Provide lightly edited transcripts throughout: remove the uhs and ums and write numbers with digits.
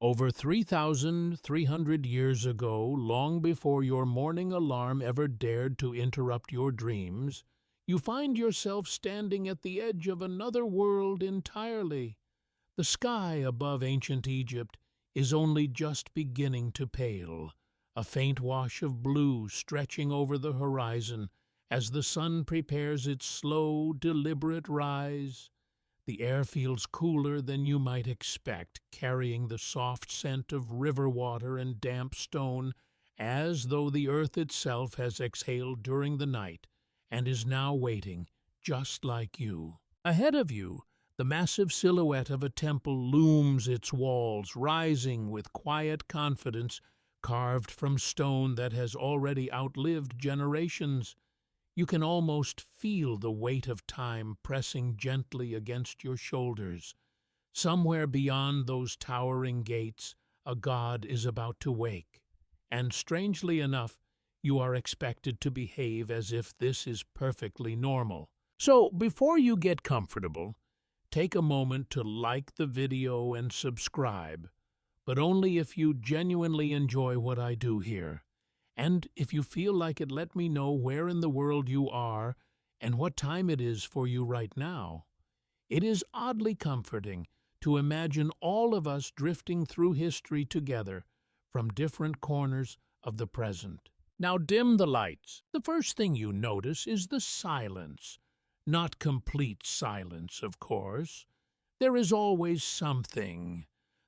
Over 3,300 years ago, long before your morning alarm ever dared to interrupt your dreams, you find yourself standing at the edge of another world entirely. The sky above ancient Egypt is only just beginning to pale, a faint wash of blue stretching over the horizon as the sun prepares its slow, deliberate rise. The air feels cooler than you might expect, carrying the soft scent of river water and damp stone, as though the earth itself has exhaled during the night and is now waiting, just like you. Ahead of you, the massive silhouette of a temple looms its walls, rising with quiet confidence, carved from stone that has already outlived generations. You can almost feel the weight of time pressing gently against your shoulders. Somewhere beyond those towering gates, a god is about to wake, and strangely enough, you are expected to behave as if this is perfectly normal. So, before you get comfortable, take a moment to like the video and subscribe, but only if you genuinely enjoy what I do here. And if you feel like it, let me know where in the world you are and what time it is for you right now. It is oddly comforting to imagine all of us drifting through history together from different corners of the present. Now dim the lights. The first thing you notice is the silence. Not complete silence, of course. There is always something.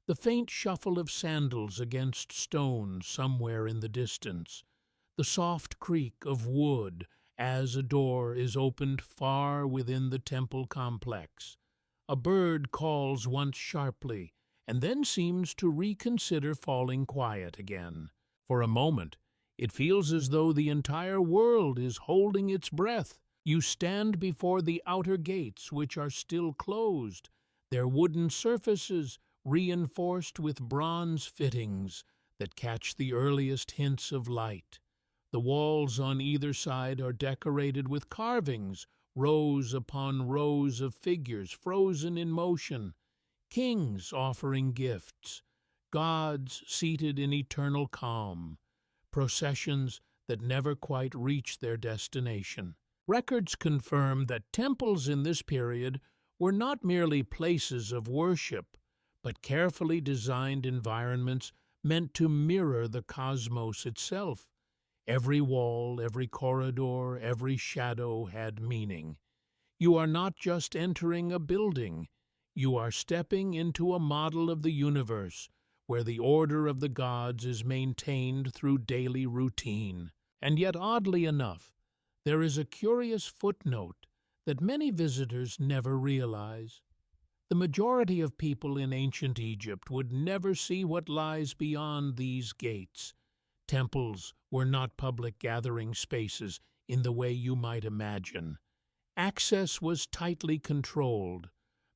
The faint shuffle of sandals against stone somewhere in the distance. The soft creak of wood as a door is opened far within the temple complex. A bird calls once sharply and then seems to reconsider falling quiet again. For a moment, it feels as though the entire world is holding its breath. You stand before the outer gates, which are still closed, their wooden surfaces reinforced with bronze fittings that catch the earliest hints of light. The walls on either side are decorated with carvings, rows upon rows of figures frozen in motion, kings offering gifts, gods seated in eternal calm, processions that never quite reach their destination. Records confirm that temples in this period were not merely places of worship, but carefully designed environments meant to mirror the cosmos itself. Every wall, every corridor, every shadow had meaning. You are not just entering a building, you are stepping into a model of the universe, where the order of the gods is maintained through daily routine. And yet, oddly enough, there is a curious footnote that many visitors never realize. The majority of people in ancient Egypt would never see what lies beyond these gates. Temples were not public gathering spaces in the way you might imagine. Access was tightly controlled.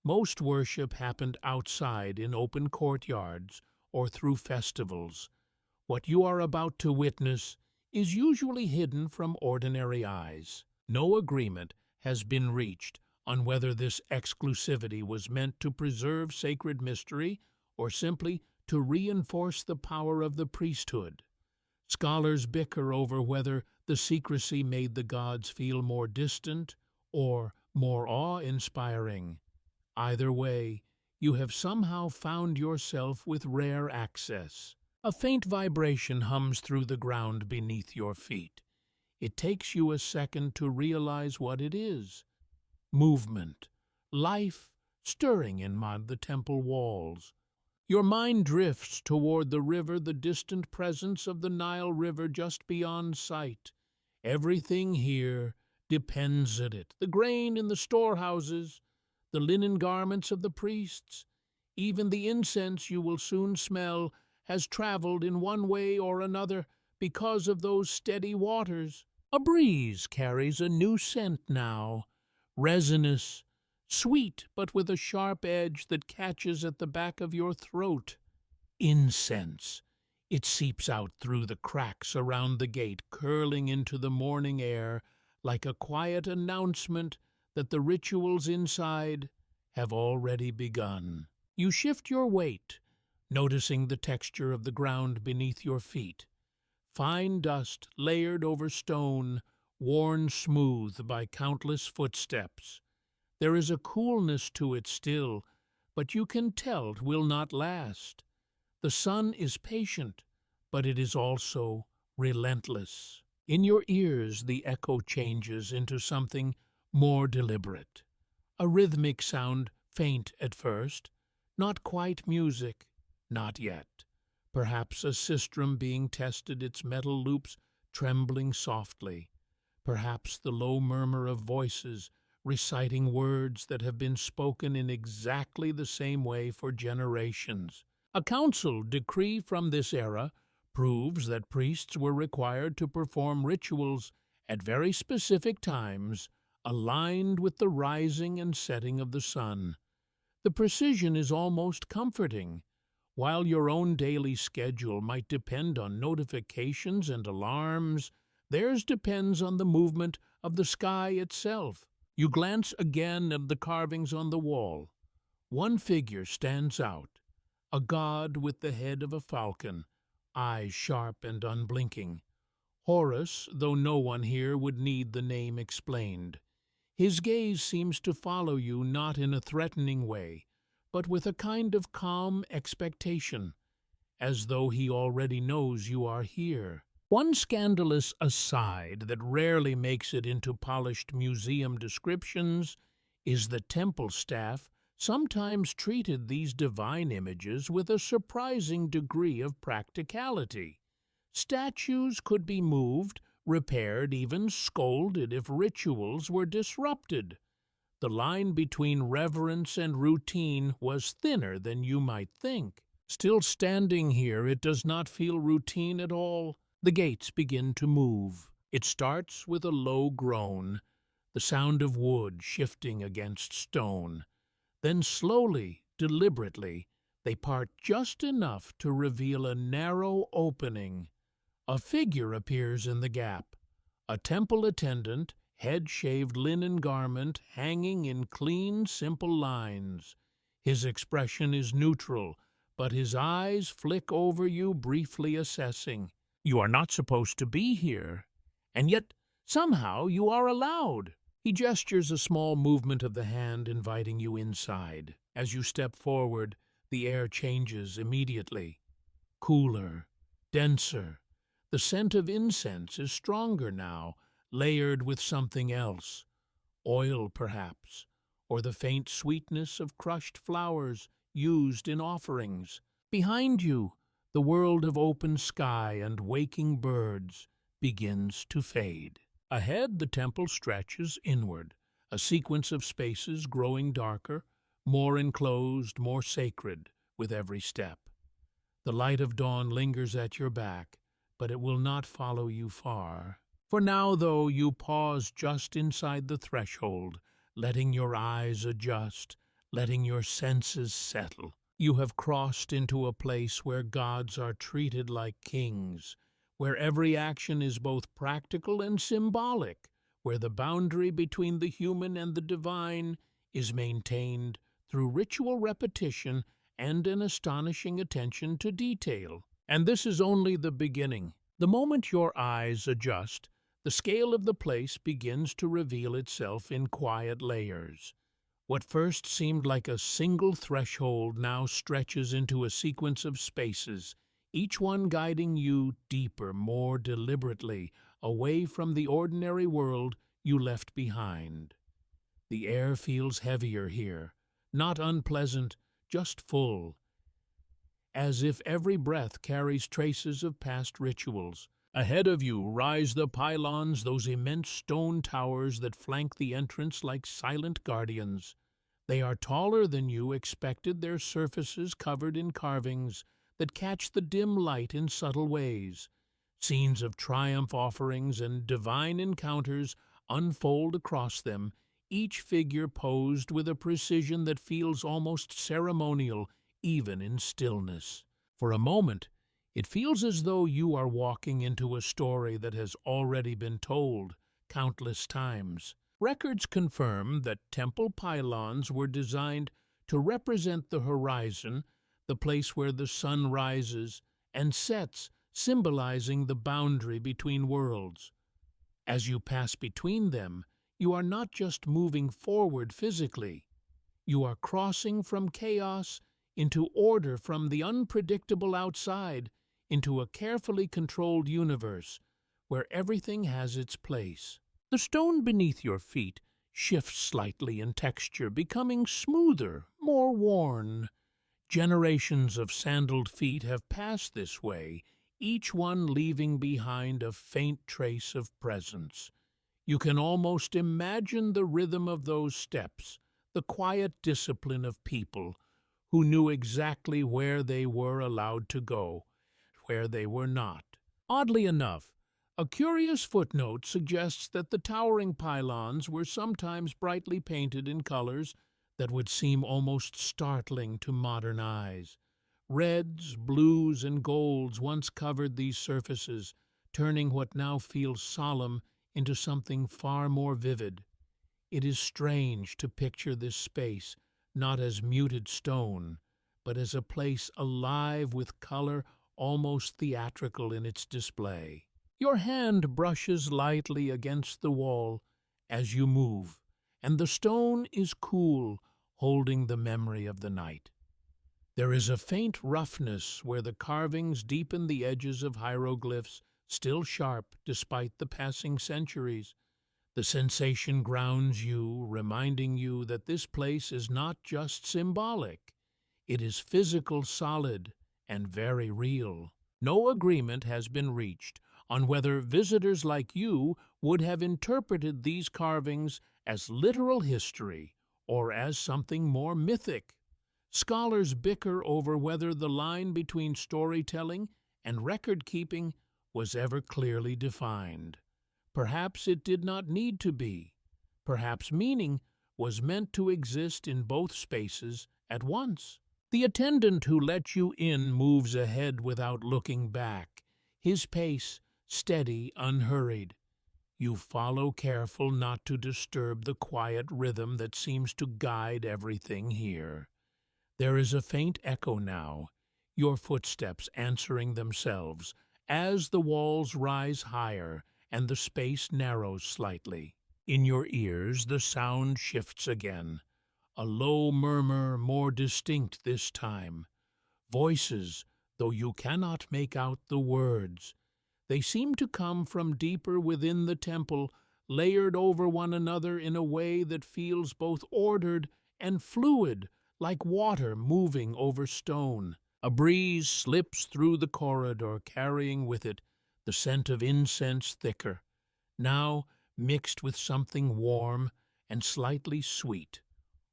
Most worship happened outside in open courtyards or through festivals. What you are about to witness is usually hidden from ordinary eyes. No agreement has been reached on whether this exclusivity was meant to preserve sacred mystery or simply to reinforce the power of the priesthood. Scholars bicker over whether the secrecy made the gods feel more distant or more awe-inspiring. Either way, you have somehow found yourself with rare access. A faint vibration hums through the ground beneath your feet. It takes you a second to realize what it is. Movement, life stirring in the temple walls. Your mind drifts toward the river, the distant presence of the Nile River just beyond sight. Everything here depends on it. The grain in the storehouses, the linen garments of the priests, even the incense you will soon smell has traveled in one way or another because of those steady waters. A breeze carries a new scent now, resinous, sweet but with a sharp edge that catches at the back of your throat. Incense. It seeps out through the cracks around the gate, curling into the morning air like a quiet announcement that the rituals inside have already begun. You shift your weight, noticing the texture of the ground beneath your feet. Fine dust layered over stone, worn smooth by countless footsteps. There is a coolness to it still, but you can tell 'twill not last. The sun is patient, but it is also relentless. In your ears the echo changes into something more deliberate. A rhythmic sound, faint at first, not quite music, not yet. Perhaps a sistrum being tested, its metal loops trembling softly. Perhaps the low murmur of voices reciting words that have been spoken in exactly the same way for generations. A council decree from this era proves that priests were required to perform rituals at very specific times, aligned with the rising and setting of the sun. The precision is almost comforting. While your own daily schedule might depend on notifications and alarms, theirs depends on the movement of the sky itself. You glance again at the carvings on the wall. One figure stands out, a god with the head of a falcon, eyes sharp and unblinking. Horus, though no one here would need the name explained. His gaze seems to follow you not in a threatening way, but with a kind of calm expectation, as though he already knows you are here. One scandalous aside that rarely makes it into polished museum descriptions is the temple staff sometimes treated these divine images with a surprising degree of practicality. Statues could be moved, repaired, even scolded if rituals were disrupted. The line between reverence and routine was thinner than you might think. Still standing here, it does not feel routine at all. The gates begin to move. It starts with a low groan, the sound of wood shifting against stone. Then slowly, deliberately, they part just enough to reveal a narrow opening. A figure appears in the gap, a temple attendant, head-shaved linen garment hanging in clean, simple lines. His expression is neutral, but his eyes flick over you, briefly assessing. You are not supposed to be here, and yet somehow you are allowed. He gestures a small movement of the hand, inviting you inside. As you step forward, the air changes immediately. Cooler, denser. The scent of incense is stronger now, layered with something else. Oil, perhaps, or the faint sweetness of crushed flowers used in offerings. Behind you, the world of open sky and waking birds begins to fade. Ahead, the temple stretches inward, a sequence of spaces growing darker, more enclosed, more sacred with every step. The light of dawn lingers at your back, but it will not follow you far. For now, though, you pause just inside the threshold, letting your eyes adjust, letting your senses settle. You have crossed into a place where gods are treated like kings, where every action is both practical and symbolic, where the boundary between the human and the divine is maintained through ritual repetition and an astonishing attention to detail. And this is only the beginning. The moment your eyes adjust, the scale of the place begins to reveal itself in quiet layers. What first seemed like a single threshold now stretches into a sequence of spaces, each one guiding you deeper, more deliberately, away from the ordinary world you left behind. The air feels heavier here, not unpleasant, just full, as if every breath carries traces of past rituals. Ahead of you rise the pylons, those immense stone towers that flank the entrance like silent guardians. They are taller than you expected, their surfaces covered in carvings that catch the dim light in subtle ways. Scenes of triumph offerings and divine encounters unfold across them, each figure posed with a precision that feels almost ceremonial, even in stillness. For a moment, it feels as though you are walking into a story that has already been told countless times. Records confirm that temple pylons were designed to represent the horizon, the place where the sun rises and sets, symbolizing the boundary between worlds. As you pass between them, you are not just moving forward physically, you are crossing from chaos into order, from the unpredictable outside into a carefully controlled universe where everything has its place. The stone beneath your feet shifts slightly in texture, becoming smoother, more worn. Generations of sandaled feet have passed this way, each one leaving behind a faint trace of presence. You can almost imagine the rhythm of those steps, the quiet discipline of people who knew exactly where they were allowed to go, where they were not. Oddly enough, a curious footnote suggests that the towering pylons were sometimes brightly painted in colors that would seem almost startling to modern eyes. Reds, blues, and golds once covered these surfaces, turning what now feels solemn into something far more vivid. It is strange to picture this space not as muted stone, but as a place alive with color, almost theatrical in its display. Your hand brushes lightly against the wall as you move, and the stone is cool, holding the memory of the night. There is a faint roughness where the carvings deepen the edges of hieroglyphs, still sharp despite the passing centuries. The sensation grounds you, reminding you that this place is not just symbolic. It is physical, solid, and very real. No agreement has been reached on whether visitors like you would have interpreted these carvings as literal history or as something more mythic. Scholars bicker over whether the line between storytelling and record-keeping was ever clearly defined. Perhaps it did not need to be. Perhaps meaning was meant to exist in both spaces at once. The attendant who lets you in moves ahead without looking back, his pace steady, unhurried. You follow, careful not to disturb the quiet rhythm that seems to guide everything here. There is a faint echo now, your footsteps answering themselves, as the walls rise higher and the space narrows slightly. In your ears the sound shifts again, a low murmur, more distinct this time. Voices, though you cannot make out the words. They seem to come from deeper within the temple, layered over one another in a way that feels both ordered and fluid, like water moving over stone. A breeze slips through the corridor, carrying with it the scent of incense, thicker, now mixed with something warm and slightly sweet.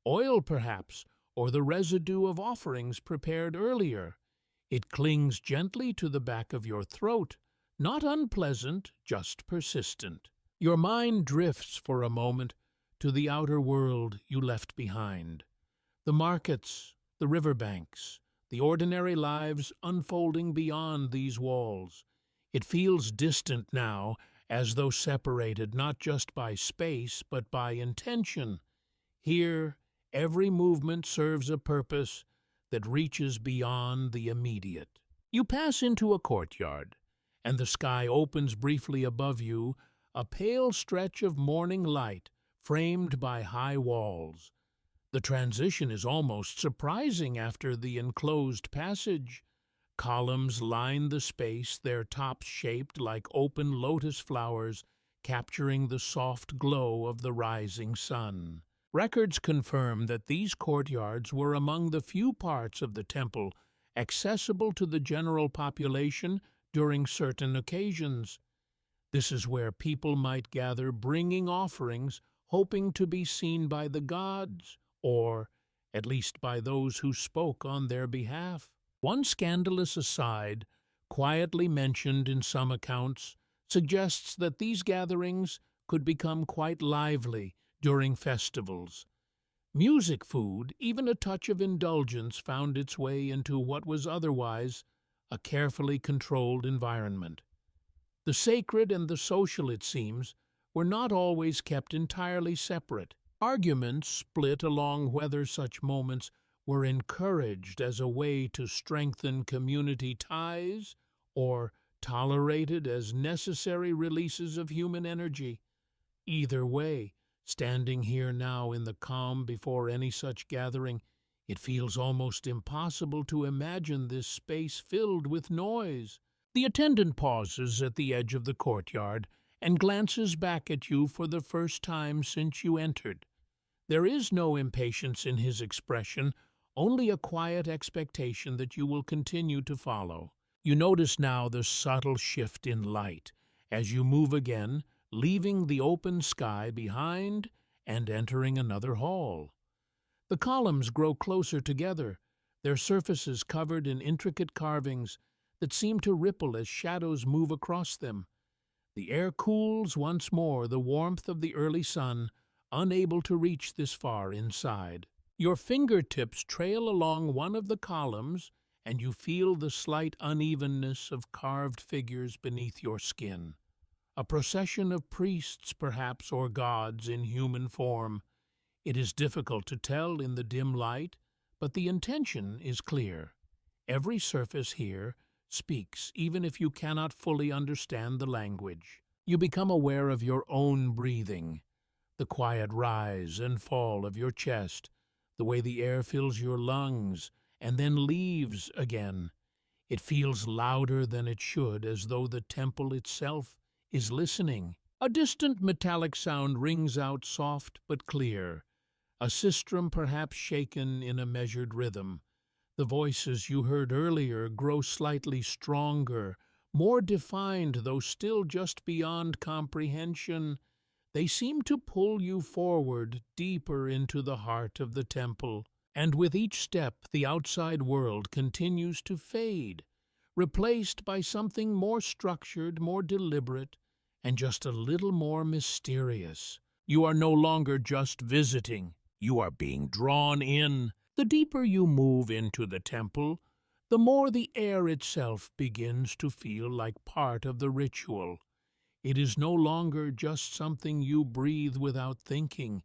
Oil, perhaps, or the residue of offerings prepared earlier. It clings gently to the back of your throat, not unpleasant, just persistent. Your mind drifts for a moment to the outer world you left behind. The markets, the riverbanks, the ordinary lives unfolding beyond these walls. It feels distant now, as though separated not just by space but by intention. Here, every movement serves a purpose that reaches beyond the immediate. You pass into a courtyard, and the sky opens briefly above you, a pale stretch of morning light framed by high walls. The transition is almost surprising after the enclosed passage. Columns line the space, their tops shaped like open lotus flowers, capturing the soft glow of the rising sun. Records confirm that these courtyards were among the few parts of the temple accessible to the general population during certain occasions. This is where people might gather, bringing offerings, hoping to be seen by the gods, or at least by those who spoke on their behalf. One scandalous aside, quietly mentioned in some accounts, suggests that these gatherings could become quite lively during festivals. Music, food, even a touch of indulgence found its way into what was otherwise a carefully controlled environment. The sacred and the social, it seems, were not always kept entirely separate. Arguments split along whether such moments were encouraged as a way to strengthen community ties or tolerated as necessary releases of human energy. Either way, standing here now in the calm before any such gathering, it feels almost impossible to imagine this space filled with noise. The attendant pauses at the edge of the courtyard and glances back at you for the first time since you entered. There is no impatience in his expression, only a quiet expectation that you will continue to follow. You notice now the subtle shift in light as you move again, leaving the open sky behind and entering another hall. The columns grow closer together, their surfaces covered in intricate carvings that seem to ripple as shadows move across them. The air cools once more, the warmth of the early sun, unable to reach this far inside. Your fingertips trail along one of the columns, and you feel the slight unevenness of carved figures beneath your skin. A procession of priests, perhaps, or gods in human form. It is difficult to tell in the dim light, but the intention is clear. Every surface here speaks, even if you cannot fully understand the language. You become aware of your own breathing, the quiet rise and fall of your chest, the way the air fills your lungs and then leaves again. It feels louder than it should, as though the temple itself is listening. A distant metallic sound rings out soft but clear, a sistrum perhaps shaken in a measured rhythm. The voices you heard earlier grow slightly stronger, more defined, though still just beyond comprehension. They seem to pull you forward, deeper into the heart of the temple. And with each step, the outside world continues to fade, replaced by something more structured, more deliberate, and just a little more mysterious. You are no longer just visiting, you are being drawn in. The deeper you move into the temple, the more the air itself begins to feel like part of the ritual. It is no longer just something you breathe without thinking.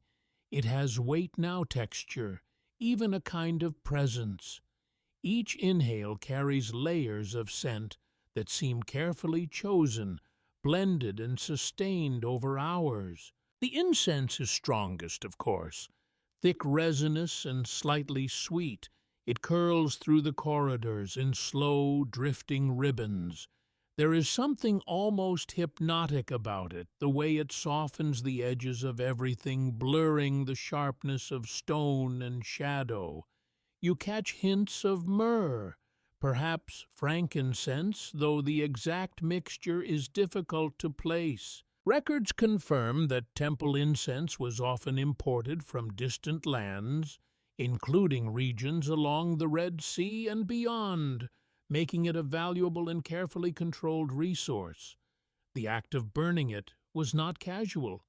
It has weight now, texture, even a kind of presence. Each inhale carries layers of scent that seem carefully chosen, blended and sustained over hours. The incense is strongest, of course, thick resinous and slightly sweet. It curls through the corridors in slow, drifting ribbons. There is something almost hypnotic about it, the way it softens the edges of everything, blurring the sharpness of stone and shadow. You catch hints of myrrh, perhaps frankincense, though the exact mixture is difficult to place. Records confirm that temple incense was often imported from distant lands, including regions along the Red Sea and beyond, making it a valuable and carefully controlled resource. The act of burning it was not casual.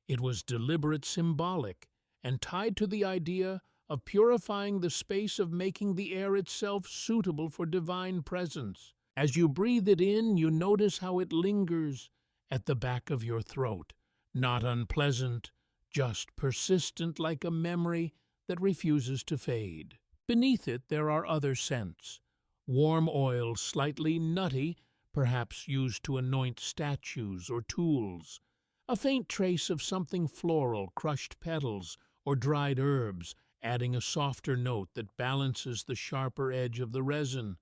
It was deliberate, symbolic, and tied to the idea of purifying the space, of making the air itself suitable for divine presence. As you breathe it in, you notice how it lingers at the back of your throat, not unpleasant, just persistent, like a memory that refuses to fade. Beneath it there are other scents. Warm oils, slightly nutty, perhaps used to anoint statues or tools. A faint trace of something floral, crushed petals, or dried herbs, adding a softer note that balances the sharper edge of the resin.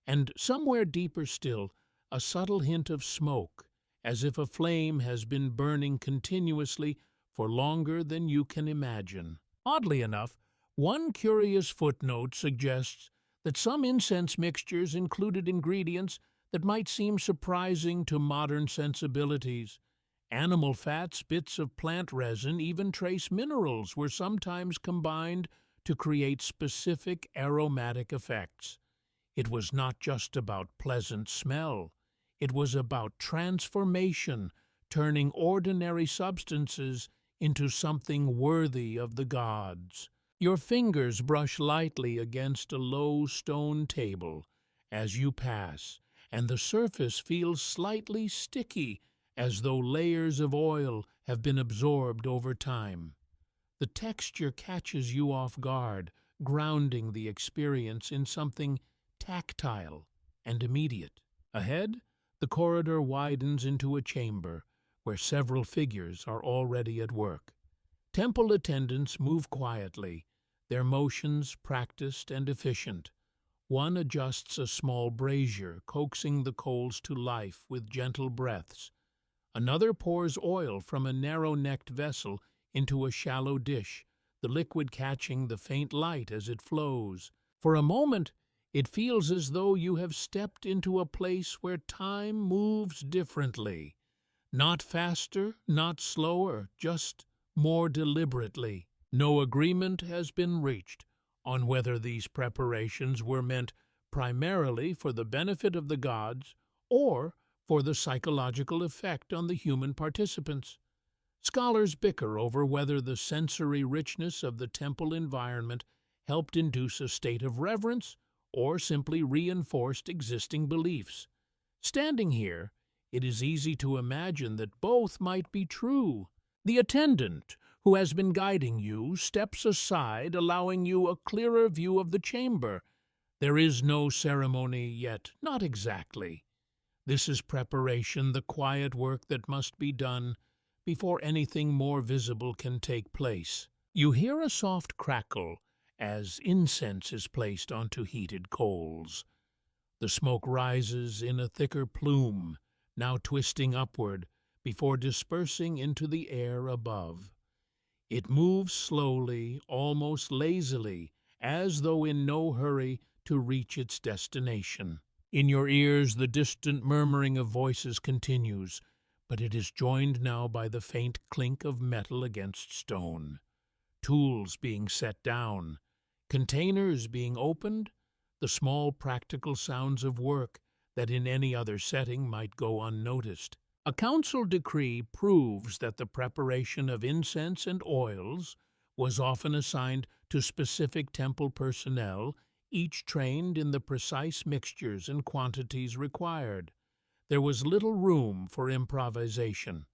And somewhere deeper still, a subtle hint of smoke, as if a flame has been burning continuously for longer than you can imagine. Oddly enough, one curious footnote suggests that some incense mixtures included ingredients that might seem surprising to modern sensibilities. Animal fats, bits of plant resin, even trace minerals were sometimes combined to create specific aromatic effects. It was not just about pleasant smell. It was about transformation, turning ordinary substances into something worthy of the gods. Your fingers brush lightly against a low stone table as you pass, and the surface feels slightly sticky, as though layers of oil have been absorbed over time. The texture catches you off guard, grounding the experience in something tactile and immediate. Ahead, the corridor widens into a chamber where several figures are already at work. Temple attendants move quietly, their motions practiced and efficient. One adjusts a small brazier, coaxing the coals to life with gentle breaths. Another pours oil from a narrow-necked vessel into a shallow dish, the liquid catching the faint light as it flows. For a moment, it feels as though you have stepped into a place where time moves differently. Not faster, not slower, just more deliberately. No agreement has been reached on whether these preparations were meant primarily for the benefit of the gods or for the psychological effect on the human participants. Scholars bicker over whether the sensory richness of the temple environment helped induce a state of reverence or simply reinforced existing beliefs. Standing here, it is easy to imagine that both might be true. The attendant, who has been guiding you, steps aside, allowing you a clearer view of the chamber. There is no ceremony yet, not exactly. This is preparation, the quiet work that must be done before anything more visible can take place. You hear a soft crackle as incense is placed onto heated coals. The smoke rises in a thicker plume, now twisting upward before dispersing into the air above. It moves slowly, almost lazily, as though in no hurry to reach its destination. In your ears, the distant murmuring of voices continues, but it is joined now by the faint clink of metal against stone. Tools being set down, containers being opened, the small practical sounds of work that in any other setting might go unnoticed. A council decree proves that the preparation of incense and oils was often assigned to specific temple personnel, each trained in the precise mixtures and quantities required. There was little room for improvisation.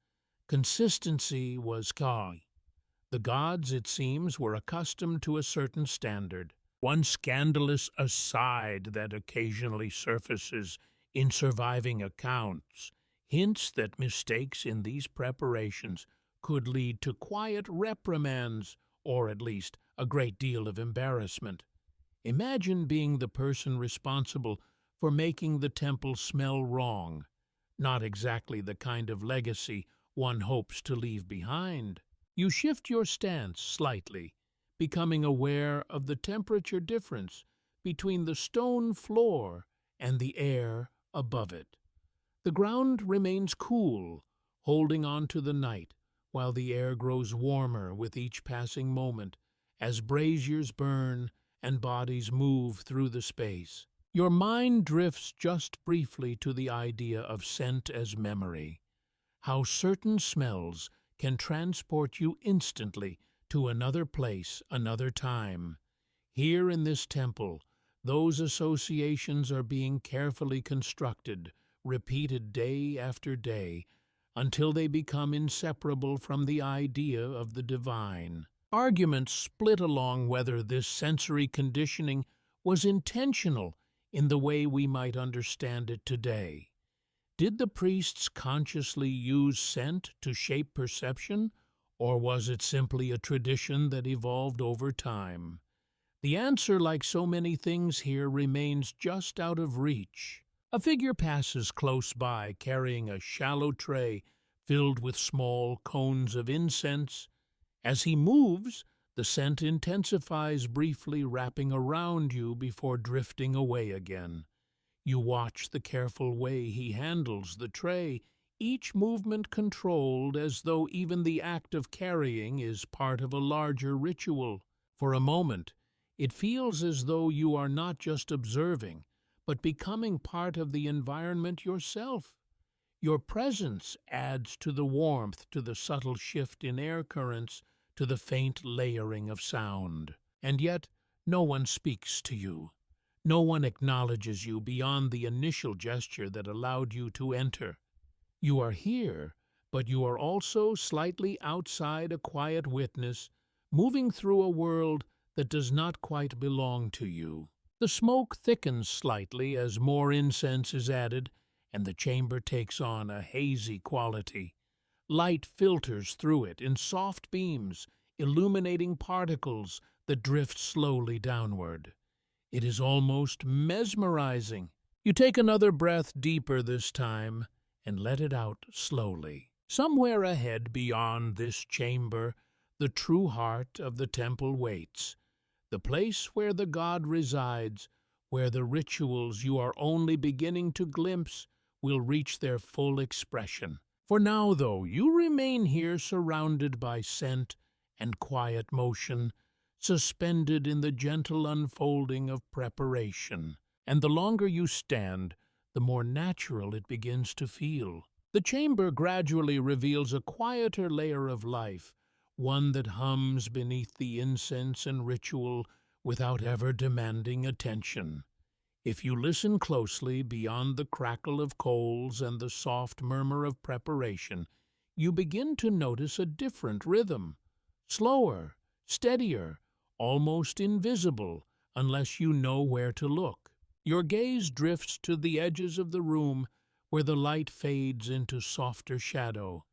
Consistency was key. The gods, it seems, were accustomed to a certain standard. One scandalous aside that occasionally surfaces in surviving accounts hints that mistakes in these preparations could lead to quiet reprimands, or at least a great deal of embarrassment. Imagine being the person responsible for making the temple smell wrong, not exactly the kind of legacy one hopes to leave behind. You shift your stance slightly, becoming aware of the temperature difference between the stone floor and the air above it. The ground remains cool, holding on to the night, while the air grows warmer with each passing moment as braziers burn and bodies move through the space. Your mind drifts just briefly to the idea of scent as memory, how certain smells can transport you instantly to another place, another time. Here in this temple, those associations are being carefully constructed, repeated day after day, until they become inseparable from the idea of the divine. Arguments split along whether this sensory conditioning was intentional in the way we might understand it today. Did the priests consciously use scent to shape perception, or was it simply a tradition that evolved over time? The answer, like so many things here, remains just out of reach. A figure passes close by, carrying a shallow tray filled with small cones of incense. As he moves, the scent intensifies, briefly wrapping around you before drifting away again. You watch the careful way he handles the tray, each movement controlled as though even the act of carrying is part of a larger ritual. For a moment, it feels as though you are not just observing, but becoming part of the environment yourself. Your presence adds to the warmth, to the subtle shift in air currents, to the faint layering of sound. And yet, no one speaks to you. No one acknowledges you beyond the initial gesture that allowed you to enter. You are here, but you are also slightly outside, a quiet witness, moving through a world that does not quite belong to you. The smoke thickens slightly as more incense is added, and the chamber takes on a hazy quality. Light filters through it in soft beams, illuminating particles that drift slowly downward. It is almost mesmerizing. You take another breath deeper this time and let it out slowly. Somewhere ahead beyond this chamber, the true heart of the temple waits, the place where the god resides, where the rituals you are only beginning to glimpse will reach their full expression. For now, though, you remain here surrounded by scent and quiet motion, suspended in the gentle unfolding of preparation. And the longer you stand, the more natural it begins to feel. The chamber gradually reveals a quieter layer of life, one that hums beneath the incense and ritual without ever demanding attention. If you listen closely beyond the crackle of coals and the soft murmur of preparation, you begin to notice a different rhythm, slower, steadier, almost invisible unless you know where to look. Your gaze drifts to the edges of the room where the light fades into softer shadow.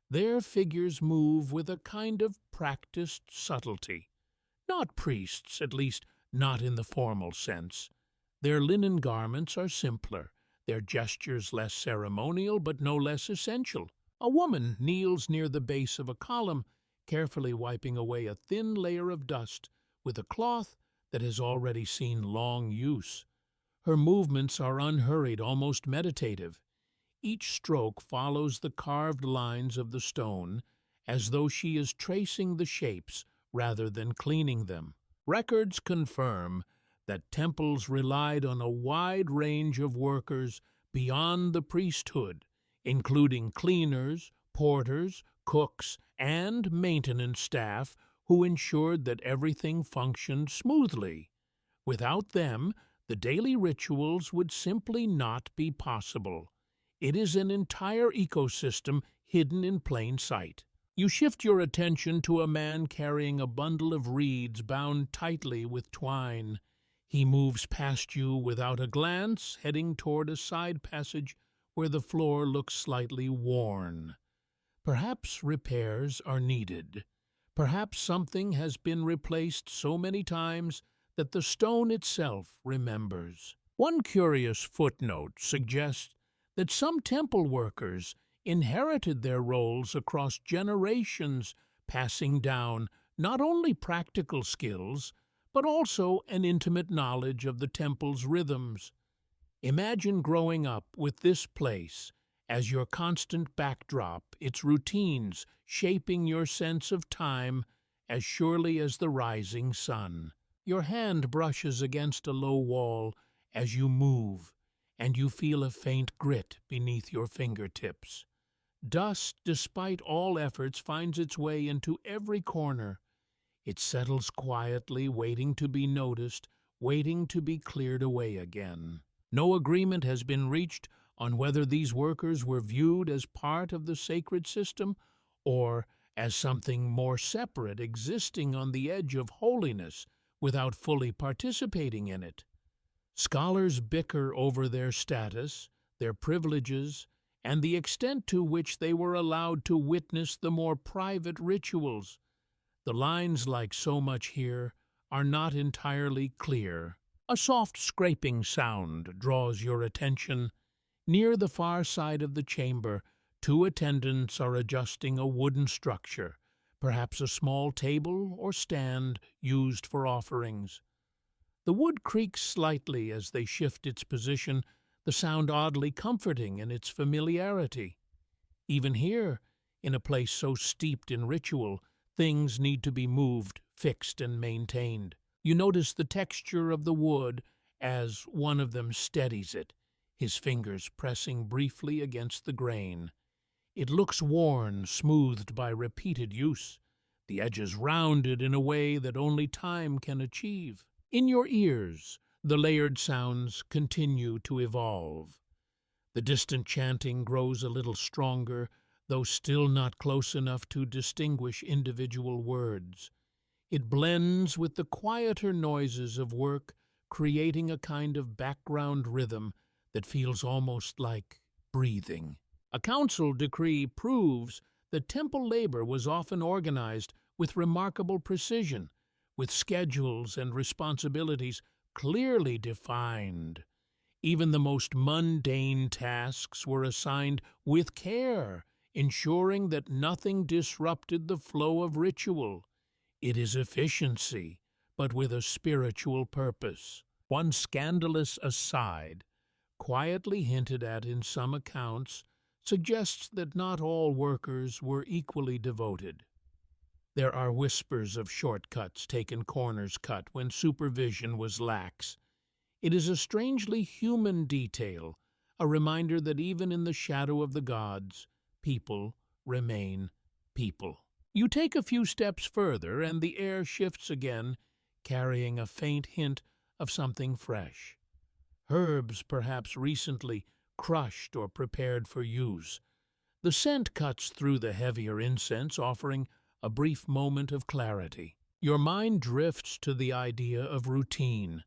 There figures move with a kind of practiced subtlety. Not priests, at least not in the formal sense. Their linen garments are simpler, their gestures less ceremonial but no less essential. A woman kneels near the base of a column, carefully wiping away a thin layer of dust with a cloth that has already seen long use. Her movements are unhurried, almost meditative. Each stroke follows the carved lines of the stone, as though she is tracing the shapes rather than cleaning them. Records confirm that temples relied on a wide range of workers beyond the priesthood, including cleaners, porters, cooks, and maintenance staff who ensured that everything functioned smoothly. Without them, the daily rituals would simply not be possible. It is an entire ecosystem hidden in plain sight. You shift your attention to a man carrying a bundle of reeds bound tightly with twine. He moves past you without a glance, heading toward a side passage where the floor looks slightly worn. Perhaps repairs are needed. Perhaps something has been replaced so many times that the stone itself remembers. One curious footnote suggests that some temple workers inherited their roles across generations, passing down not only practical skills, but also an intimate knowledge of the temple's rhythms. Imagine growing up with this place as your constant backdrop, its routines shaping your sense of time as surely as the rising sun. Your hand brushes against a low wall as you move, and you feel a faint grit beneath your fingertips. Dust, despite all efforts, finds its way into every corner. It settles quietly, waiting to be noticed, waiting to be cleared away again. No agreement has been reached on whether these workers were viewed as part of the sacred system or as something more separate, existing on the edge of holiness without fully participating in it. Scholars bicker over their status, their privileges, and the extent to which they were allowed to witness the more private rituals. The lines, like so much here, are not entirely clear. A soft scraping sound draws your attention. Near the far side of the chamber, two attendants are adjusting a wooden structure, perhaps a small table or stand used for offerings. The wood creaks slightly as they shift its position, the sound oddly comforting in its familiarity. Even here, in a place so steeped in ritual, things need to be moved, fixed, and maintained. You notice the texture of the wood as one of them steadies it, his fingers pressing briefly against the grain. It looks worn, smoothed by repeated use, the edges rounded in a way that only time can achieve. In your ears, the layered sounds continue to evolve. The distant chanting grows a little stronger, though still not close enough to distinguish individual words. It blends with the quieter noises of work, creating a kind of background rhythm that feels almost like breathing. A council decree proves that temple labor was often organized with remarkable precision, with schedules and responsibilities clearly defined. Even the most mundane tasks were assigned with care, ensuring that nothing disrupted the flow of ritual. It is efficiency, but with a spiritual purpose. One scandalous aside, quietly hinted at in some accounts, suggests that not all workers were equally devoted. There are whispers of shortcuts taken corners cut when supervision was lax. It is a strangely human detail, a reminder that even in the shadow of the gods, people remain people. You take a few steps further, and the air shifts again, carrying a faint hint of something fresh. Herbs perhaps recently crushed or prepared for use. The scent cuts through the heavier incense, offering a brief moment of clarity. Your mind drifts to the idea of routine,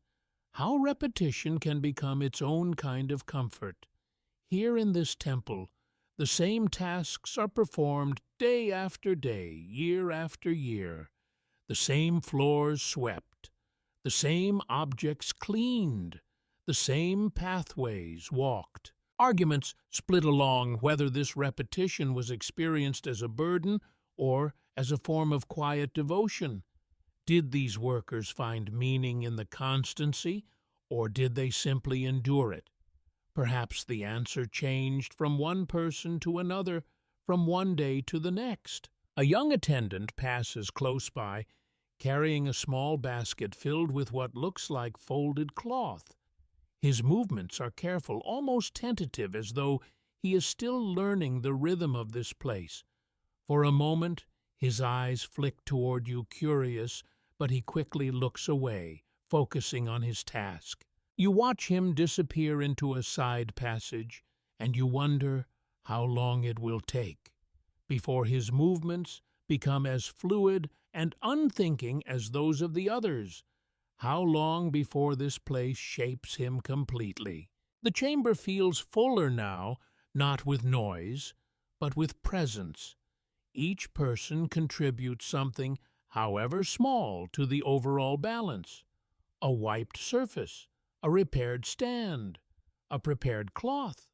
how repetition can become its own kind of comfort. Here in this temple, the same tasks are performed day after day, year after year. The same floors swept, the same objects cleaned, the same pathways walked. Arguments split along whether this repetition was experienced as a burden or as a form of quiet devotion. Did these workers find meaning in the constancy, or did they simply endure it? Perhaps the answer changed from one person to another, from one day to the next. A young attendant passes close by, carrying a small basket filled with what looks like folded cloth. His movements are careful, almost tentative, as though he is still learning the rhythm of this place. For a moment, his eyes flick toward you, curious, but he quickly looks away, focusing on his task. You watch him disappear into a side passage, and you wonder how long it will take before his movements become as fluid and unthinking as those of the others. How long before this place shapes him completely? The chamber feels fuller now, not with noise, but with presence. Each person contributes something, however small, to the overall balance. A wiped surface, a repaired stand, a prepared cloth.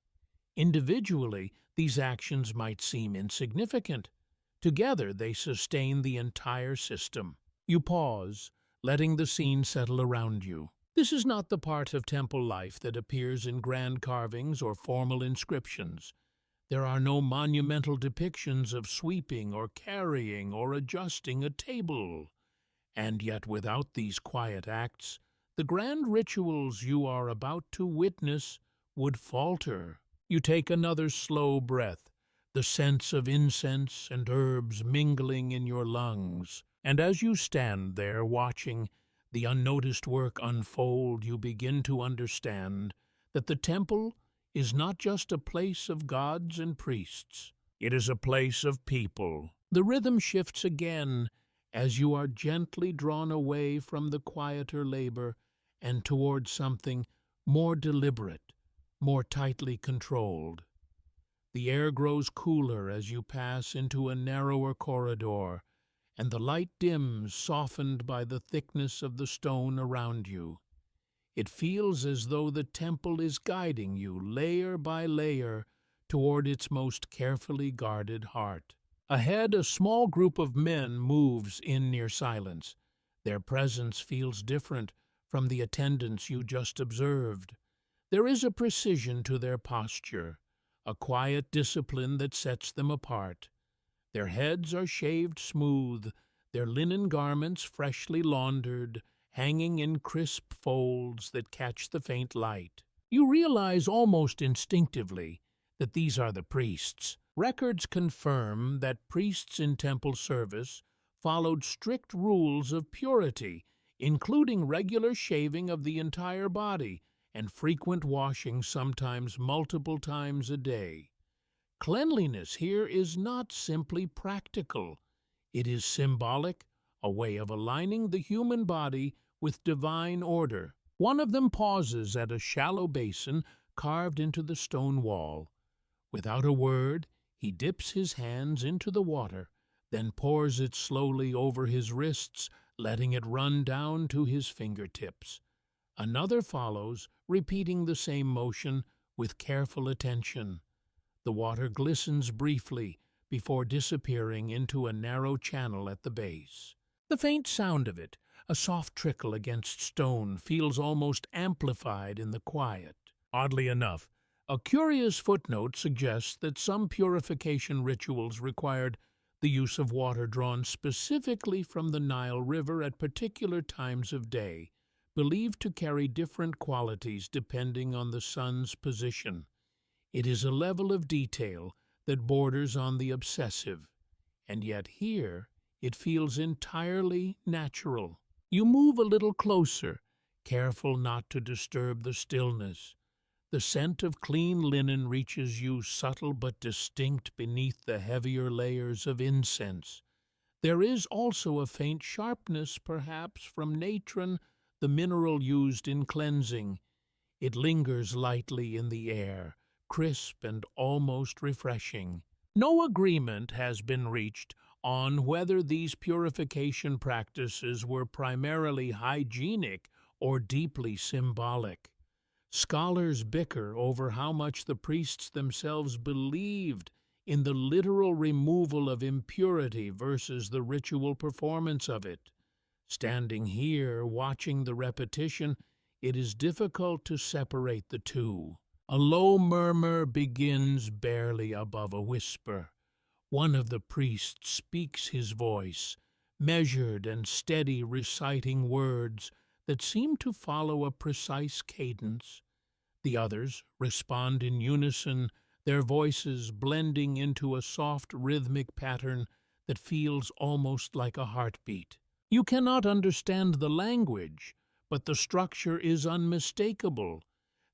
Individually, these actions might seem insignificant. Together, they sustain the entire system. You pause, letting the scene settle around you. This is not the part of temple life that appears in grand carvings or formal inscriptions. There are no monumental depictions of sweeping or carrying or adjusting a table. And yet without these quiet acts, the grand rituals you are about to witness would falter. You take another slow breath, the scents of incense and herbs mingling in your lungs. And as you stand there watching the unnoticed work unfold, you begin to understand that the temple is not just a place of gods and priests. It is a place of people. The rhythm shifts again as you are gently drawn away from the quieter labor and toward something more deliberate, more tightly controlled. The air grows cooler as you pass into a narrower corridor, and the light dims, softened by the thickness of the stone around you. It feels as though the temple is guiding you, layer by layer, toward its most carefully guarded heart. Ahead, a small group of men moves in near silence. Their presence feels different from the attendants you just observed. There is a precision to their posture, a quiet discipline that sets them apart. Their heads are shaved smooth, their linen garments freshly laundered, hanging in crisp folds that catch the faint light. You realize almost instinctively that these are the priests. Records confirm that priests in temple service followed strict rules of purity, including regular shaving of the entire body and frequent washing, sometimes multiple times a day. Cleanliness here is not simply practical. It is symbolic, a way of aligning the human body with divine order. One of them pauses at a shallow basin carved into the stone wall. Without a word, he dips his hands into the water, then pours it slowly over his wrists, letting it run down to his fingertips. Another follows, repeating the same motion with careful attention. The water glistens briefly before disappearing into a narrow channel at the base. The faint sound of it, a soft trickle against stone, feels almost amplified in the quiet. Oddly enough, a curious footnote suggests that some purification rituals required the use of water drawn specifically from the Nile River at particular times of day, believed to carry different qualities depending on the sun's position. It is a level of detail that borders on the obsessive, and yet here it feels entirely natural. You move a little closer, careful not to disturb the stillness. The scent of clean linen reaches you subtle but distinct beneath the heavier layers of incense. There is also a faint sharpness, perhaps, from natron, the mineral used in cleansing. It lingers lightly in the air, crisp and almost refreshing. No agreement has been reached on whether these purification practices were primarily hygienic or deeply symbolic. Scholars bicker over how much the priests themselves believed in the literal removal of impurity versus the ritual performance of it. Standing here, watching the repetition, it is difficult to separate the two. A low murmur begins barely above a whisper. One of the priests speaks his voice, measured and steady, reciting words that seem to follow a precise cadence. The others respond in unison, their voices blending into a soft rhythmic pattern that feels almost like a heartbeat. You cannot understand the language, but the structure is unmistakable.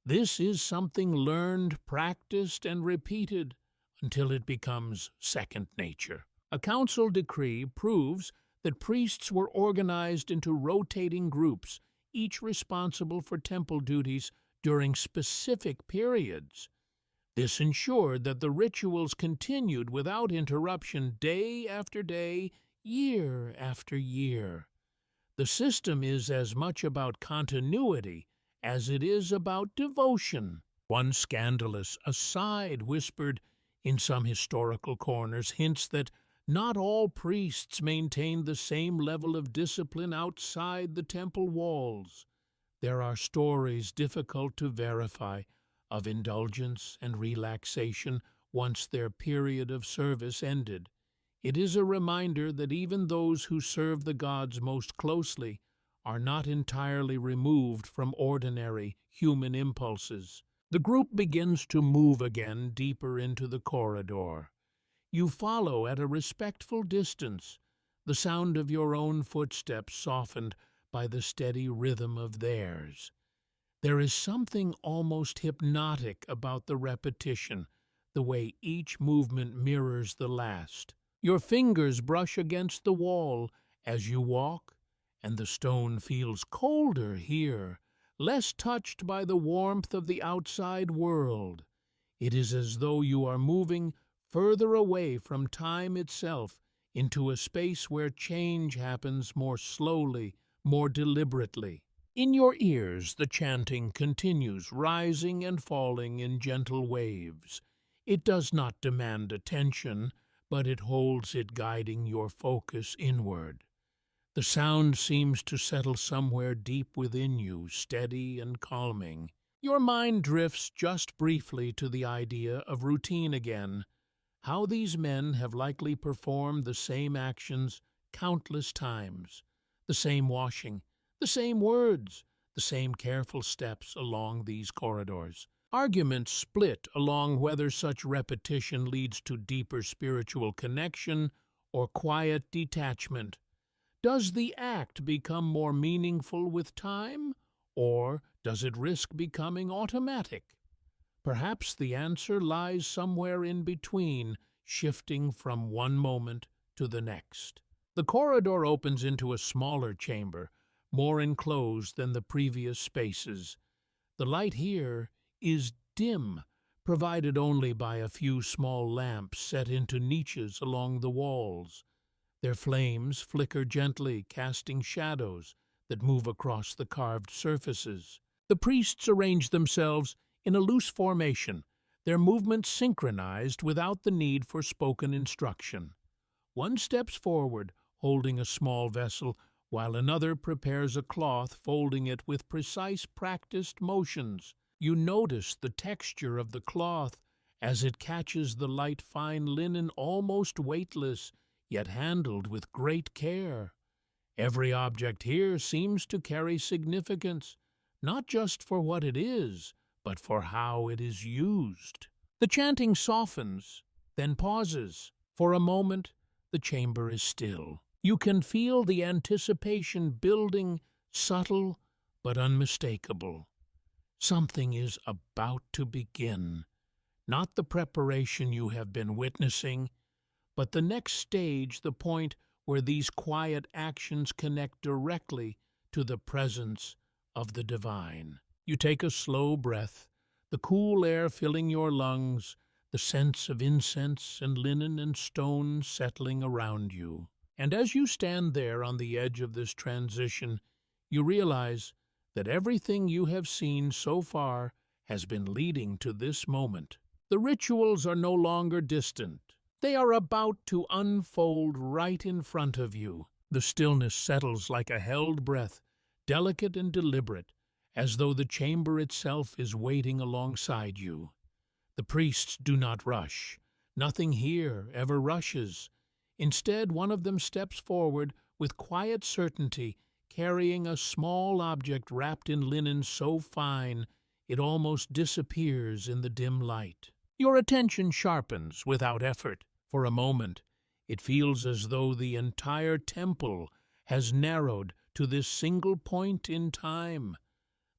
This is something learned, practiced, and repeated until it becomes second nature. A council decree proves that priests were organized into rotating groups, each responsible for temple duties during specific periods. This ensured that the rituals continued without interruption day after day, year after year. The system is as much about continuity as it is about devotion. One scandalous aside whispered in some historical corners hints that not all priests maintained the same level of discipline outside the temple walls. There are stories difficult to verify of indulgence and relaxation once their period of service ended. It is a reminder that even those who serve the gods most closely are not entirely removed from ordinary human impulses. The group begins to move again deeper into the corridor. You follow at a respectful distance, the sound of your own footsteps softened by the steady rhythm of theirs. There is something almost hypnotic about the repetition, the way each movement mirrors the last. Your fingers brush against the wall as you walk, and the stone feels colder here, less touched by the warmth of the outside world. It is as though you are moving further away from time itself into a space where change happens more slowly, more deliberately. In your ears, the chanting continues, rising and falling in gentle waves. It does not demand attention, but it holds it, guiding your focus inward. The sound seems to settle somewhere deep within you, steady and calming. Your mind drifts just briefly to the idea of routine again, how these men have likely performed the same actions countless times, the same washing, the same words, the same careful steps along these corridors. Arguments split along whether such repetition leads to deeper spiritual connection or quiet detachment. Does the act become more meaningful with time, or does it risk becoming automatic? Perhaps the answer lies somewhere in between, shifting from one moment to the next. The corridor opens into a smaller chamber, more enclosed than the previous spaces. The light here is dim, provided only by a few small lamps set into niches along the walls. Their flames flicker gently, casting shadows that move across the carved surfaces. The priests arrange themselves in a loose formation, their movements synchronized without the need for spoken instruction. One steps forward, holding a small vessel, while another prepares a cloth, folding it with precise, practiced motions. You notice the texture of the cloth as it catches the light fine linen, almost weightless, yet handled with great care. Every object here seems to carry significance, not just for what it is, but for how it is used. The chanting softens, then pauses. For a moment, the chamber is still. You can feel the anticipation building, subtle but unmistakable. Something is about to begin. Not the preparation you have been witnessing, but the next stage, the point where these quiet actions connect directly to the presence of the divine. You take a slow breath, the cool air filling your lungs, the sense of incense and linen and stone settling around you. And as you stand there on the edge of this transition, you realize that everything you have seen so far has been leading to this moment. The rituals are no longer distant. They are about to unfold right in front of you. The stillness settles like a held breath, delicate and deliberate, as though the chamber itself is waiting alongside you. The priests do not rush. Nothing here ever rushes. Instead, one of them steps forward with quiet certainty, carrying a small object wrapped in linen so fine it almost disappears in the dim light. Your attention sharpens without effort. For a moment, it feels as though the entire temple has narrowed to this single point in time.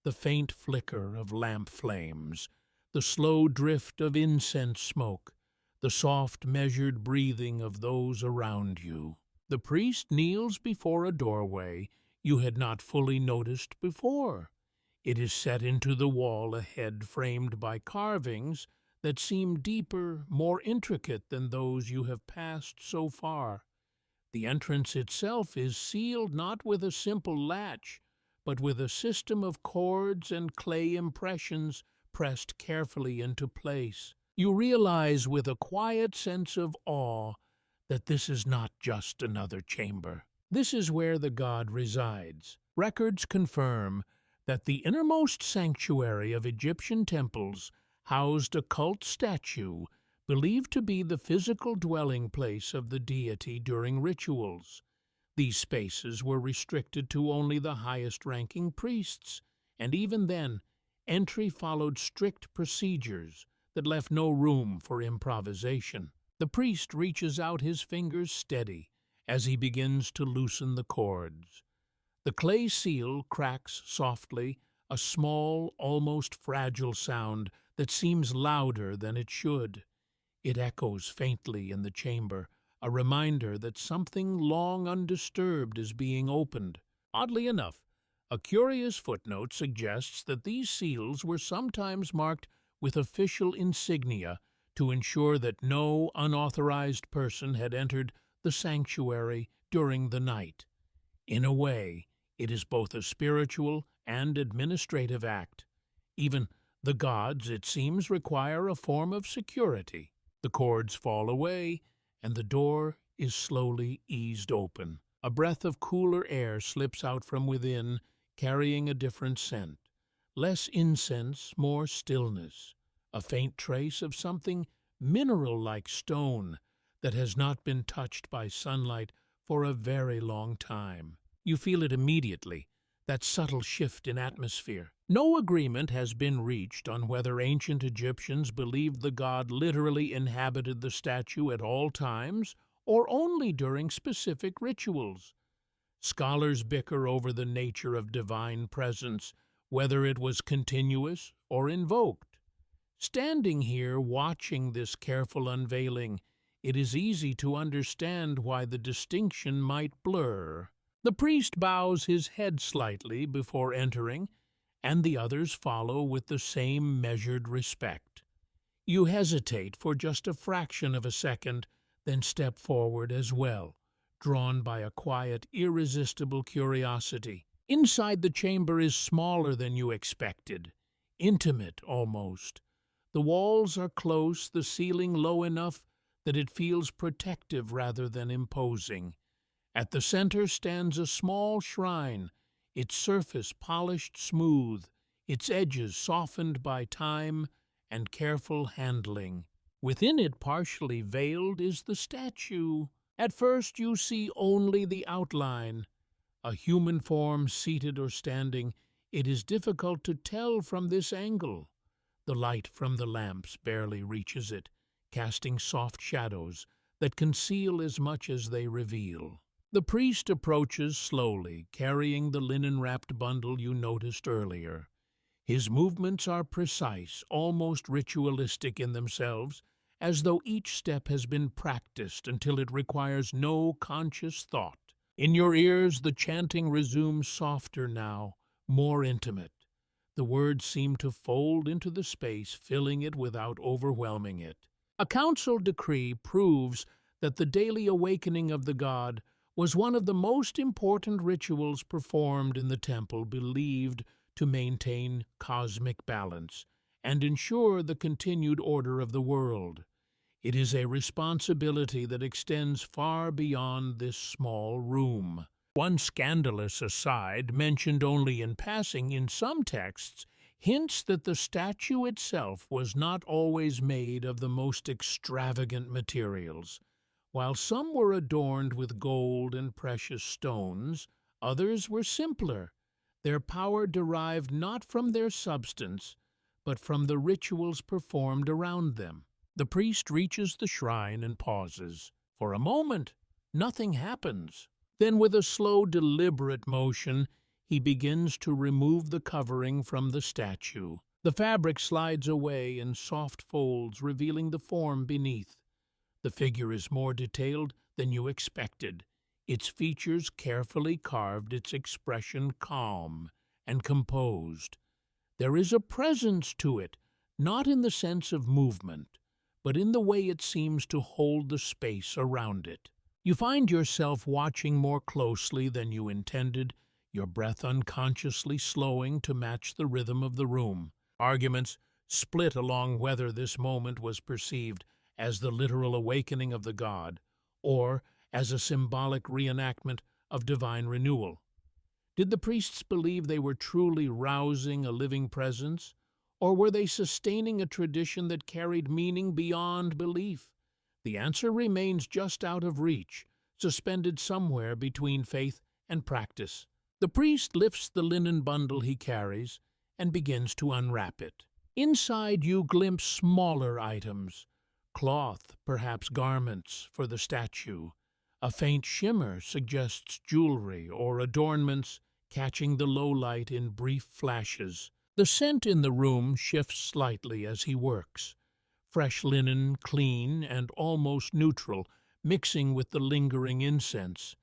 The faint flicker of lamp flames, the slow drift of incense smoke, the soft, measured breathing of those around you. The priest kneels before a doorway you had not fully noticed before. It is set into the wall ahead, framed by carvings that seem deeper, more intricate than those you have passed so far. The entrance itself is sealed not with a simple latch, but with a system of cords and clay impressions pressed carefully into place. You realize with a quiet sense of awe that this is not just another chamber. This is where the god resides. Records confirm that the innermost sanctuary of Egyptian temples housed a cult statue believed to be the physical dwelling place of the deity during rituals. These spaces were restricted to only the highest-ranking priests, and even then, entry followed strict procedures that left no room for improvisation. The priest reaches out his fingers steady as he begins to loosen the cords. The clay seal cracks softly, a small, almost fragile sound that seems louder than it should. It echoes faintly in the chamber, a reminder that something long undisturbed is being opened. Oddly enough, a curious footnote suggests that these seals were sometimes marked with official insignia to ensure that no unauthorized person had entered the sanctuary during the night. In a way, it is both a spiritual and administrative act. Even the gods, it seems, require a form of security. The cords fall away, and the door is slowly eased open. A breath of cooler air slips out from within, carrying a different scent. Less incense, more stillness. A faint trace of something mineral-like stone that has not been touched by sunlight for a very long time. You feel it immediately, that subtle shift in atmosphere. No agreement has been reached on whether ancient Egyptians believed the god literally inhabited the statue at all times or only during specific rituals. Scholars bicker over the nature of divine presence, whether it was continuous or invoked. Standing here watching this careful unveiling, it is easy to understand why the distinction might blur. The priest bows his head slightly before entering, and the others follow with the same measured respect. You hesitate for just a fraction of a second, then step forward as well, drawn by a quiet, irresistible curiosity. Inside the chamber is smaller than you expected, intimate almost. The walls are close, the ceiling low enough that it feels protective rather than imposing. At the center stands a small shrine, its surface polished smooth, its edges softened by time and careful handling. Within it, partially veiled, is the statue. At first you see only the outline, a human form seated or standing. It is difficult to tell from this angle. The light from the lamps barely reaches it, casting soft shadows that conceal as much as they reveal. The priest approaches slowly, carrying the linen-wrapped bundle you noticed earlier. His movements are precise, almost ritualistic in themselves, as though each step has been practiced until it requires no conscious thought. In your ears the chanting resumes softer now, more intimate. The words seem to fold into the space, filling it without overwhelming it. A council decree proves that the daily awakening of the god was one of the most important rituals performed in the temple, believed to maintain cosmic balance and ensure the continued order of the world. It is a responsibility that extends far beyond this small room. One scandalous aside, mentioned only in passing in some texts, hints that the statue itself was not always made of the most extravagant materials. While some were adorned with gold and precious stones, others were simpler. Their power derived not from their substance, but from the rituals performed around them. The priest reaches the shrine and pauses. For a moment, nothing happens. Then, with a slow, deliberate motion, he begins to remove the covering from the statue. The fabric slides away in soft folds, revealing the form beneath. The figure is more detailed than you expected, its features carefully carved, its expression calm and composed. There is a presence to it, not in the sense of movement, but in the way it seems to hold the space around it. You find yourself watching more closely than you intended, your breath unconsciously slowing to match the rhythm of the room. Arguments split along whether this moment was perceived as the literal awakening of the god, or as a symbolic reenactment of divine renewal. Did the priests believe they were truly rousing a living presence, or were they sustaining a tradition that carried meaning beyond belief? The answer remains just out of reach, suspended somewhere between faith and practice. The priest lifts the linen bundle he carries and begins to unwrap it. Inside you glimpse smaller items, cloth, perhaps garments for the statue. A faint shimmer suggests jewelry or adornments, catching the low light in brief flashes. The scent in the room shifts slightly as he works. Fresh linen, clean and almost neutral, mixing with the lingering incense.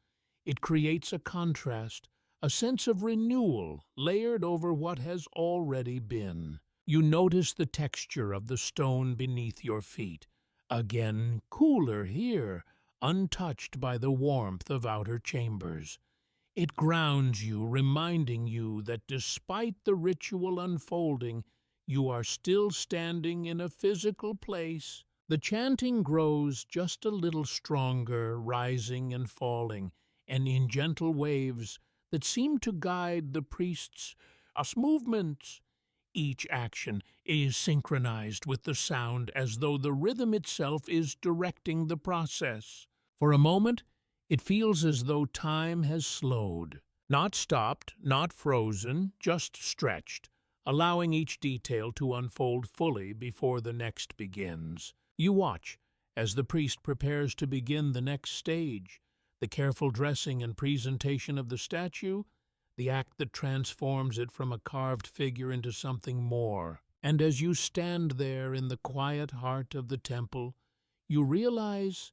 It creates a contrast, a sense of renewal layered over what has already been. You notice the texture of the stone beneath your feet. Again, cooler here, untouched by the warmth of outer chambers. It grounds you, reminding you that despite the ritual unfolding, you are still standing in a physical place. The chanting grows just a little stronger, rising and falling, and in gentle waves that seem to guide the priest's movements. Each action is synchronized with the sound as though the rhythm itself is directing the process. For a moment, it feels as though time has slowed. Not stopped, not frozen, just stretched, allowing each detail to unfold fully before the next begins. You watch as the priest prepares to begin the next stage, the careful dressing and presentation of the statue, the act that transforms it from a carved figure into something more. And as you stand there in the quiet heart of the temple, you realize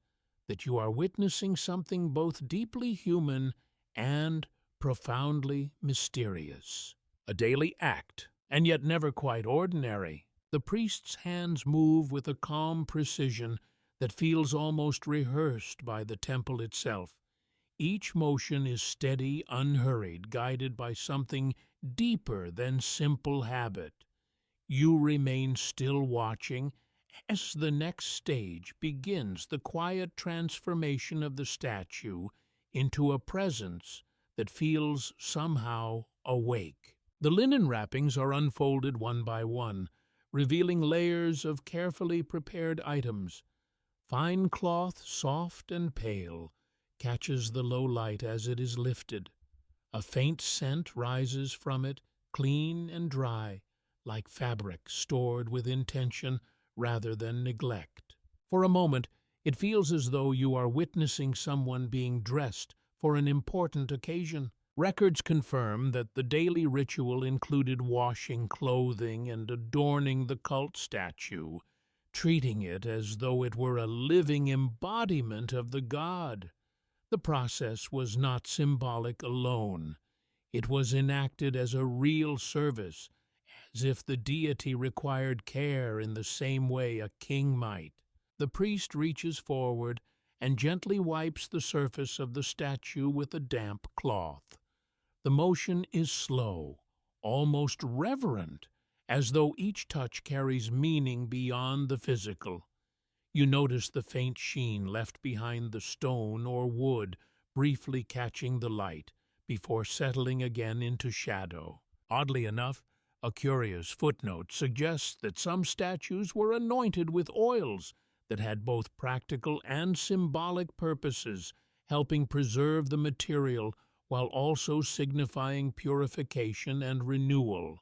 that you are witnessing something both deeply human and profoundly mysterious. A daily act, and yet never quite ordinary. The priest's hands move with a calm precision that feels almost rehearsed by the temple itself. Each motion is steady, unhurried, guided by something deeper than simple habit. You remain still watching as the next stage begins the quiet transformation of the statue into a presence that feels somehow awake. The linen wrappings are unfolded one by one, revealing layers of carefully prepared items. Fine cloth, soft and pale, catches the low light as it is lifted. A faint scent rises from it, clean and dry, like fabric stored with intention rather than neglect. For a moment, it feels as though you are witnessing someone being dressed for an important occasion. Records confirm that the daily ritual included washing clothing and adorning the cult statue, treating it as though it were a living embodiment of the god. The process was not symbolic alone. It was enacted as a real service, as if the deity required care in the same way a king might. The priest reaches forward and gently wipes the surface of the statue with a damp cloth. The motion is slow, almost reverent, as though each touch carries meaning beyond the physical. You notice the faint sheen left behind the stone or wood, briefly catching the light, before settling again into shadow. Oddly enough, a curious footnote suggests that some statues were anointed with oils that had both practical and symbolic purposes, helping preserve the material while also signifying purification and renewal.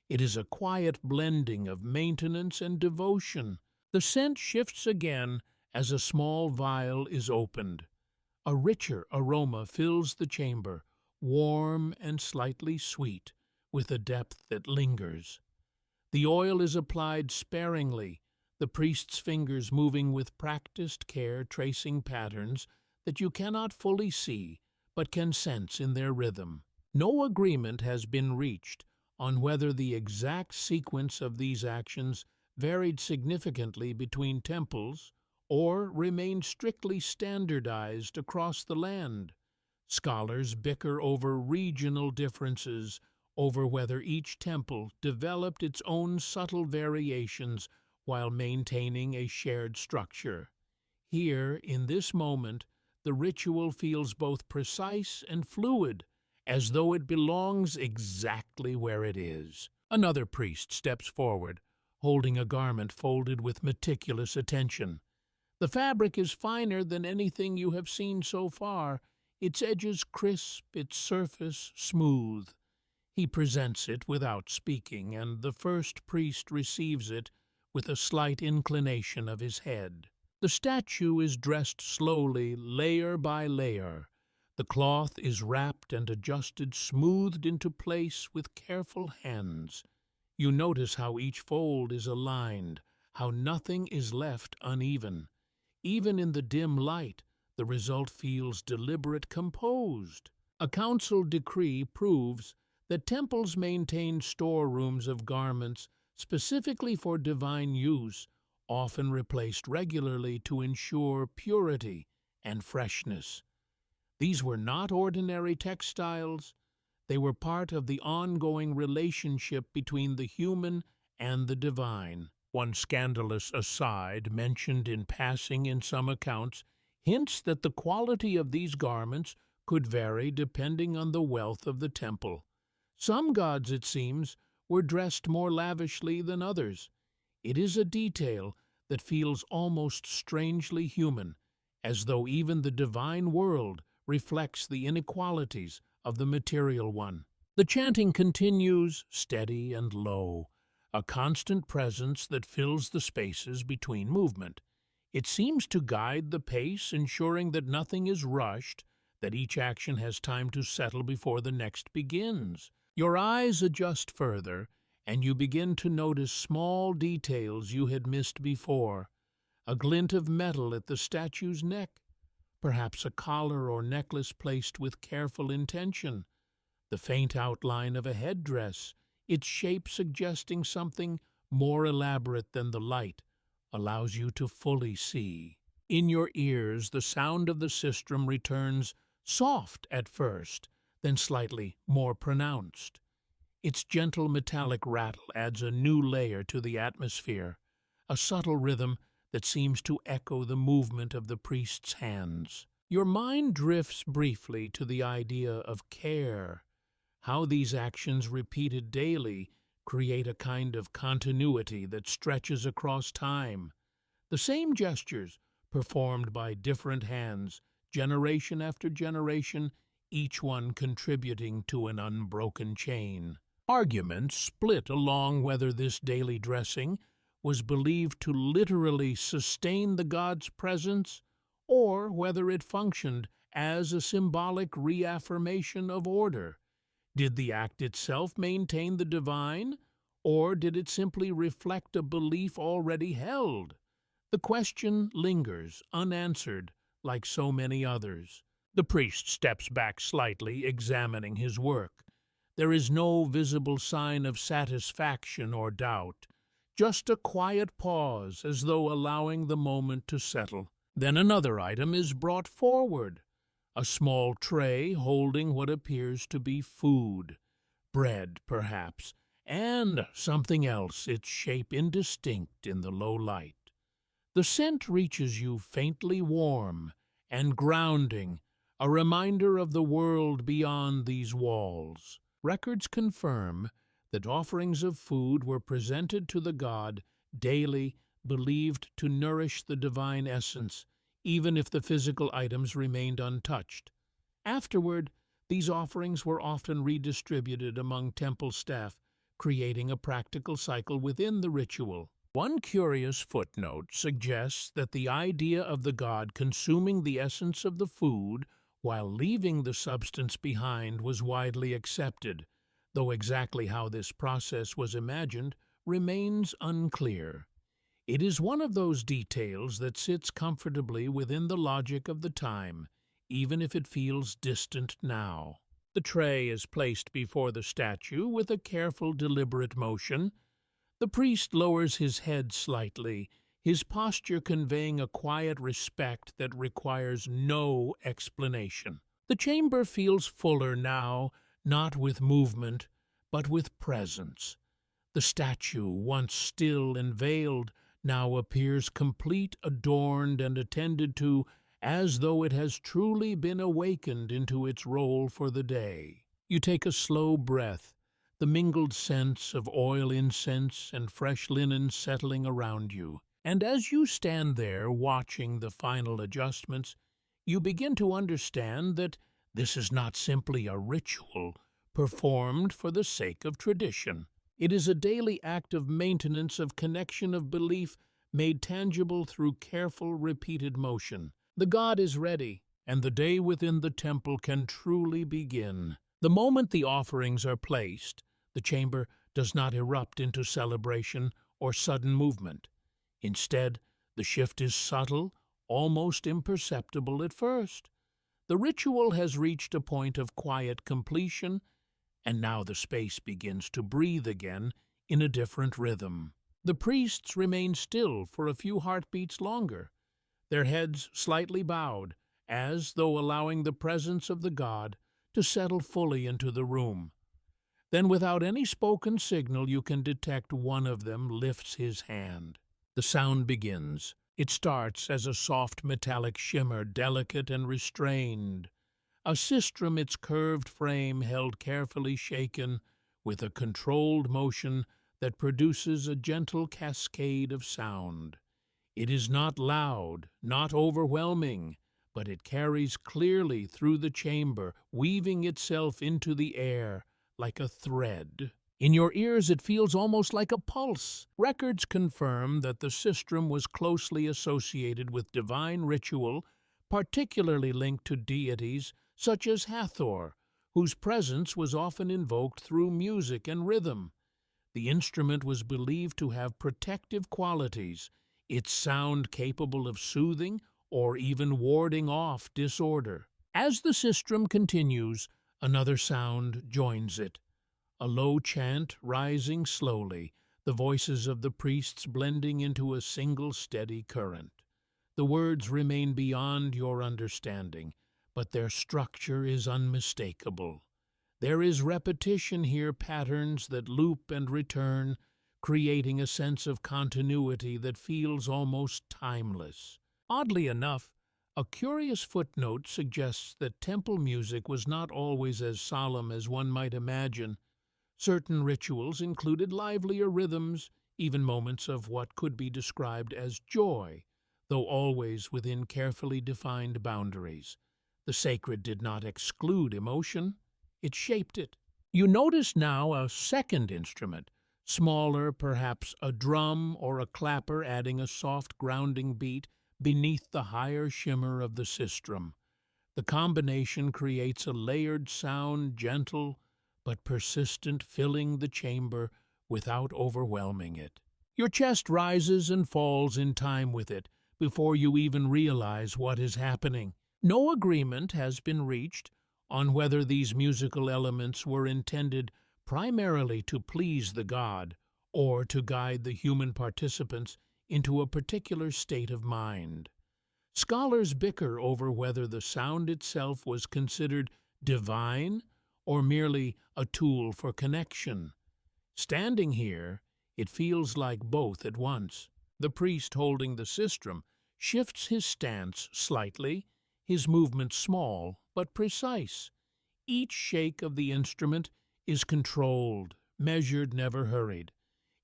It is a quiet blending of maintenance and devotion. The scent shifts again as a small vial is opened. A richer aroma fills the chamber, warm and slightly sweet, with a depth that lingers. The oil is applied sparingly, the priest's fingers moving with practiced care, tracing patterns that you cannot fully see but can sense in their rhythm. No agreement has been reached on whether the exact sequence of these actions varied significantly between temples or remained strictly standardized across the land. Scholars bicker over regional differences, over whether each temple developed its own subtle variations while maintaining a shared structure. Here, in this moment, the ritual feels both precise and fluid, as though it belongs exactly where it is. Another priest steps forward, holding a garment folded with meticulous attention. The fabric is finer than anything you have seen so far, its edges crisp, its surface smooth. He presents it without speaking, and the first priest receives it with a slight inclination of his head. The statue is dressed slowly, layer by layer. The cloth is wrapped and adjusted, smoothed into place with careful hands. You notice how each fold is aligned, how nothing is left uneven. Even in the dim light, the result feels deliberate, composed. A council decree proves that temples maintained storerooms of garments specifically for divine use, often replaced regularly to ensure purity and freshness. These were not ordinary textiles. They were part of the ongoing relationship between the human and the divine. One scandalous aside, mentioned in passing in some accounts, hints that the quality of these garments could vary depending on the wealth of the temple. Some gods, it seems, were dressed more lavishly than others. It is a detail that feels almost strangely human, as though even the divine world reflects the inequalities of the material one. The chanting continues, steady and low, a constant presence that fills the spaces between movement. It seems to guide the pace, ensuring that nothing is rushed, that each action has time to settle before the next begins. Your eyes adjust further, and you begin to notice small details you had missed before. a glint of metal at the statue's neck, perhaps a collar or necklace placed with careful intention, the faint outline of a headdress, its shape suggesting something more elaborate than the light allows you to fully see. In your ears, the sound of the sistrum returns, soft at first, then slightly more pronounced. Its gentle metallic rattle adds a new layer to the atmosphere, a subtle rhythm that seems to echo the movement of the priest's hands. Your mind drifts briefly to the idea of care, how these actions repeated daily create a kind of continuity that stretches across time. The same gestures, performed by different hands, generation after generation, each one contributing to an unbroken chain. Arguments split along whether this daily dressing was believed to literally sustain the god's presence, or whether it functioned as a symbolic reaffirmation of order. Did the act itself maintain the divine, or did it simply reflect a belief already held? The question lingers, unanswered, like so many others. The priest steps back slightly, examining his work. There is no visible sign of satisfaction or doubt, just a quiet pause, as though allowing the moment to settle. Then another item is brought forward, a small tray holding what appears to be food, bread perhaps, and something else, its shape indistinct in the low light. The scent reaches you faintly warm and grounding, a reminder of the world beyond these walls. Records confirm that offerings of food were presented to the god daily, believed to nourish the divine essence, even if the physical items remained untouched. Afterward, these offerings were often redistributed among temple staff, creating a practical cycle within the ritual. One curious footnote suggests that the idea of the god consuming the essence of the food while leaving the substance behind was widely accepted, though exactly how this process was imagined remains unclear. It is one of those details that sits comfortably within the logic of the time, even if it feels distant now. The tray is placed before the statue with a careful, deliberate motion. The priest lowers his head slightly, his posture conveying a quiet respect that requires no explanation. The chamber feels fuller now, not with movement, but with presence. The statue, once still and veiled, now appears complete, adorned, and attended to, as though it has truly been awakened into its role for the day. You take a slow breath, the mingled scents of oil incense and fresh linen settling around you. And as you stand there watching the final adjustments, you begin to understand that this is not simply a ritual performed for the sake of tradition. It is a daily act of maintenance, of connection, of belief, made tangible through careful, repeated motion. The god is ready, and the day within the temple can truly begin. The moment the offerings are placed, the chamber does not erupt into celebration or sudden movement. Instead, the shift is subtle, almost imperceptible at first. The ritual has reached a point of quiet completion, and now the space begins to breathe again in a different rhythm. The priests remain still for a few heartbeats longer, their heads slightly bowed, as though allowing the presence of the god to settle fully into the room. Then, without any spoken signal, you can detect one of them lifts his hand. The sound begins. It starts as a soft metallic shimmer, delicate and restrained. A sistrum, its curved frame held carefully shaken, with a controlled motion that produces a gentle cascade of sound. It is not loud, not overwhelming, but it carries clearly through the chamber, weaving itself into the air like a thread. In your ears it feels almost like a pulse. Records confirm that the sistrum was closely associated with divine ritual, particularly linked to deities such as Hathor, whose presence was often invoked through music and rhythm. The instrument was believed to have protective qualities, its sound capable of soothing or even warding off disorder. As the sistrum continues, another sound joins it, a low chant rising slowly, the voices of the priests blending into a single steady current. The words remain beyond your understanding, but their structure is unmistakable. There is repetition here, patterns that loop and return, creating a sense of continuity that feels almost timeless. Oddly enough, a curious footnote suggests that temple music was not always as solemn as one might imagine. Certain rituals included livelier rhythms, even moments of what could be described as joy, though always within carefully defined boundaries. The sacred did not exclude emotion, it shaped it. You notice now a second instrument, smaller, perhaps a drum or a clapper adding a soft grounding beat beneath the higher shimmer of the sistrum. The combination creates a layered sound, gentle but persistent, filling the chamber without overwhelming it. Your chest rises and falls in time with it before you even realize what is happening. No agreement has been reached on whether these musical elements were intended primarily to please the god or to guide the human participants into a particular state of mind. Scholars bicker over whether the sound itself was considered divine or merely a tool for connection. Standing here, it feels like both at once. The priest holding the sistrum shifts his stance slightly, his movement small but precise. Each shake of the instrument is controlled, measured, never hurried.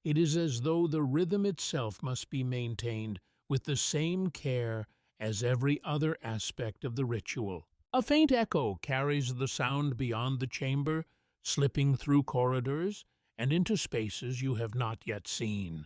It is as though the rhythm itself must be maintained with the same care as every other aspect of the ritual. A faint echo carries the sound beyond the chamber, slipping through corridors and into spaces you have not yet seen.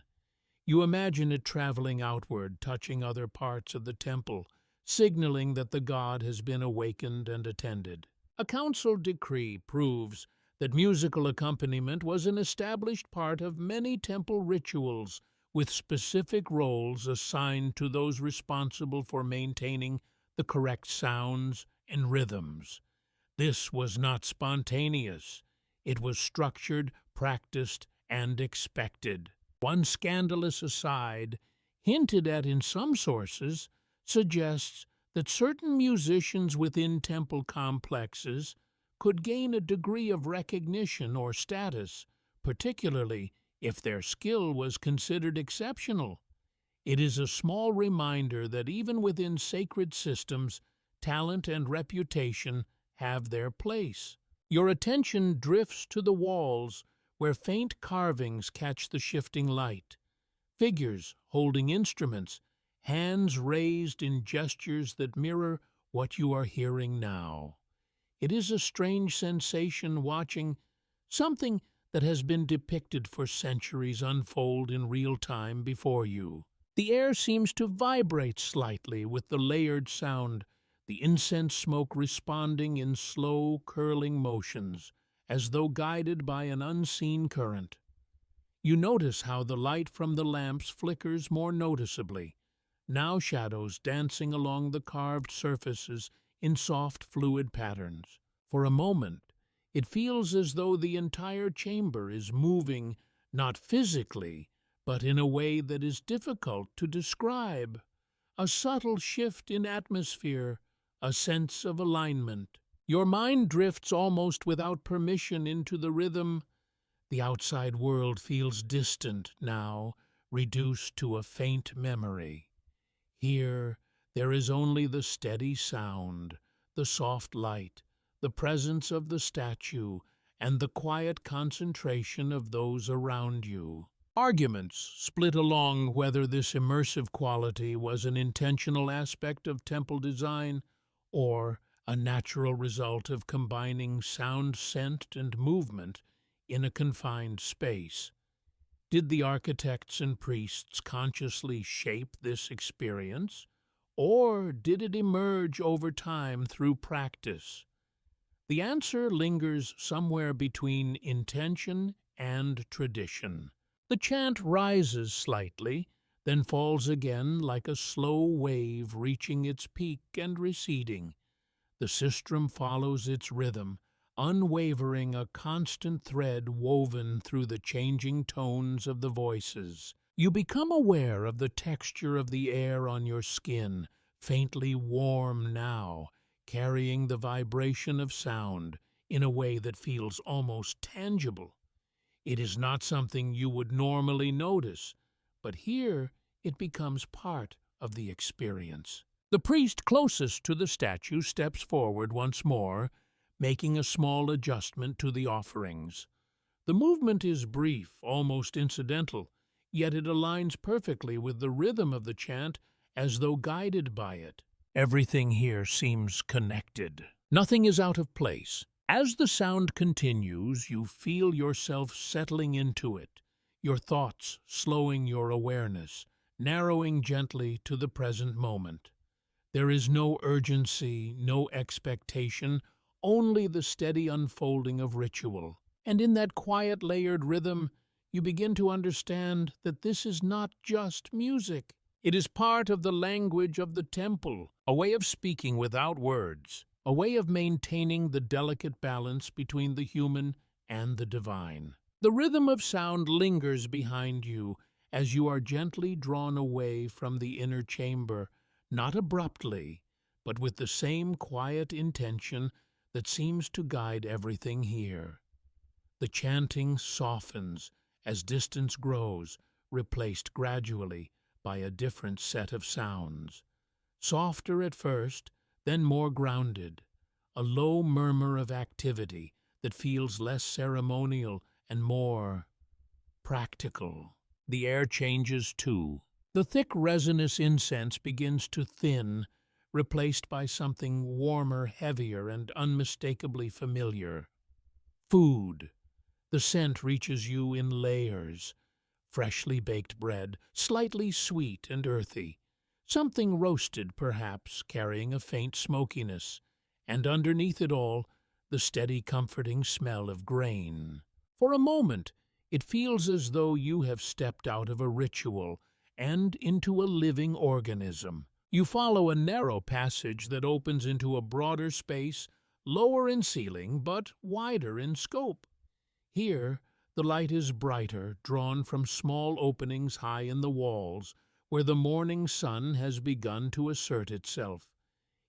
You imagine it traveling outward, touching other parts of the temple, signaling that the god has been awakened and attended. A council decree proves that musical accompaniment was an established part of many temple rituals, with specific roles assigned to those responsible for maintaining the correct sounds and rhythms. This was not spontaneous. It was structured, practiced, and expected. One scandalous aside, hinted at in some sources, suggests that certain musicians within temple complexes could gain a degree of recognition or status, particularly if their skill was considered exceptional. It is a small reminder that even within sacred systems, talent and reputation have their place. Your attention drifts to the walls where faint carvings catch the shifting light. Figures holding instruments, hands raised in gestures that mirror what you are hearing now. It is a strange sensation watching something that has been depicted for centuries unfold in real time before you. The air seems to vibrate slightly with the layered sound, the incense smoke responding in slow, curling motions, as though guided by an unseen current. You notice how the light from the lamps flickers more noticeably, now shadows dancing along the carved surfaces in soft, fluid patterns. For a moment, it feels as though the entire chamber is moving, not physically, but in a way that is difficult to describe. A subtle shift in atmosphere, a sense of alignment. Your mind drifts almost without permission into the rhythm. The outside world feels distant now, reduced to a faint memory. Here, there is only the steady sound, the soft light, the presence of the statue, and the quiet concentration of those around you. Arguments split along whether this immersive quality was an intentional aspect of temple design or a natural result of combining sound, scent, and movement in a confined space. Did the architects and priests consciously shape this experience, or did it emerge over time through practice? The answer lingers somewhere between intention and tradition. The chant rises slightly, then falls again like a slow wave reaching its peak and receding. The sistrum follows its rhythm, unwavering, a constant thread woven through the changing tones of the voices. You become aware of the texture of the air on your skin, faintly warm now, carrying the vibration of sound in a way that feels almost tangible. It is not something you would normally notice, but here it becomes part of the experience. The priest closest to the statue steps forward once more, making a small adjustment to the offerings. The movement is brief, almost incidental, yet it aligns perfectly with the rhythm of the chant as though guided by it. Everything here seems connected. Nothing is out of place. As the sound continues, you feel yourself settling into it, your thoughts slowing your awareness, narrowing gently to the present moment. There is no urgency, no expectation, only the steady unfolding of ritual. And in that quiet, layered rhythm, you begin to understand that this is not just music. It is part of the language of the temple, a way of speaking without words, a way of maintaining the delicate balance between the human and the divine. The rhythm of sound lingers behind you as you are gently drawn away from the inner chamber, not abruptly, but with the same quiet intention that seems to guide everything here. The chanting softens as distance grows, replaced gradually by a different set of sounds. Softer at first, then more grounded, a low murmur of activity that feels less ceremonial and more practical. The air changes too. The thick resinous incense begins to thin, replaced by something warmer, heavier, and unmistakably familiar. Food. The scent reaches you in layers. Freshly baked bread, slightly sweet and earthy. Something roasted, perhaps, carrying a faint smokiness. And underneath it all, the steady, comforting smell of grain. For a moment, it feels as though you have stepped out of a ritual and into a living organism. You follow a narrow passage that opens into a broader space, lower in ceiling but wider in scope. Here, the light is brighter, drawn from small openings high in the walls, where the morning sun has begun to assert itself.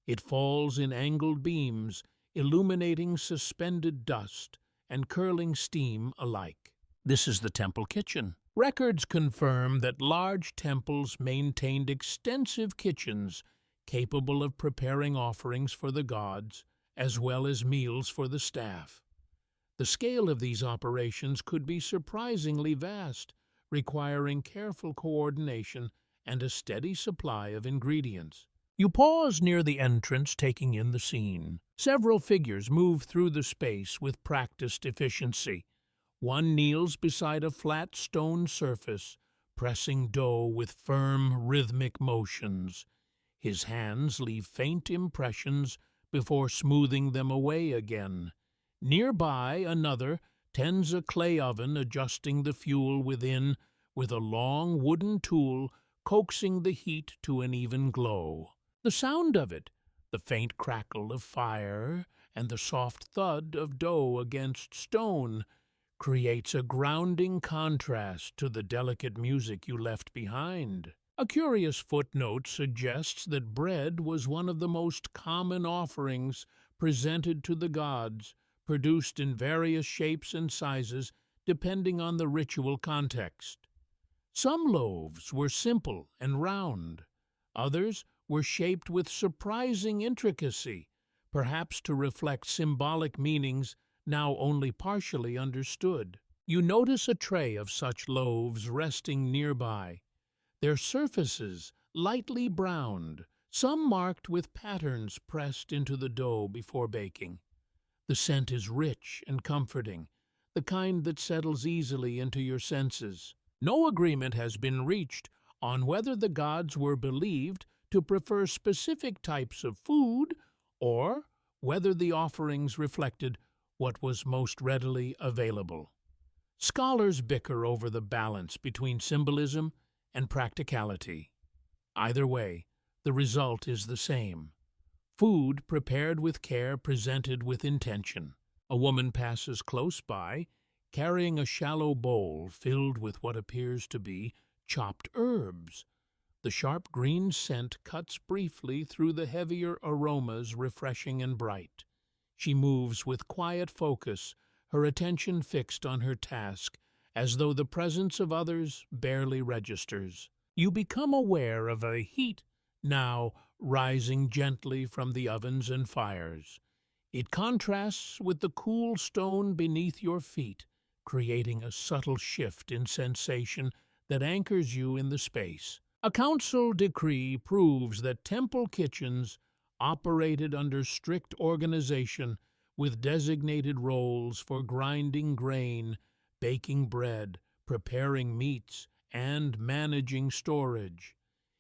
It falls in angled beams, illuminating suspended dust and curling steam alike. This is the temple kitchen. Records confirm that large temples maintained extensive kitchens capable of preparing offerings for the gods, as well as meals for the staff. The scale of these operations could be surprisingly vast, requiring careful coordination and a steady supply of ingredients. You pause near the entrance, taking in the scene. Several figures move through the space with practiced efficiency. One kneels beside a flat stone surface, pressing dough with firm, rhythmic motions. His hands leave faint impressions before smoothing them away again. Nearby, another tends a clay oven, adjusting the fuel within with a long wooden tool, coaxing the heat to an even glow. The sound of it, the faint crackle of fire and the soft thud of dough against stone, creates a grounding contrast to the delicate music you left behind. A curious footnote suggests that bread was one of the most common offerings presented to the gods, produced in various shapes and sizes depending on the ritual context. Some loaves were simple and round. Others were shaped with surprising intricacy, perhaps to reflect symbolic meanings now only partially understood. You notice a tray of such loaves resting nearby, their surfaces lightly browned, some marked with patterns pressed into the dough before baking. The scent is rich and comforting, the kind that settles easily into your senses. No agreement has been reached on whether the gods were believed to prefer specific types of food or whether the offerings reflected what was most readily available. Scholars bicker over the balance between symbolism and practicality. Either way, the result is the same. Food prepared with care, presented with intention. A woman passes close by, carrying a shallow bowl filled with what appears to be chopped herbs. The sharp green scent cuts briefly through the heavier aromas, refreshing and bright. She moves with quiet focus, her attention fixed on her task, as though the presence of others barely registers. You become aware of a heat now rising gently from the ovens and fires. It contrasts with the cool stone beneath your feet, creating a subtle shift in sensation that anchors you in the space. A council decree proves that temple kitchens operated under strict organization with designated roles for grinding grain, baking bread, preparing meats, and managing storage.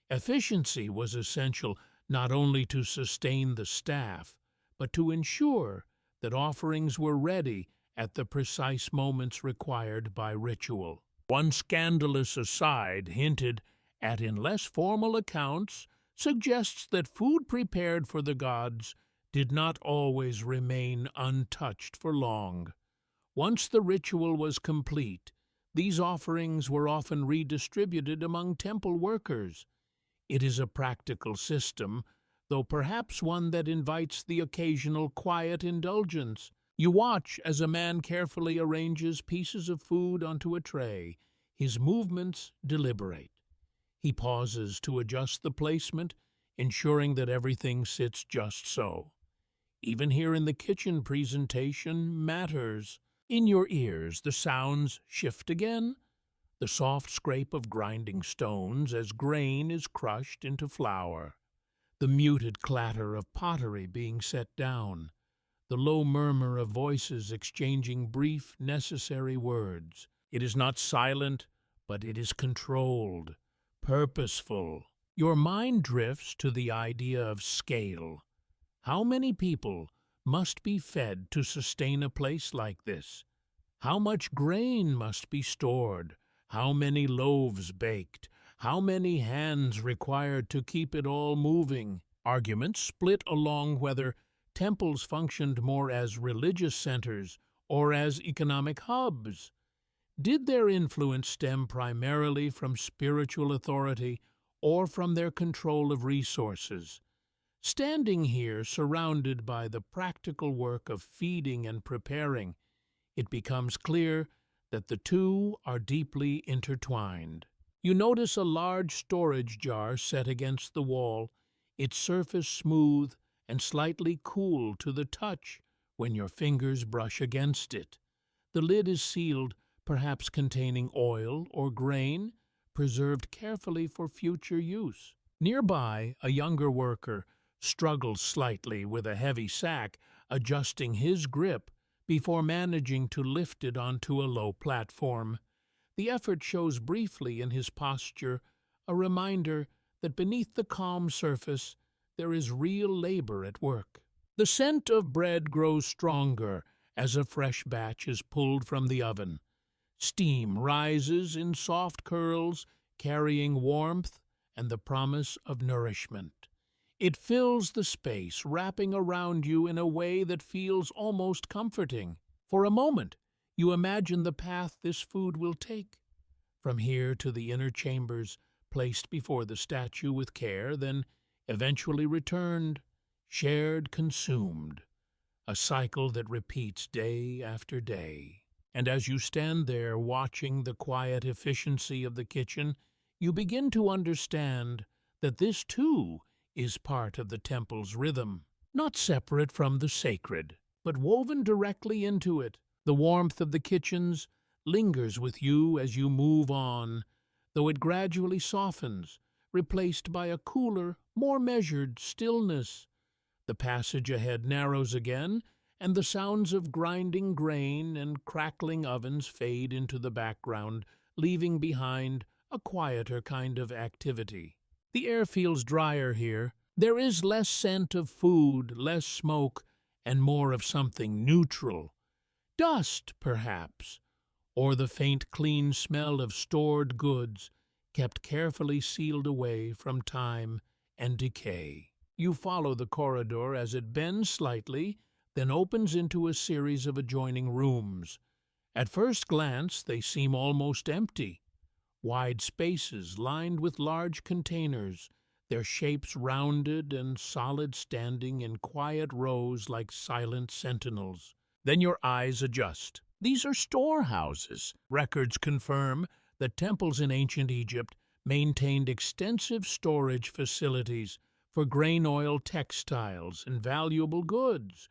Efficiency was essential not only to sustain the staff, but to ensure that offerings were ready at the precise moments required by ritual. One scandalous aside hinted at in less formal accounts suggests that food prepared for the gods did not always remain untouched for long. Once the ritual was complete, these offerings were often redistributed among temple workers. It is a practical system, though perhaps one that invites the occasional quiet indulgence. You watch as a man carefully arranges pieces of food onto a tray, his movements deliberate. He pauses to adjust the placement, ensuring that everything sits just so. Even here in the kitchen, presentation matters. In your ears, the sounds shift again. The soft scrape of grinding stones as grain is crushed into flour. The muted clatter of pottery being set down. The low murmur of voices exchanging brief, necessary words. It is not silent, but it is controlled, purposeful. Your mind drifts to the idea of scale. How many people must be fed to sustain a place like this? How much grain must be stored? How many loaves baked? How many hands required to keep it all moving? Arguments split along whether temples functioned more as religious centers or as economic hubs. Did their influence stem primarily from spiritual authority or from their control of resources? Standing here, surrounded by the practical work of feeding and preparing, it becomes clear that the two are deeply intertwined. You notice a large storage jar set against the wall, its surface smooth and slightly cool to the touch when your fingers brush against it. The lid is sealed, perhaps containing oil or grain, preserved carefully for future use. Nearby, a younger worker struggles slightly with a heavy sack, adjusting his grip before managing to lift it onto a low platform. The effort shows briefly in his posture, a reminder that beneath the calm surface there is real labor at work. The scent of bread grows stronger as a fresh batch is pulled from the oven. Steam rises in soft curls, carrying warmth and the promise of nourishment. It fills the space, wrapping around you in a way that feels almost comforting. For a moment, you imagine the path this food will take. From here to the inner chambers, placed before the statue with care, then eventually returned, shared, consumed. A cycle that repeats day after day. And as you stand there watching the quiet efficiency of the kitchen, you begin to understand that this too is part of the temple's rhythm, not separate from the sacred, but woven directly into it. The warmth of the kitchens lingers with you as you move on, though it gradually softens, replaced by a cooler, more measured stillness. The passage ahead narrows again, and the sounds of grinding grain and crackling ovens fade into the background, leaving behind a quieter kind of activity. The air feels drier here. There is less scent of food, less smoke, and more of something neutral. Dust, perhaps, or the faint, clean smell of stored goods kept carefully sealed away from time and decay. You follow the corridor as it bends slightly, then opens into a series of adjoining rooms. At first glance, they seem almost empty. Wide spaces lined with large containers, their shapes rounded and solid, standing in quiet rows like silent sentinels. Then your eyes adjust. These are storehouses. Records confirm that temples in ancient Egypt maintained extensive storage facilities for grain oil, textiles, and valuable goods.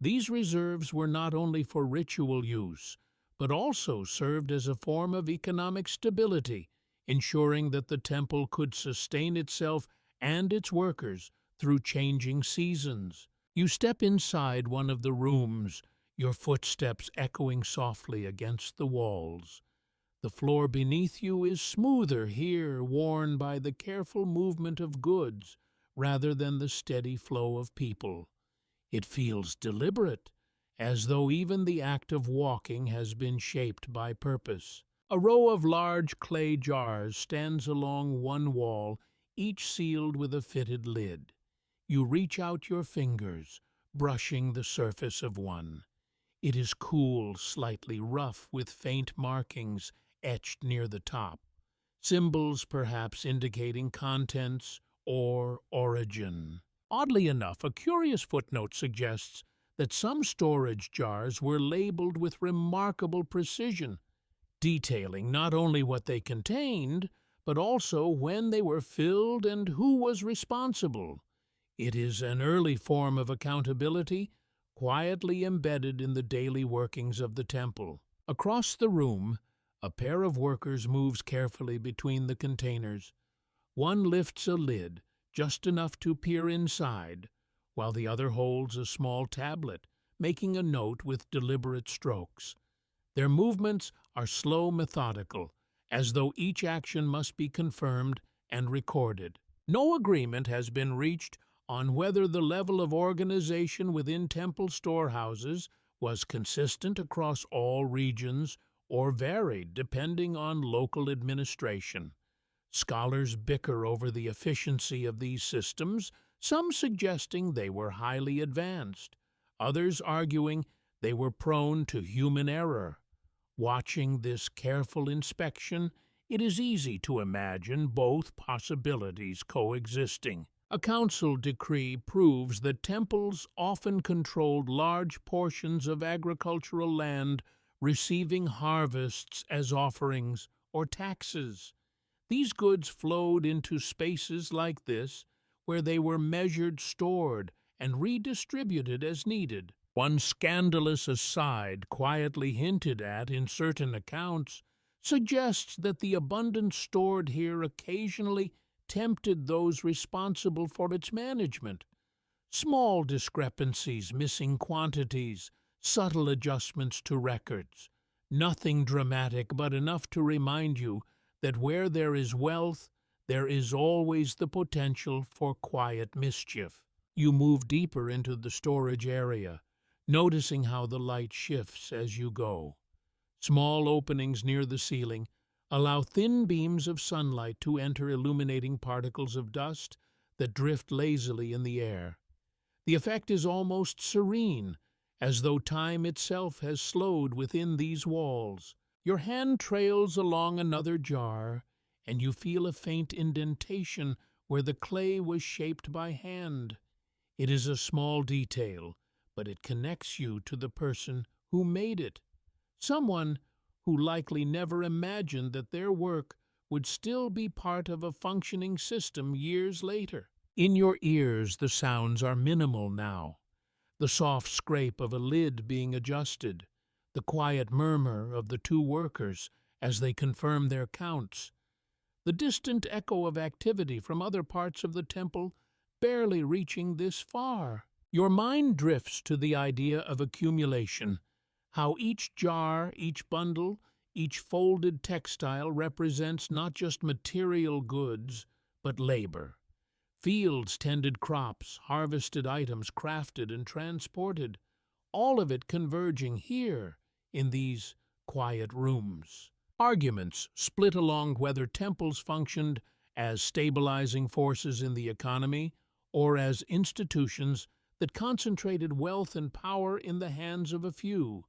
These reserves were not only for ritual use, but also served as a form of economic stability, ensuring that the temple could sustain itself and its workers through changing seasons. You step inside one of the rooms, your footsteps echoing softly against the walls. The floor beneath you is smoother here, worn by the careful movement of goods rather than the steady flow of people. It feels deliberate, as though even the act of walking has been shaped by purpose. A row of large clay jars stands along one wall, each sealed with a fitted lid. You reach out your fingers, brushing the surface of one. It is cool, slightly rough, with faint markings etched near the top. Symbols perhaps indicating contents or origin. Oddly enough, a curious footnote suggests that some storage jars were labeled with remarkable precision, detailing not only what they contained, but also when they were filled and who was responsible. It is an early form of accountability, quietly embedded in the daily workings of the temple. Across the room, a pair of workers moves carefully between the containers. One lifts a lid, just enough to peer inside, while the other holds a small tablet, making a note with deliberate strokes. Their movements are slow, methodical, as though each action must be confirmed and recorded. No agreement has been reached on whether the level of organization within temple storehouses was consistent across all regions or varied depending on local administration. Scholars bicker over the efficiency of these systems, some suggesting they were highly advanced, others arguing they were prone to human error. Watching this careful inspection, it is easy to imagine both possibilities coexisting. A council decree proves that temples often controlled large portions of agricultural land, receiving harvests as offerings or taxes. These goods flowed into spaces like this, where they were measured, stored, and redistributed as needed. One scandalous aside, quietly hinted at in certain accounts, suggests that the abundance stored here occasionally tempted those responsible for its management. Small discrepancies, missing quantities, subtle adjustments to records. Nothing dramatic, but enough to remind you that where there is wealth, there is always the potential for quiet mischief. You move deeper into the storage area, noticing how the light shifts as you go. Small openings near the ceiling allow thin beams of sunlight to enter, illuminating particles of dust that drift lazily in the air. The effect is almost serene, as though time itself has slowed within these walls. Your hand trails along another jar, and you feel a faint indentation where the clay was shaped by hand. It is a small detail, but it connects you to the person who made it, someone who likely never imagined that their work would still be part of a functioning system years later. In your ears, the sounds are minimal now. The soft scrape of a lid being adjusted, the quiet murmur of the two workers as they confirm their counts, the distant echo of activity from other parts of the temple barely reaching this far. Your mind drifts to the idea of accumulation, how each jar, each bundle, each folded textile represents not just material goods, but labor. Fields tended crops, harvested items crafted and transported, all of it converging here in these quiet rooms. Arguments split along whether temples functioned as stabilizing forces in the economy or as institutions that concentrated wealth and power in the hands of a few.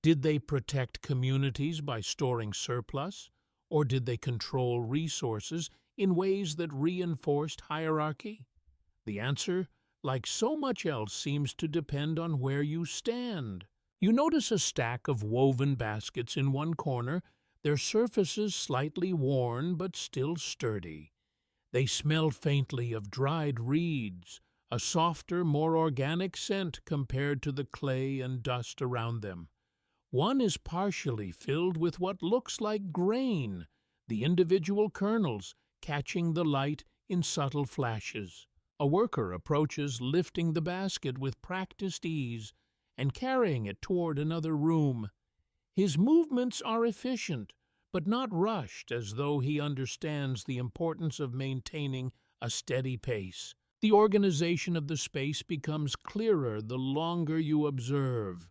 Did they protect communities by storing surplus, or did they control resources in ways that reinforced hierarchy? The answer, like so much else, seems to depend on where you stand. You notice a stack of woven baskets in one corner, their surfaces slightly worn but still sturdy. They smell faintly of dried reeds, a softer, more organic scent compared to the clay and dust around them. One is partially filled with what looks like grain, the individual kernels catching the light in subtle flashes. A worker approaches, lifting the basket with practiced ease and carrying it toward another room. His movements are efficient, but not rushed, as though he understands the importance of maintaining a steady pace. The organization of the space becomes clearer the longer you observe.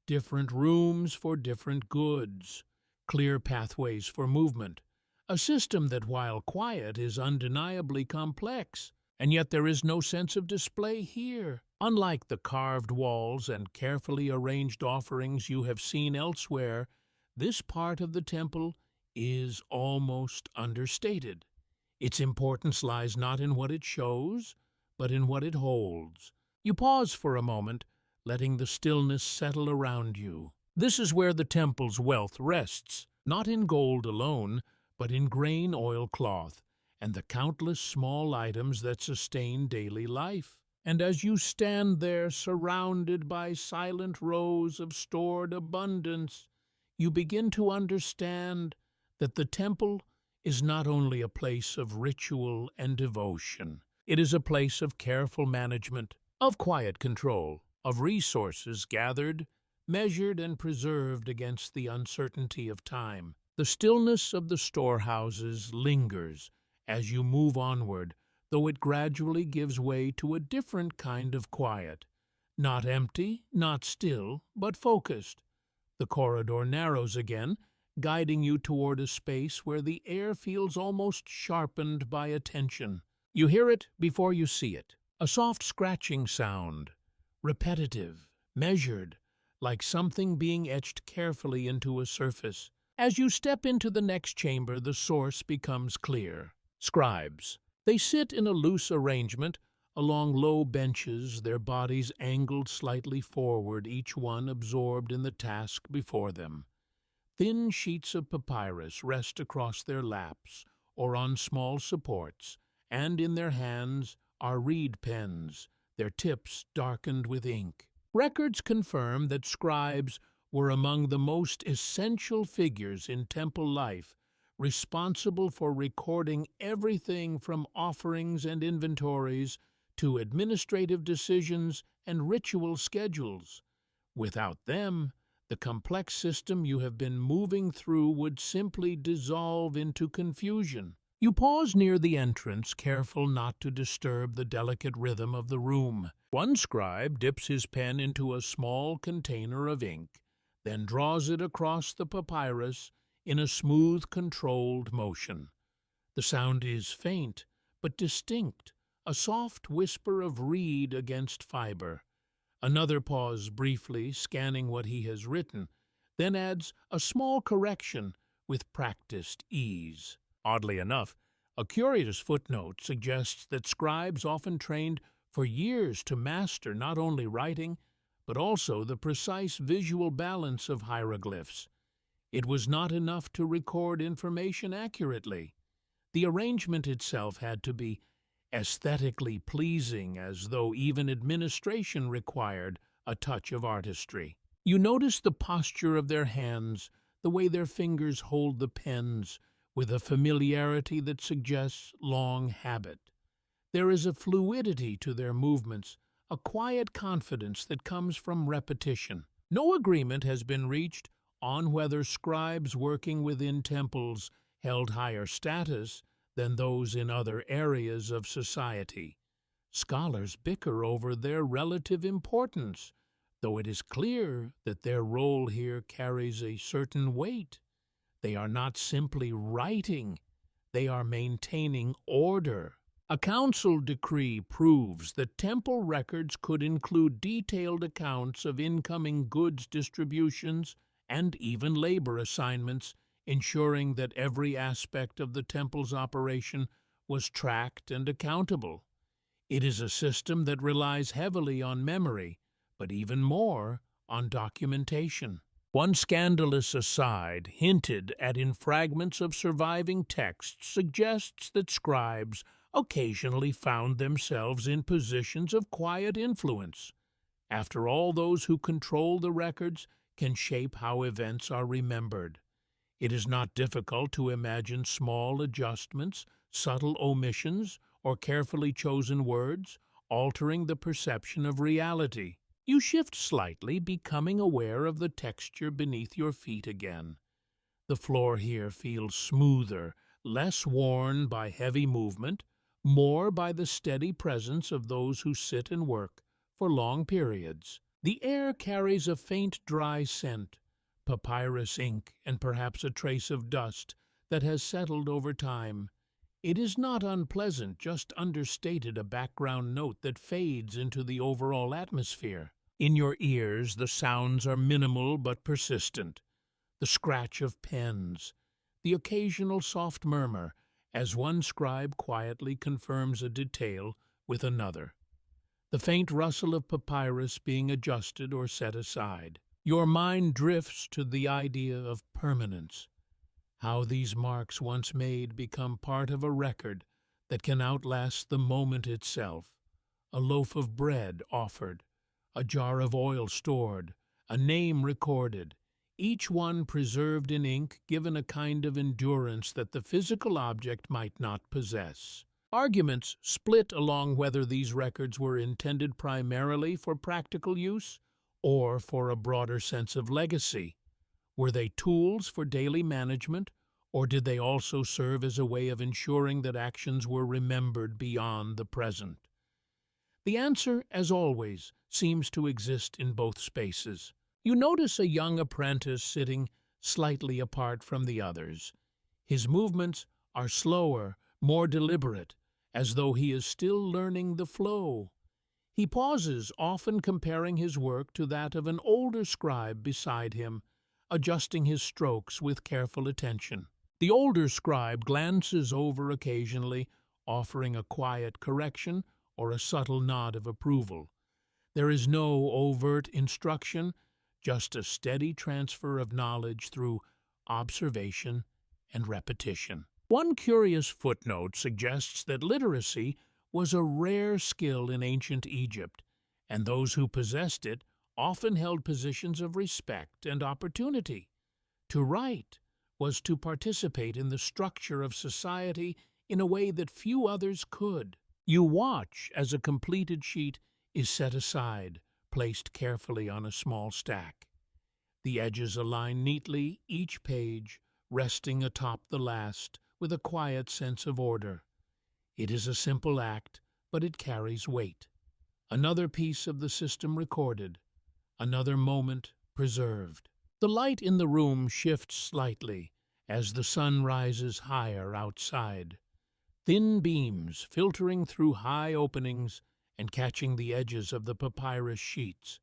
Different rooms for different goods, clear pathways for movement, a system that, while quiet, is undeniably complex, and yet there is no sense of display here. Unlike the carved walls and carefully arranged offerings you have seen elsewhere, this part of the temple is almost understated. Its importance lies not in what it shows, but in what it holds. You pause for a moment, letting the stillness settle around you. This is where the temple's wealth rests, not in gold alone, but in grain oilcloth and the countless small items that sustain daily life. And as you stand there surrounded by silent rows of stored abundance, you begin to understand that the temple is not only a place of ritual and devotion. It is a place of careful management, of quiet control, of resources gathered, measured, and preserved against the uncertainty of time. The stillness of the storehouses lingers as you move onward, though it gradually gives way to a different kind of quiet. Not empty, not still, but focused. The corridor narrows again, guiding you toward a space where the air feels almost sharpened by attention. You hear it before you see it. A soft scratching sound, repetitive, measured, like something being etched carefully into a surface. As you step into the next chamber, the source becomes clear. Scribes. They sit in a loose arrangement along low benches, their bodies angled slightly forward, each one absorbed in the task before them. Thin sheets of papyrus rest across their laps or on small supports, and in their hands are reed pens, their tips darkened with ink. Records confirm that scribes were among the most essential figures in temple life, responsible for recording everything from offerings and inventories to administrative decisions and ritual schedules. Without them, the complex system you have been moving through would simply dissolve into confusion. You pause near the entrance, careful not to disturb the delicate rhythm of the room. One scribe dips his pen into a small container of ink, then draws it across the papyrus in a smooth, controlled motion. The sound is faint, but distinct, a soft whisper of reed against fiber. Another pause briefly, scanning what he has written, then adds a small correction with practiced ease. Oddly enough, a curious footnote suggests that scribes often trained for years to master not only writing, but also the precise visual balance of hieroglyphs. It was not enough to record information accurately. The arrangement itself had to be aesthetically pleasing, as though even administration required a touch of artistry. You notice the posture of their hands, the way their fingers hold the pens, with a familiarity that suggests long habit. There is a fluidity to their movements, a quiet confidence that comes from repetition. No agreement has been reached on whether scribes working within temples held higher status than those in other areas of society. Scholars bicker over their relative importance, though it is clear that their role here carries a certain weight. They are not simply writing, they are maintaining order. A council decree proves that temple records could include detailed accounts of incoming goods distributions and even labor assignments, ensuring that every aspect of the temple's operation was tracked and accountable. It is a system that relies heavily on memory, but even more on documentation. One scandalous aside, hinted at in fragments of surviving texts, suggests that scribes occasionally found themselves in positions of quiet influence. After all, those who control the records can shape how events are remembered. It is not difficult to imagine small adjustments, subtle omissions, or carefully chosen words altering the perception of reality. You shift slightly, becoming aware of the texture beneath your feet again. The floor here feels smoother, less worn by heavy movement, more by the steady presence of those who sit and work for long periods. The air carries a faint dry scent, papyrus ink, and perhaps a trace of dust that has settled over time. It is not unpleasant, just understated, a background note that fades into the overall atmosphere. In your ears, the sounds are minimal but persistent. The scratch of pens, the occasional soft murmur, as one scribe quietly confirms a detail with another. The faint rustle of papyrus being adjusted or set aside. Your mind drifts to the idea of permanence. How these marks once made become part of a record that can outlast the moment itself. A loaf of bread offered, a jar of oil stored, a name recorded, each one preserved in ink, given a kind of endurance that the physical object might not possess. Arguments split along whether these records were intended primarily for practical use or for a broader sense of legacy. Were they tools for daily management, or did they also serve as a way of ensuring that actions were remembered beyond the present? The answer, as always, seems to exist in both spaces. You notice a young apprentice sitting slightly apart from the others. His movements are slower, more deliberate, as though he is still learning the flow. He pauses, often comparing his work to that of an older scribe beside him, adjusting his strokes with careful attention. The older scribe glances over occasionally, offering a quiet correction or a subtle nod of approval. There is no overt instruction, just a steady transfer of knowledge through observation and repetition. One curious footnote suggests that literacy was a rare skill in ancient Egypt, and those who possessed it often held positions of respect and opportunity. To write was to participate in the structure of society in a way that few others could. You watch as a completed sheet is set aside, placed carefully on a small stack. The edges align neatly, each page resting atop the last, with a quiet sense of order. It is a simple act, but it carries weight. Another piece of the system recorded, another moment preserved. The light in the room shifts slightly as the sun rises higher outside. Thin beams filtering through high openings and catching the edges of the papyrus sheets.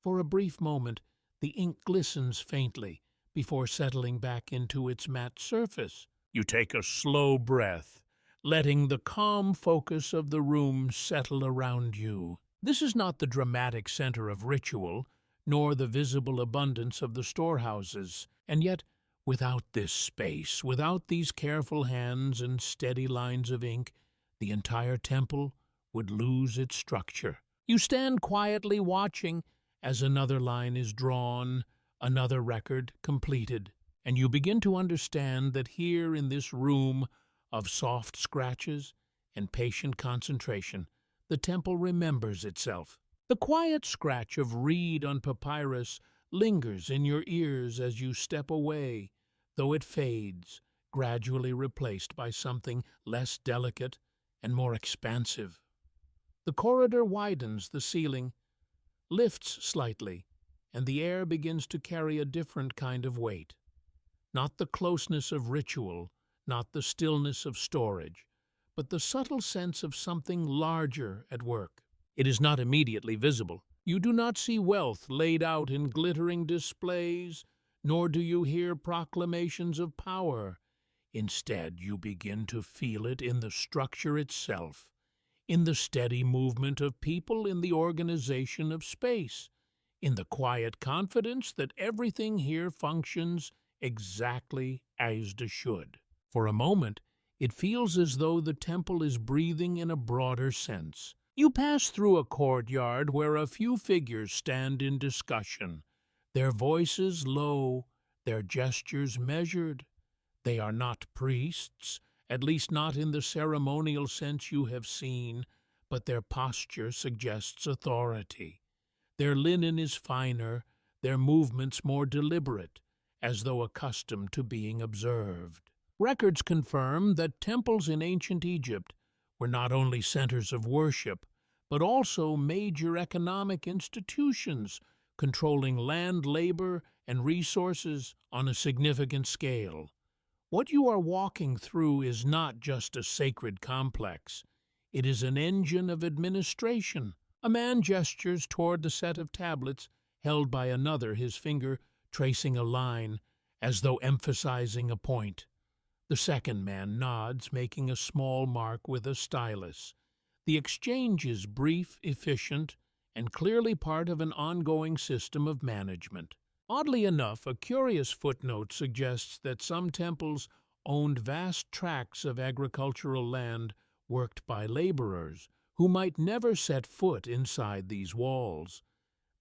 For a brief moment, the ink glistens faintly before settling back into its matte surface. You take a slow breath, letting the calm focus of the room settle around you. This is not the dramatic center of ritual, nor the visible abundance of the storehouses, and yet, without this space, without these careful hands and steady lines of ink, the entire temple would lose its structure. You stand quietly watching as another line is drawn, another record completed, and you begin to understand that here in this room of soft scratches and patient concentration, the temple remembers itself. The quiet scratch of reed on papyrus lingers in your ears as you step away, though it fades, gradually replaced by something less delicate and more expansive. The corridor widens, the ceiling lifts slightly, and the air begins to carry a different kind of weight. not the closeness of ritual, not the stillness of storage, but the subtle sense of something larger at work. It is not immediately visible. You do not see wealth laid out in glittering displays, nor do you hear proclamations of power. Instead, you begin to feel it in the structure itself, in the steady movement of people, in the organization of space, in the quiet confidence that everything here functions exactly as it should. For a moment, it feels as though the temple is breathing in a broader sense. You pass through a courtyard where a few figures stand in discussion, their voices low, their gestures measured. They are not priests, at least not in the ceremonial sense you have seen, but their posture suggests authority. Their linen is finer, their movements more deliberate, as though accustomed to being observed. Records confirm that temples in ancient Egypt were not only centers of worship, but also major economic institutions, controlling land, labor, and resources on a significant scale. What you are walking through is not just a sacred complex. It is an engine of administration. A man gestures toward the set of tablets held by another, his finger tracing a line, as though emphasizing a point. The second man nods, making a small mark with a stylus. The exchange is brief, efficient, and clearly part of an ongoing system of management. Oddly enough, a curious footnote suggests that some temples owned vast tracts of agricultural land worked by laborers who might never set foot inside these walls.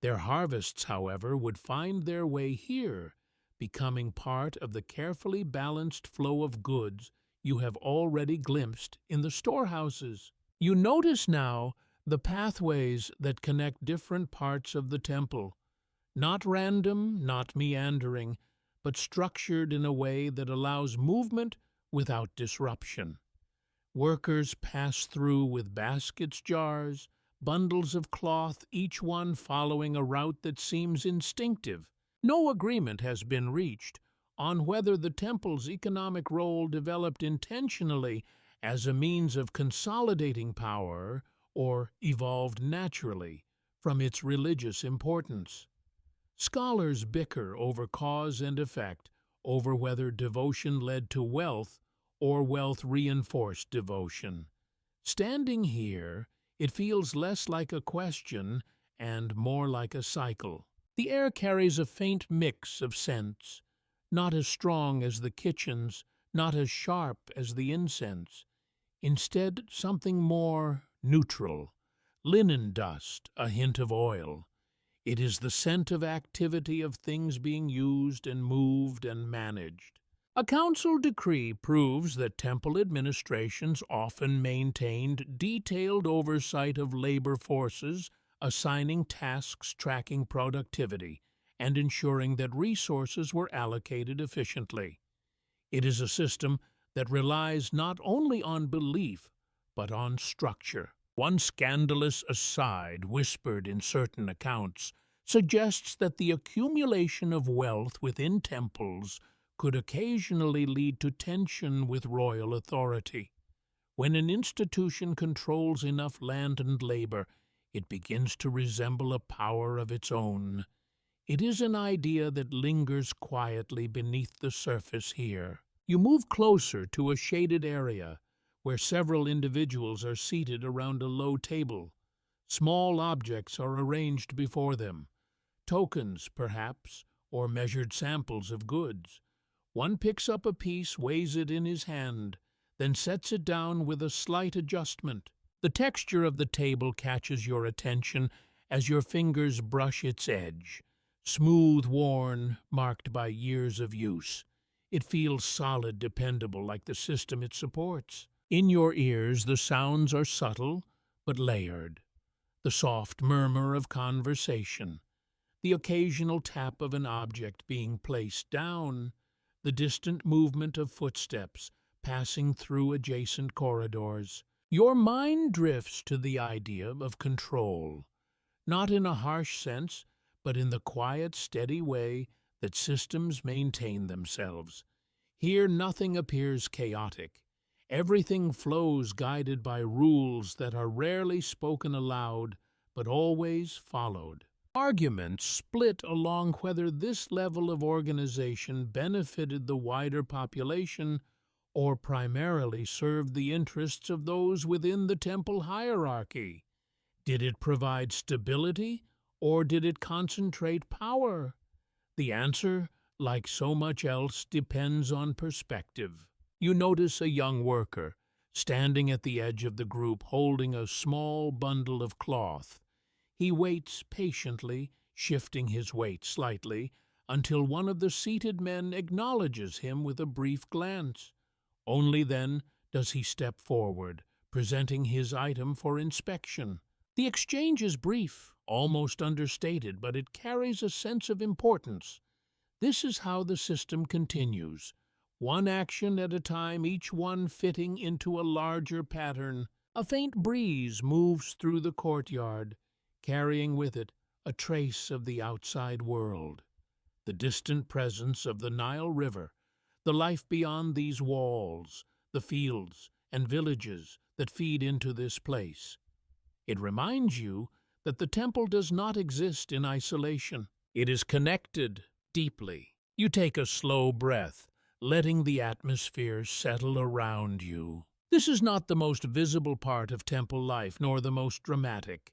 Their harvests, however, would find their way here, becoming part of the carefully balanced flow of goods you have already glimpsed in the storehouses. You notice now the pathways that connect different parts of the temple, not random, not meandering, but structured in a way that allows movement without disruption. Workers pass through with baskets, jars, bundles of cloth, each one following a route that seems instinctive. No agreement has been reached on whether the temple's economic role developed intentionally as a means of consolidating power or evolved naturally from its religious importance. Scholars bicker over cause and effect, over whether devotion led to wealth or wealth reinforced devotion. Standing here, it feels less like a question and more like a cycle. The air carries a faint mix of scents, not as strong as the kitchen's, not as sharp as the incense. Instead, something more neutral, linen dust, a hint of oil. It is the scent of activity, of things being used and moved and managed. A council decree proves that temple administrations often maintained detailed oversight of labor forces, assigning tasks, tracking productivity, and ensuring that resources were allocated efficiently. It is a system that relies not only on belief, but on structure. One scandalous aside, whispered in certain accounts, suggests that the accumulation of wealth within temples could occasionally lead to tension with royal authority. When an institution controls enough land and labor, it begins to resemble a power of its own. It is an idea that lingers quietly beneath the surface here. You move closer to a shaded area where several individuals are seated around a low table. Small objects are arranged before them, tokens, perhaps, or measured samples of goods. One picks up a piece, weighs it in his hand, then sets it down with a slight adjustment. The texture of the table catches your attention as your fingers brush its edge. Smooth, worn, marked by years of use. It feels solid, dependable, like the system it supports. In your ears, the sounds are subtle, but layered. The soft murmur of conversation, the occasional tap of an object being placed down, the distant movement of footsteps passing through adjacent corridors. Your mind drifts to the idea of control, not in a harsh sense, but in the quiet, steady way that systems maintain themselves. Here nothing appears chaotic. Everything flows guided by rules that are rarely spoken aloud, but always followed. Arguments split along whether this level of organization benefited the wider population or primarily served the interests of those within the temple hierarchy. Did it provide stability or did it concentrate power? The answer, like so much else, depends on perspective. You notice a young worker standing at the edge of the group holding a small bundle of cloth. He waits patiently, shifting his weight slightly, until one of the seated men acknowledges him with a brief glance. Only then does he step forward, presenting his item for inspection. The exchange is brief, almost understated, but it carries a sense of importance. This is how the system continues, one action at a time, each one fitting into a larger pattern. A faint breeze moves through the courtyard, carrying with it a trace of the outside world. The distant presence of the Nile River, the life beyond these walls, the fields and villages that feed into this place. It reminds you that the temple does not exist in isolation. It is connected deeply. You take a slow breath, letting the atmosphere settle around you. This is not the most visible part of temple life, nor the most dramatic.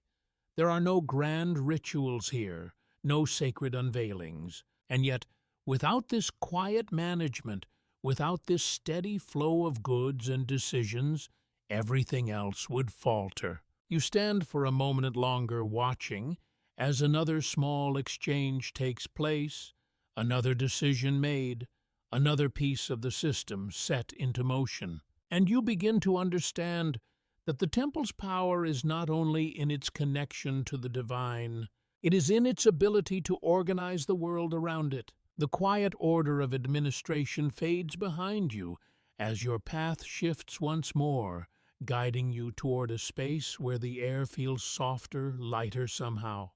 There are no grand rituals here, no sacred unveilings, and yet, without this quiet management, without this steady flow of goods and decisions, everything else would falter. You stand for a moment longer watching as another small exchange takes place, another decision made, another piece of the system set into motion. And you begin to understand that the temple's power is not only in its connection to the divine, it is in its ability to organize the world around it. The quiet order of administration fades behind you as your path shifts once more, guiding you toward a space where the air feels softer, lighter somehow.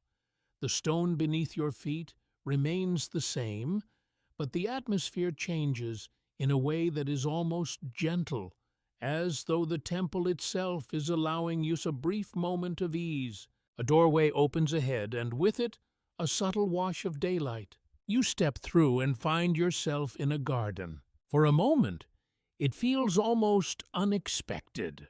The stone beneath your feet remains the same, but the atmosphere changes in a way that is almost gentle, as though the temple itself is allowing you a brief moment of ease. A doorway opens ahead, and with it, a subtle wash of daylight. You step through and find yourself in a garden. For a moment, it feels almost unexpected.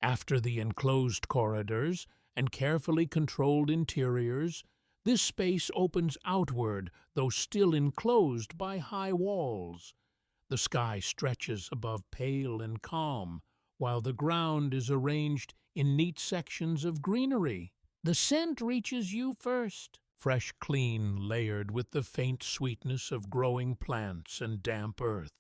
After the enclosed corridors and carefully controlled interiors, this space opens outward, though still enclosed by high walls. The sky stretches above pale and calm, while the ground is arranged in neat sections of greenery. The scent reaches you first, fresh, clean, layered with the faint sweetness of growing plants and damp earth.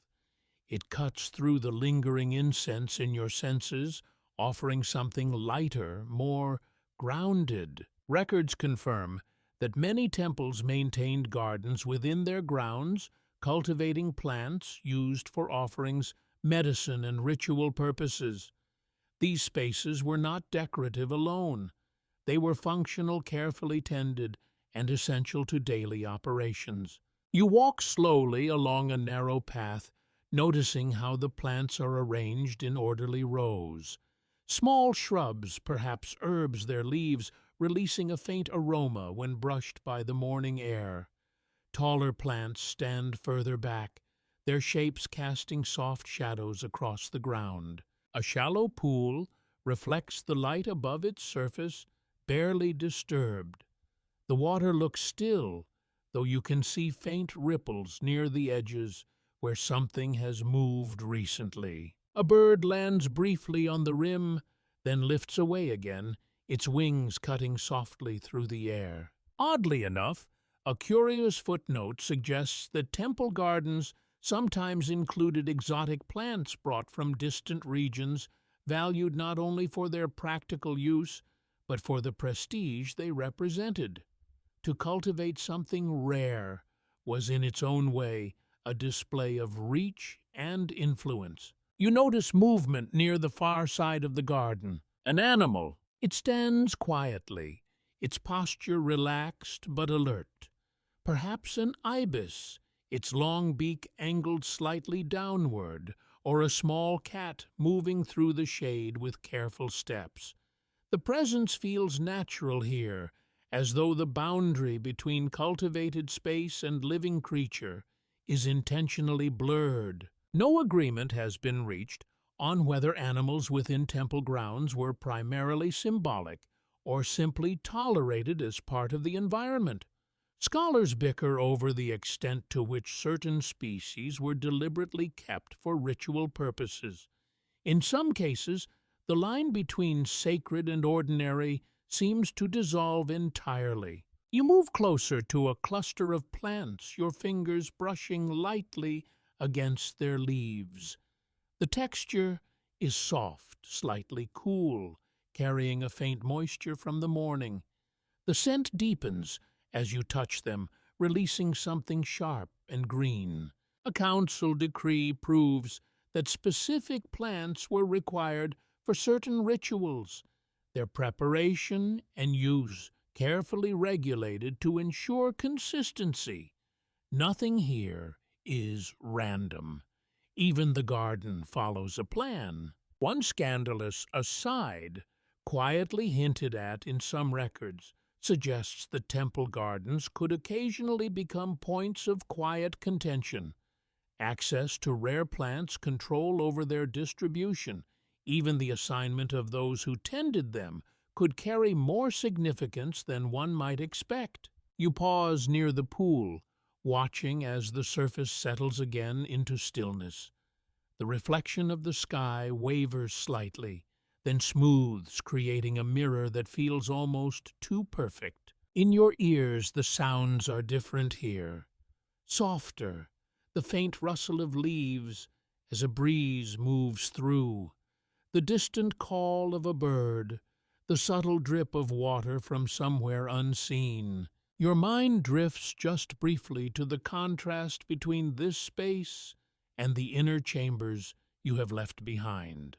It cuts through the lingering incense in your senses, offering something lighter, more grounded. Records confirm that many temples maintained gardens within their grounds, cultivating plants used for offerings, medicine, and ritual purposes. These spaces were not decorative alone. They were functional, carefully tended, and essential to daily operations. You walk slowly along a narrow path, noticing how the plants are arranged in orderly rows. Small shrubs, perhaps herbs, their leaves releasing a faint aroma when brushed by the morning air. Taller plants stand further back, their shapes casting soft shadows across the ground. A shallow pool reflects the light above its surface, barely disturbed. The water looks still, though you can see faint ripples near the edges where something has moved recently. A bird lands briefly on the rim, then lifts away again, its wings cutting softly through the air. Oddly enough, a curious footnote suggests that temple gardens sometimes included exotic plants brought from distant regions, valued not only for their practical use, but for the prestige they represented. To cultivate something rare was in its own way a display of reach and influence. You notice movement near the far side of the garden. An animal. It stands quietly, its posture relaxed but alert. Perhaps an ibis, its long beak angled slightly downward, or a small cat moving through the shade with careful steps. The presence feels natural here, as though the boundary between cultivated space and living creature is intentionally blurred. No agreement has been reached on whether animals within temple grounds were primarily symbolic or simply tolerated as part of the environment. Scholars bicker over the extent to which certain species were deliberately kept for ritual purposes. In some cases, the line between sacred and ordinary seems to dissolve entirely. You move closer to a cluster of plants, your fingers brushing lightly against their leaves. The texture is soft, slightly cool, carrying a faint moisture from the morning. The scent deepens as you touch them, releasing something sharp and green. A council decree proves that specific plants were required for certain rituals, their preparation and use carefully regulated to ensure consistency. Nothing here is random. Even the garden follows a plan. One scandalous aside, quietly hinted at in some records, suggests that temple gardens could occasionally become points of quiet contention. Access to rare plants, control over their distribution, even the assignment of those who tended them, could carry more significance than one might expect. You pause near the pool, watching as the surface settles again into stillness. The reflection of the sky wavers slightly, then smooths, creating a mirror that feels almost too perfect. In your ears, the sounds are different here. Softer, the faint rustle of leaves as a breeze moves through, the distant call of a bird, the subtle drip of water from somewhere unseen. Your mind drifts just briefly to the contrast between this space and the inner chambers you have left behind.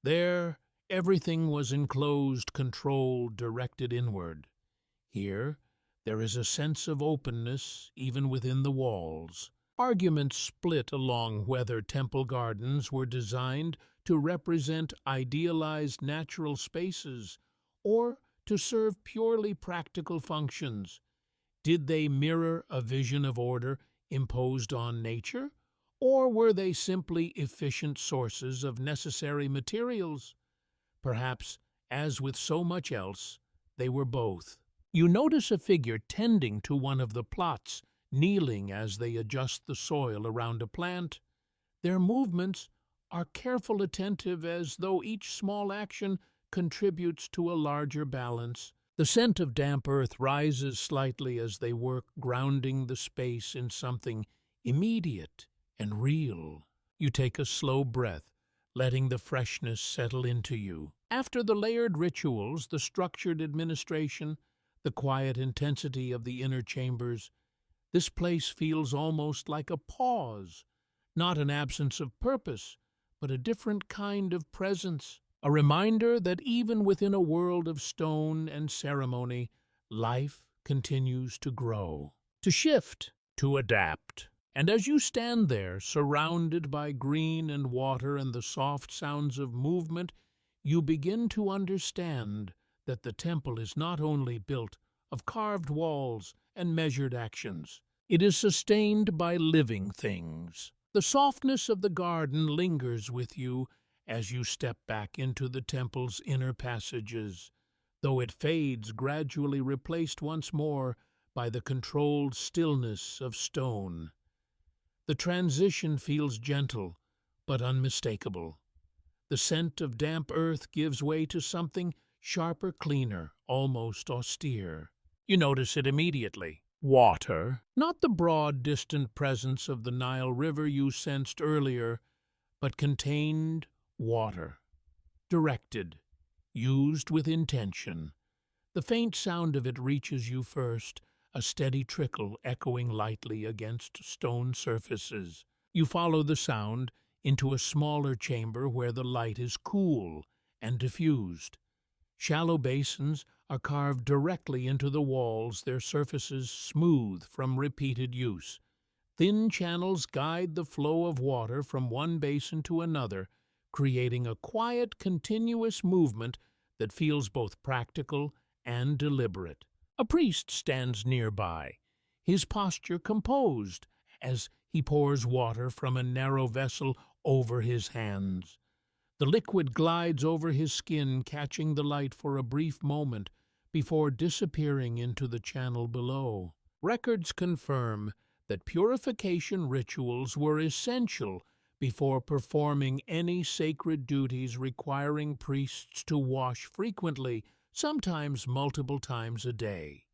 There, everything was enclosed, controlled, directed inward. Here, there is a sense of openness even within the walls. Arguments split along whether temple gardens were designed to represent idealized natural spaces or to serve purely practical functions. Did they mirror a vision of order imposed on nature, or were they simply efficient sources of necessary materials? Perhaps, as with so much else, they were both. You notice a figure tending to one of the plots, kneeling as they adjust the soil around a plant. Their movements are careful, attentive, as though each small action contributes to a larger balance. The scent of damp earth rises slightly as they work, grounding the space in something immediate and real. You take a slow breath, letting the freshness settle into you. After the layered rituals, the structured administration, the quiet intensity of the inner chambers, this place feels almost like a pause, not an absence of purpose, but a different kind of presence, a reminder that even within a world of stone and ceremony, life continues to grow, to shift, to adapt. And as you stand there, surrounded by green and water and the soft sounds of movement, you begin to understand that the temple is not only built of carved walls and measured actions. It is sustained by living things. The softness of the garden lingers with you as you step back into the temple's inner passages, though it fades, gradually replaced once more by the controlled stillness of stone. The transition feels gentle, but unmistakable. The scent of damp earth gives way to something sharper, cleaner, almost austere. You notice it immediately. Water, not the broad, distant presence of the Nile River you sensed earlier, but contained water, directed, used with intention. The faint sound of it reaches you first, a steady trickle echoing lightly against stone surfaces. You follow the sound into a smaller chamber where the light is cool and diffused. Shallow basins are carved directly into the walls, their surfaces smooth from repeated use. Thin channels guide the flow of water from one basin to another, creating a quiet, continuous movement that feels both practical and deliberate. A priest stands nearby, his posture composed as he pours water from a narrow vessel over his hands. The liquid glides over his skin, catching the light for a brief moment before disappearing into the channel below. Records confirm that purification rituals were essential before performing any sacred duties requiring priests to wash frequently, sometimes multiple times a day.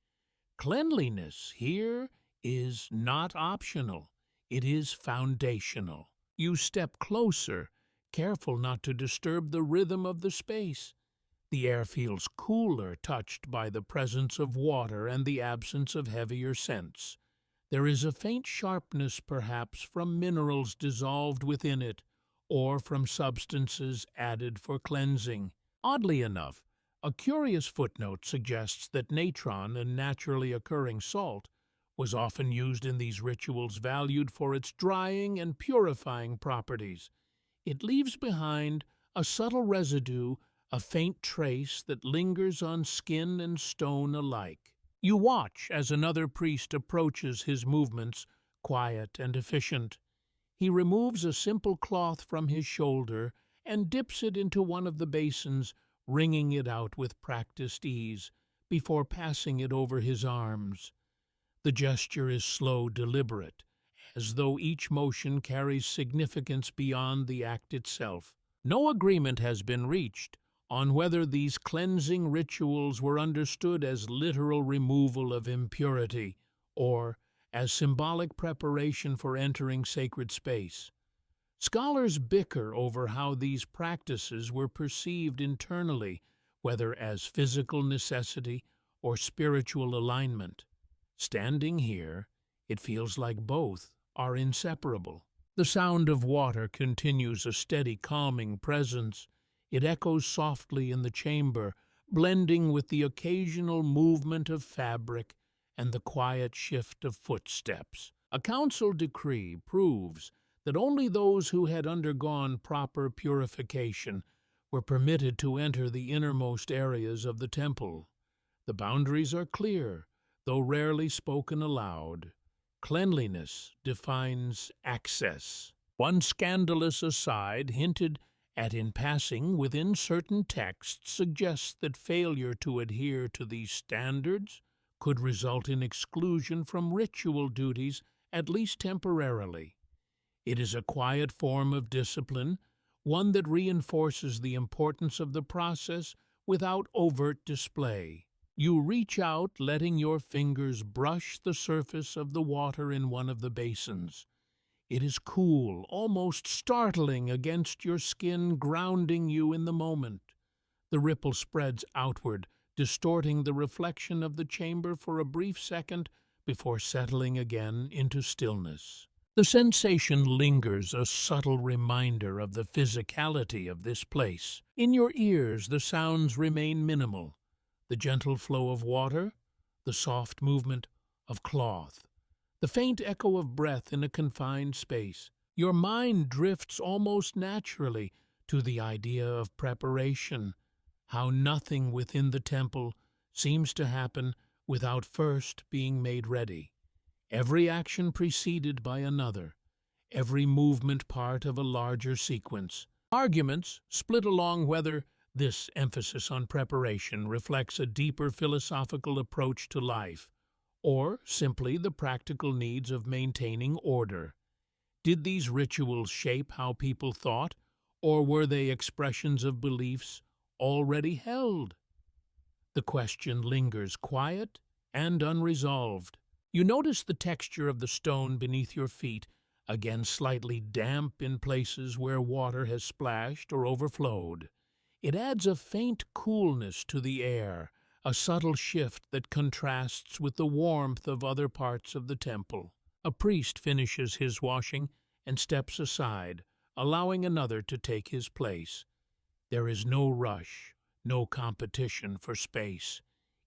Cleanliness here is not optional, it is foundational. You step closer, careful not to disturb the rhythm of the space. The air feels cooler, touched by the presence of water and the absence of heavier scents. There is a faint sharpness, perhaps, from minerals dissolved within it, or from substances added for cleansing. Oddly enough, a curious footnote suggests that natron, a naturally occurring salt, was often used in these rituals, valued for its drying and purifying properties. It leaves behind a subtle residue, a faint trace that lingers on skin and stone alike. You watch as another priest approaches his movements, quiet and efficient. He removes a simple cloth from his shoulder and dips it into one of the basins, wringing it out with practiced ease, before passing it over his arms. The gesture is slow, deliberate, as though each motion carries significance beyond the act itself. No agreement has been reached on whether these cleansing rituals were understood as literal removal of impurity or as symbolic preparation for entering sacred space. Scholars bicker over how these practices were perceived internally, whether as physical necessity or spiritual alignment. Standing here, it feels like both are inseparable. The sound of water continues a steady, calming presence. It echoes softly in the chamber, blending with the occasional movement of fabric and the quiet shift of footsteps. A council decree proves that only those who had undergone proper purification were permitted to enter the innermost areas of the temple. The boundaries are clear, though rarely spoken aloud. Cleanliness defines access. One scandalous aside hinted at in passing within certain texts suggests that failure to adhere to these standards could result in exclusion from ritual duties, at least temporarily. It is a quiet form of discipline, one that reinforces the importance of the process without overt display. You reach out, letting your fingers brush the surface of the water in one of the basins. It is cool, almost startling against your skin, grounding you in the moment. The ripple spreads outward, distorting the reflection of the chamber for a brief second before settling again into stillness. The sensation lingers, a subtle reminder of the physicality of this place. In your ears, the sounds remain minimal. The gentle flow of water, the soft movement of cloth, the faint echo of breath in a confined space. Your mind drifts almost naturally to the idea of preparation, how nothing within the temple seems to happen without first being made ready. Every action preceded by another, every movement part of a larger sequence. Arguments split along whether this emphasis on preparation reflects a deeper philosophical approach to life, or simply the practical needs of maintaining order. Did these rituals shape how people thought, or were they expressions of beliefs already held? The question lingers quiet and unresolved. You notice the texture of the stone beneath your feet, again slightly damp in places where water has splashed or overflowed. It adds a faint coolness to the air, a subtle shift that contrasts with the warmth of other parts of the temple. A priest finishes his washing and steps aside, allowing another to take his place. There is no rush, no competition for space.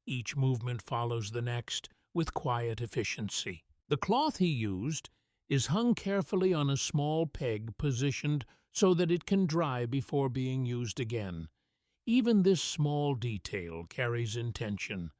Each movement follows the next with quiet efficiency. The cloth he used is hung carefully on a small peg positioned so that it can dry before being used again. Even this small detail carries intention.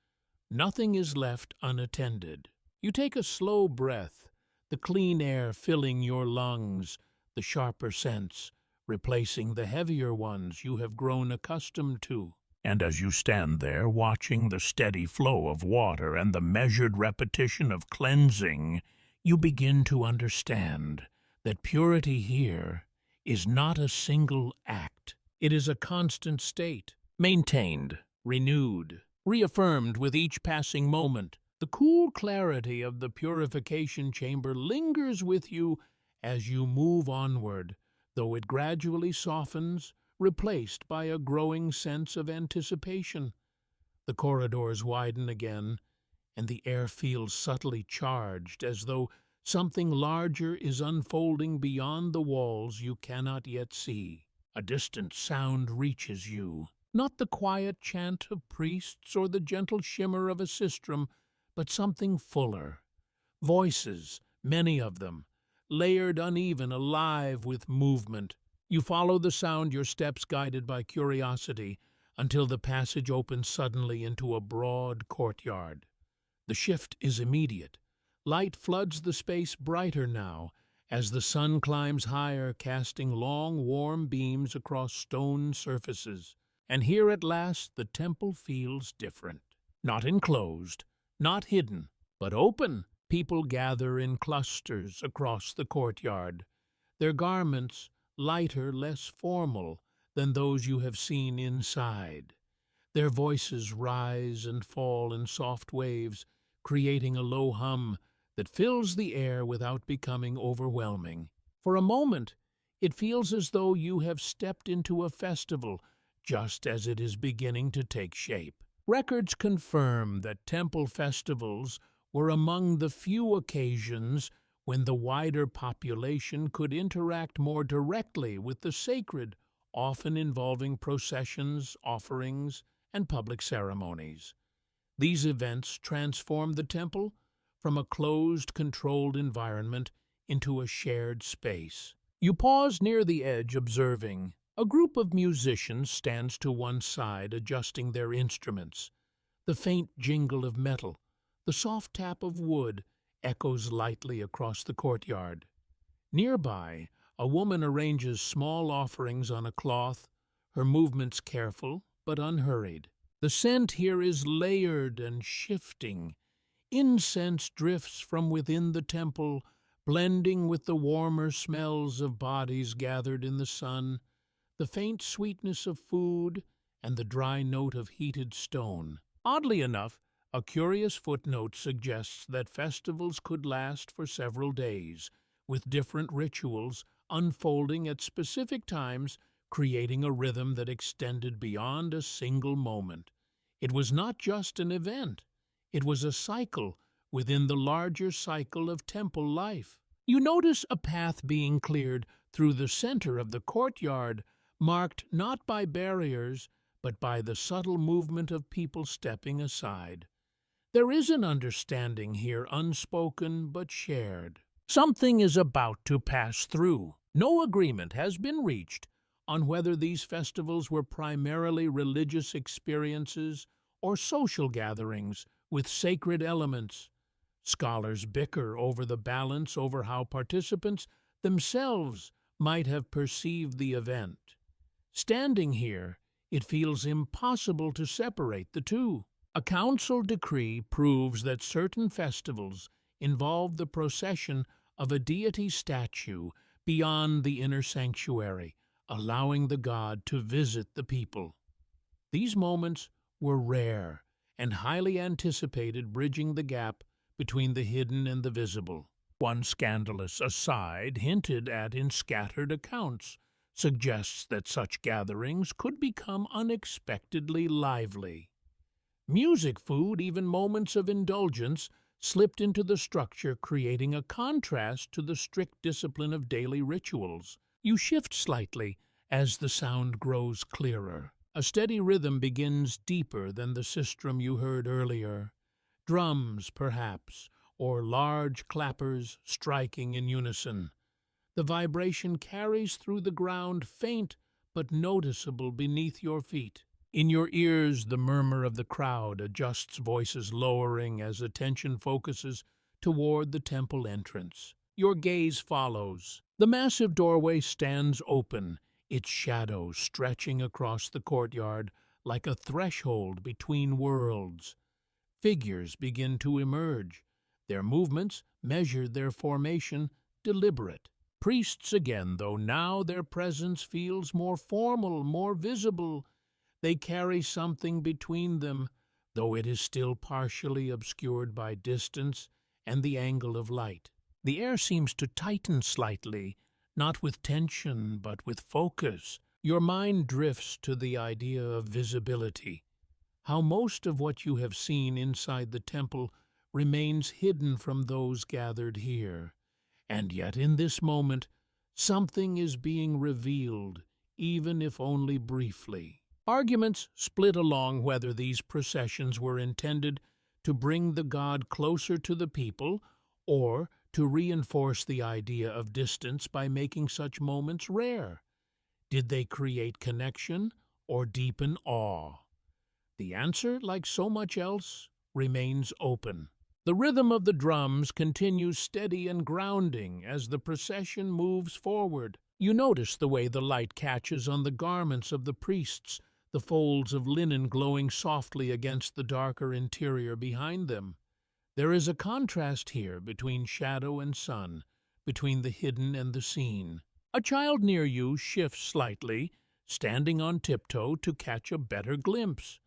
Nothing is left unattended. You take a slow breath, the clean air filling your lungs, the sharper scents, replacing the heavier ones you have grown accustomed to. And as you stand there watching the steady flow of water and the measured repetition of cleansing, you begin to understand that purity here is not a single act. It is a constant state, maintained, renewed, reaffirmed with each passing moment. The cool clarity of the purification chamber lingers with you as you move onward, though it gradually softens, replaced by a growing sense of anticipation. The corridors widen again, and the air feels subtly charged, as though something larger is unfolding beyond the walls you cannot yet see. A distant sound reaches you, not the quiet chant of priests or the gentle shimmer of a sistrum, but something fuller. Voices, many of them, layered uneven, alive with movement. You follow the sound, your steps guided by curiosity, until the passage opens suddenly into a broad courtyard. The shift is immediate. Light floods the space brighter now, as the sun climbs higher, casting long, warm beams across stone surfaces. And here at last the temple feels different. Not enclosed, not hidden, but open. People gather in clusters across the courtyard, their garments lighter, less formal than those you have seen inside. Their voices rise and fall in soft waves, creating a low hum that fills the air without becoming overwhelming. For a moment, it feels as though you have stepped into a festival just as it is beginning to take shape. Records confirm that temple festivals were among the few occasions when the wider population could interact more directly with the sacred, often involving processions, offerings, and public ceremonies. These events transform the temple from a closed, controlled environment into a shared space. You pause near the edge, observing. A group of musicians stands to one side, adjusting their instruments. The faint jingle of metal, the soft tap of wood, echoes lightly across the courtyard. Nearby, a woman arranges small offerings on a cloth, her movements careful but unhurried. The scent here is layered and shifting. Incense drifts from within the temple, blending with the warmer smells of bodies gathered in the sun, the faint sweetness of food, and the dry note of heated stone. Oddly enough, a curious footnote suggests that festivals could last for several days, with different rituals unfolding at specific times, creating a rhythm that extended beyond a single moment. It was not just an event. It was a cycle within the larger cycle of temple life. You notice a path being cleared through the center of the courtyard, marked not by barriers, but by the subtle movement of people stepping aside. There is an understanding here, unspoken but shared. Something is about to pass through. No agreement has been reached on whether these festivals were primarily religious experiences or social gatherings with sacred elements. Scholars bicker over the balance over how participants themselves might have perceived the event. Standing here, it feels impossible to separate the two. A council decree proves that certain festivals involve the procession of a deity statue beyond the inner sanctuary, allowing the god to visit the people. These moments were rare and highly anticipated, bridging the gap between the hidden and the visible. One scandalous aside hinted at in scattered accounts suggests that such gatherings could become unexpectedly lively. Music, food, even moments of indulgence slipped into the structure, creating a contrast to the strict discipline of daily rituals. You shift slightly as the sound grows clearer. A steady rhythm begins deeper than the sistrum you heard earlier. Drums, perhaps, or large clappers striking in unison. The vibration carries through the ground, faint but noticeable beneath your feet. In your ears, the murmur of the crowd adjusts, voices lowering as attention focuses toward the temple entrance. Your gaze follows. The massive doorway stands open, its shadow stretching across the courtyard like a threshold between worlds. Figures begin to emerge, their movements measured, their formation deliberate. Priests again, though now their presence feels more formal, more visible. They carry something between them, though it is still partially obscured by distance and the angle of light. The air seems to tighten slightly, not with tension, but with focus. Your mind drifts to the idea of visibility, how most of what you have seen inside the temple remains hidden from those gathered here. And yet in this moment, something is being revealed, even if only briefly. Arguments split along whether these processions were intended to bring the god closer to the people or to reinforce the idea of distance by making such moments rare. Did they create connection or deepen awe? The answer, like so much else, remains open. The rhythm of the drums continues steady and grounding as the procession moves forward. You notice the way the light catches on the garments of the priests, the folds of linen glowing softly against the darker interior behind them. There is a contrast here between shadow and sun, between the hidden and the seen. A child near you shifts slightly, standing on tiptoe to catch a better glimpse.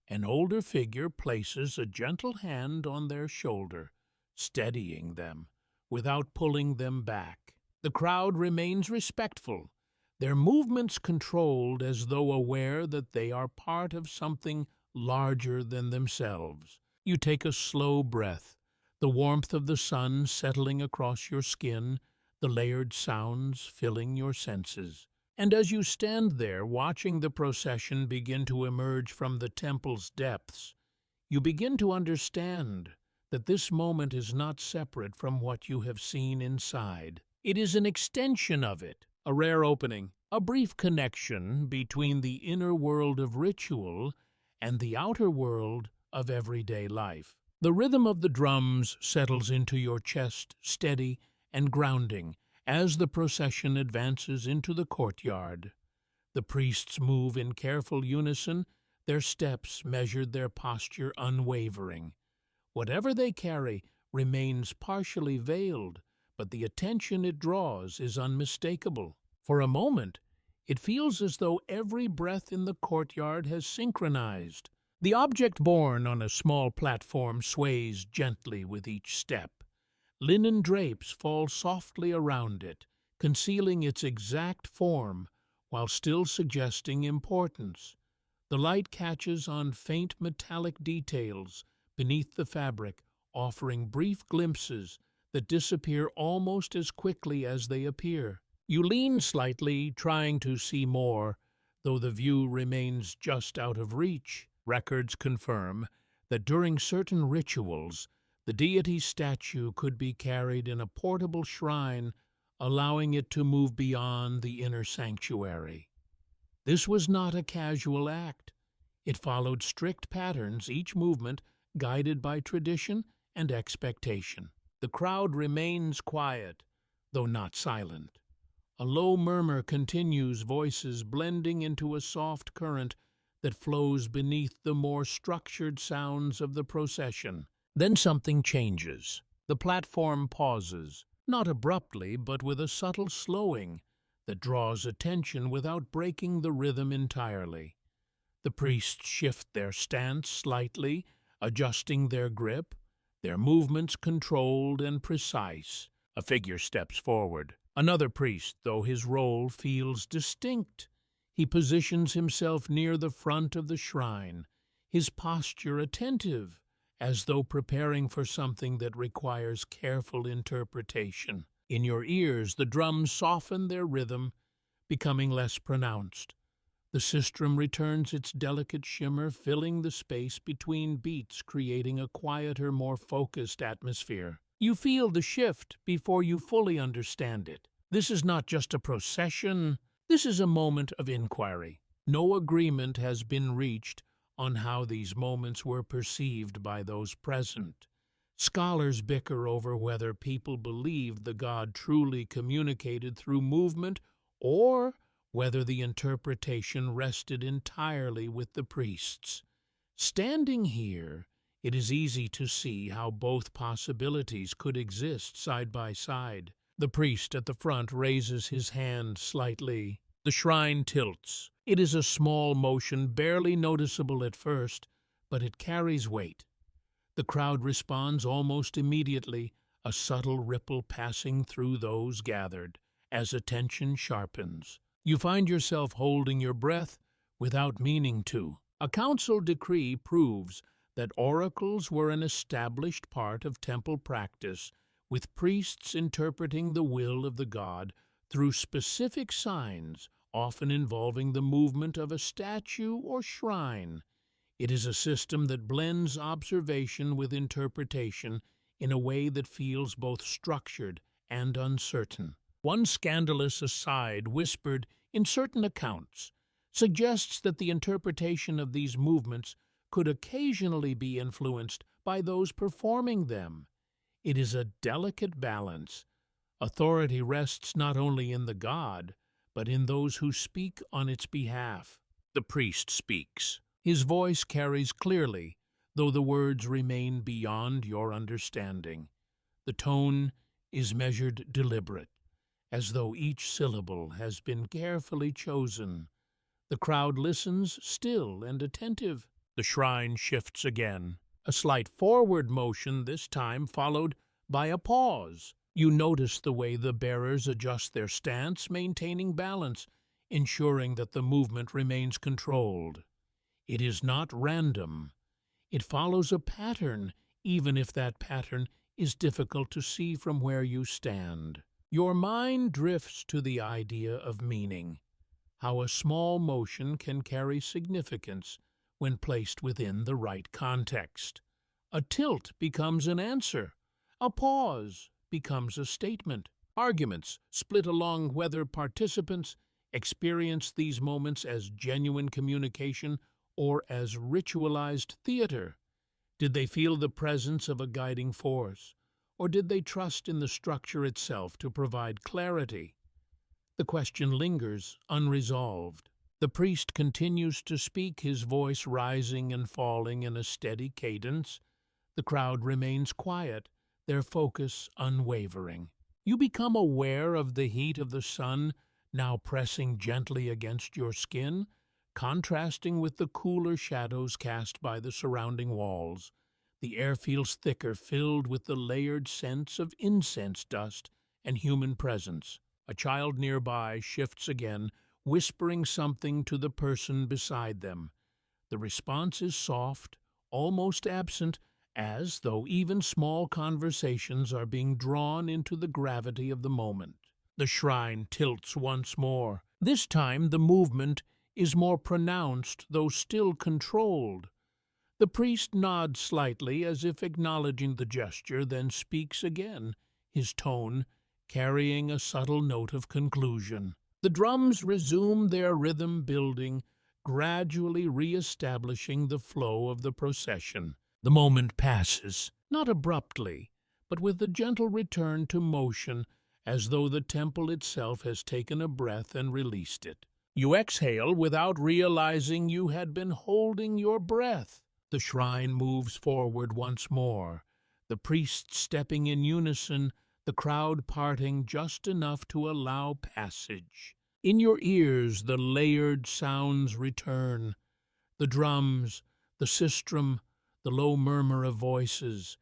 An older figure places a gentle hand on their shoulder, steadying them without pulling them back. The crowd remains respectful, their movements controlled as though aware that they are part of something larger than themselves. You take a slow breath, the warmth of the sun settling across your skin, the layered sounds filling your senses. And as you stand there watching the procession begin to emerge from the temple's depths, you begin to understand that this moment is not separate from what you have seen inside. It is an extension of it, a rare opening, a brief connection between the inner world of ritual and the outer world of everyday life. The rhythm of the drums settles into your chest, steady and grounding, as the procession advances into the courtyard. The priests move in careful unison, their steps measured, their posture unwavering. Whatever they carry remains partially veiled, but the attention it draws is unmistakable. For a moment, it feels as though every breath in the courtyard has synchronized. The object borne on a small platform sways gently with each step. Linen drapes fall softly around it, concealing its exact form while still suggesting importance. The light catches on faint metallic details beneath the fabric, offering brief glimpses that disappear almost as quickly as they appear. You lean slightly, trying to see more, though the view remains just out of reach. Records confirm that during certain rituals, the deity's statue could be carried in a portable shrine, allowing it to move beyond the inner sanctuary. This was not a casual act. It followed strict patterns, each movement guided by tradition and expectation. The crowd remains quiet, though not silent. A low murmur continues, voices blending into a soft current that flows beneath the more structured sounds of the procession. Then something changes. The platform pauses, not abruptly, but with a subtle slowing that draws attention without breaking the rhythm entirely. The priests shift their stance slightly, adjusting their grip, their movements controlled and precise. A figure steps forward. Another priest, though his role feels distinct. He positions himself near the front of the shrine, his posture attentive, as though preparing for something that requires careful interpretation. In your ears, the drums soften their rhythm, becoming less pronounced, The sistrum returns its delicate shimmer, filling the space between beats, creating a quieter, more focused atmosphere. You feel the shift before you fully understand it. This is not just a procession, this is a moment of inquiry. No agreement has been reached on how these moments were perceived by those present. Scholars bicker over whether people believed the god truly communicated through movement or whether the interpretation rested entirely with the priests. Standing here, it is easy to see how both possibilities could exist side by side. The priest at the front raises his hand slightly. The shrine tilts. It is a small motion, barely noticeable at first, but it carries weight. The crowd responds almost immediately, a subtle ripple passing through those gathered. As attention sharpens, you find yourself holding your breath without meaning to. A council decree proves that oracles were an established part of temple practice, with priests interpreting the will of the god through specific signs, often involving the movement of a statue or shrine. It is a system that blends observation with interpretation in a way that feels both structured and uncertain. One scandalous aside whispered in certain accounts suggests that the interpretation of these movements could occasionally be influenced by those performing them. It is a delicate balance. Authority rests not only in the god, but in those who speak on its behalf. The priest speaks. His voice carries clearly, though the words remain beyond your understanding. The tone is measured, deliberate, as though each syllable has been carefully chosen. The crowd listens, still and attentive. The shrine shifts again. A slight forward motion, this time followed by a pause. You notice the way the bearers adjust their stance, maintaining balance, ensuring that the movement remains controlled. It is not random. It follows a pattern, even if that pattern is difficult to see from where you stand. Your mind drifts to the idea of meaning, how a small motion can carry significance when placed within the right context. A tilt becomes an answer. A pause becomes a statement. Arguments split along whether participants experience these moments as genuine communication or as ritualized theater. Did they feel the presence of a guiding force, or did they trust in the structure itself to provide clarity? The question lingers unresolved. The priest continues to speak, his voice rising and falling in a steady cadence. The crowd remains quiet, their focus unwavering. You become aware of the heat of the sun now pressing gently against your skin, contrasting with the cooler shadows cast by the surrounding walls. The air feels thicker, filled with the layered scents of incense dust and human presence. A child nearby shifts again, whispering something to the person beside them. The response is soft, almost absent, as though even small conversations are being drawn into the gravity of the moment. The shrine tilts once more. This time the movement is more pronounced, though still controlled. The priest nods slightly as if acknowledging the gesture, then speaks again, his tone carrying a subtle note of conclusion. The drums resume their rhythm, building, gradually re-establishing the flow of the procession. The moment passes, not abruptly, but with a gentle return to motion, as though the temple itself has taken a breath and released it. You exhale without realizing you had been holding your breath. The shrine moves forward once more, the priests stepping in unison, the crowd parting just enough to allow passage. In your ears the layered sounds return, the drums, the sistrum, the low murmur of voices.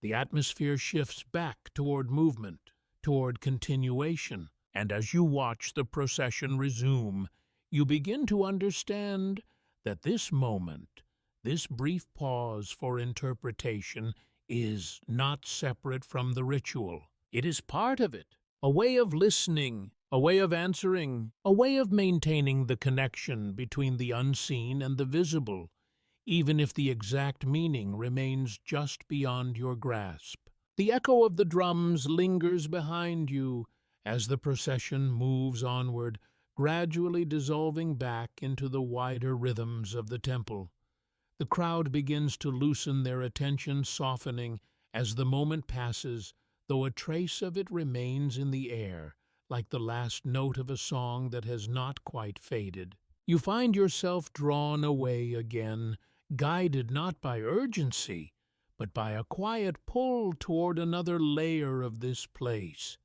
The atmosphere shifts back toward movement, toward continuation, and as you watch the procession resume, you begin to understand that this moment, this brief pause for interpretation, is not separate from the ritual. It is part of it, a way of listening, a way of answering, a way of maintaining the connection between the unseen and the visible, even if the exact meaning remains just beyond your grasp. The echo of the drums lingers behind you as the procession moves onward, gradually dissolving back into the wider rhythms of the temple. The crowd begins to loosen their attention, softening as the moment passes, though a trace of it remains in the air, like the last note of a song that has not quite faded. You find yourself drawn away again, guided not by urgency, but by a quiet pull toward another layer of this place.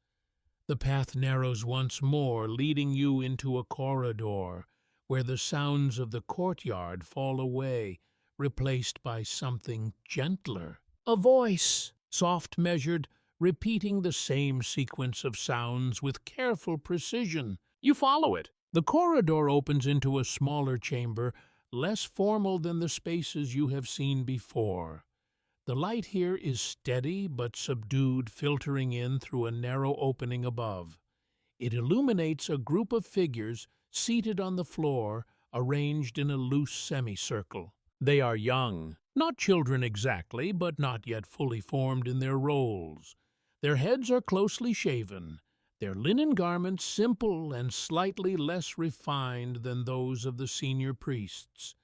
The path narrows once more, leading you into a corridor, where the sounds of the courtyard fall away, replaced by something gentler. A voice, soft measured, repeating the same sequence of sounds with careful precision. You follow it. The corridor opens into a smaller chamber, less formal than the spaces you have seen before. The light here is steady but subdued, filtering in through a narrow opening above. It illuminates a group of figures seated on the floor, arranged in a loose semicircle. They are young, not children exactly, but not yet fully formed in their roles. Their heads are closely shaven, their linen garments simple and slightly less refined than those of the senior priests.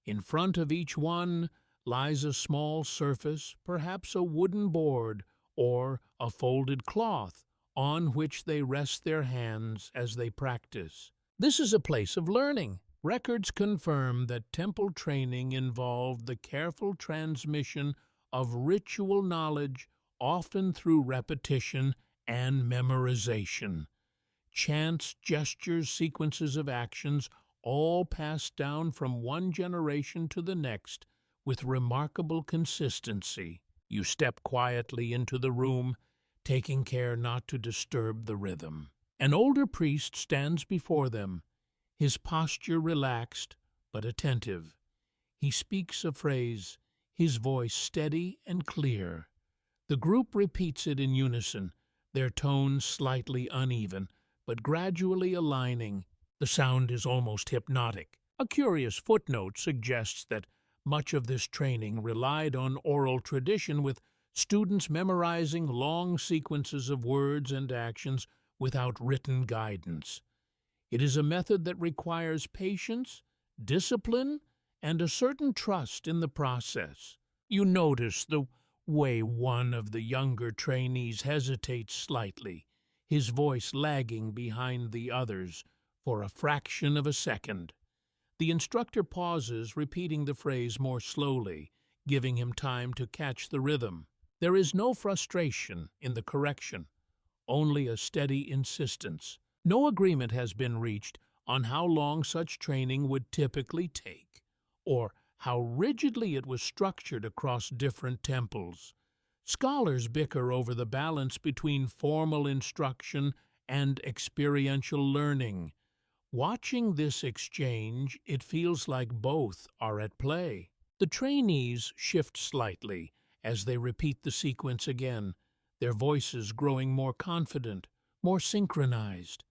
In front of each one lies a small surface, perhaps a wooden board or a folded cloth, on which they rest their hands as they practice. This is a place of learning. Records confirm that temple training involved the careful transmission of ritual knowledge, often through repetition and memorization. Chants, gestures, sequences of actions, all passed down from one generation to the next with remarkable consistency. You step quietly into the room, taking care not to disturb the rhythm. An older priest stands before them, his posture relaxed but attentive. He speaks a phrase, his voice steady and clear. The group repeats it in unison, their tones slightly uneven, but gradually aligning. The sound is almost hypnotic. A curious footnote suggests that much of this training relied on oral tradition, with students memorizing long sequences of words and actions without written guidance. It is a method that requires patience, discipline, and a certain trust in the process. You notice the way one of the younger trainees hesitates slightly, his voice lagging behind the others for a fraction of a second. The instructor pauses, repeating the phrase more slowly, giving him time to catch the rhythm. There is no frustration in the correction, only a steady insistence. No agreement has been reached on how long such training would typically take, or how rigidly it was structured across different temples. Scholars bicker over the balance between formal instruction and experiential learning. Watching this exchange, it feels like both are at play. The trainees shift slightly as they repeat the sequence again, their voices growing more confident, more synchronized.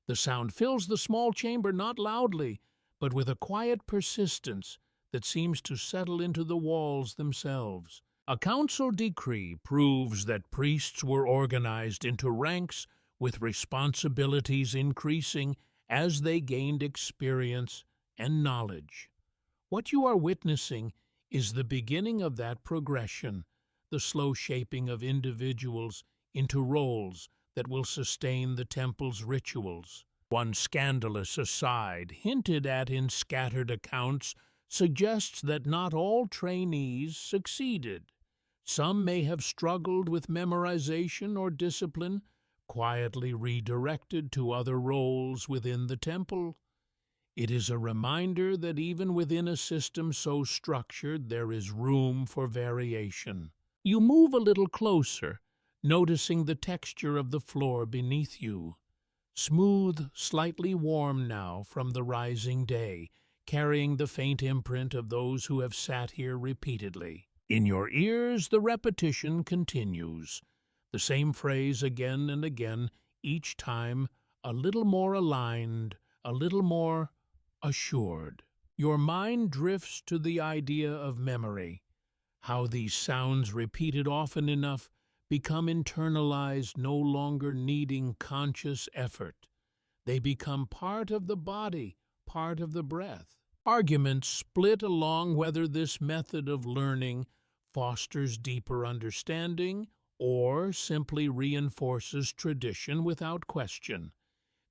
The sound fills the small chamber not loudly, but with a quiet persistence that seems to settle into the walls themselves. A council decree proves that priests were organized into ranks, with responsibilities increasing as they gained experience and knowledge. What you are witnessing is the beginning of that progression, the slow shaping of individuals into roles that will sustain the temple's rituals. One scandalous aside, hinted at in scattered accounts, suggests that not all trainees succeeded. Some may have struggled with memorization or discipline, quietly redirected to other roles within the temple. It is a reminder that even within a system so structured, there is room for variation. You move a little closer, noticing the texture of the floor beneath you. Smooth, slightly warm now from the rising day, carrying the faint imprint of those who have sat here repeatedly. In your ears, the repetition continues. The same phrase again and again, each time a little more aligned, a little more assured. Your mind drifts to the idea of memory, how these sounds repeated often enough become internalized, no longer needing conscious effort. They become part of the body, part of the breath. Arguments split along whether this method of learning fosters deeper understanding or simply reinforces tradition without question.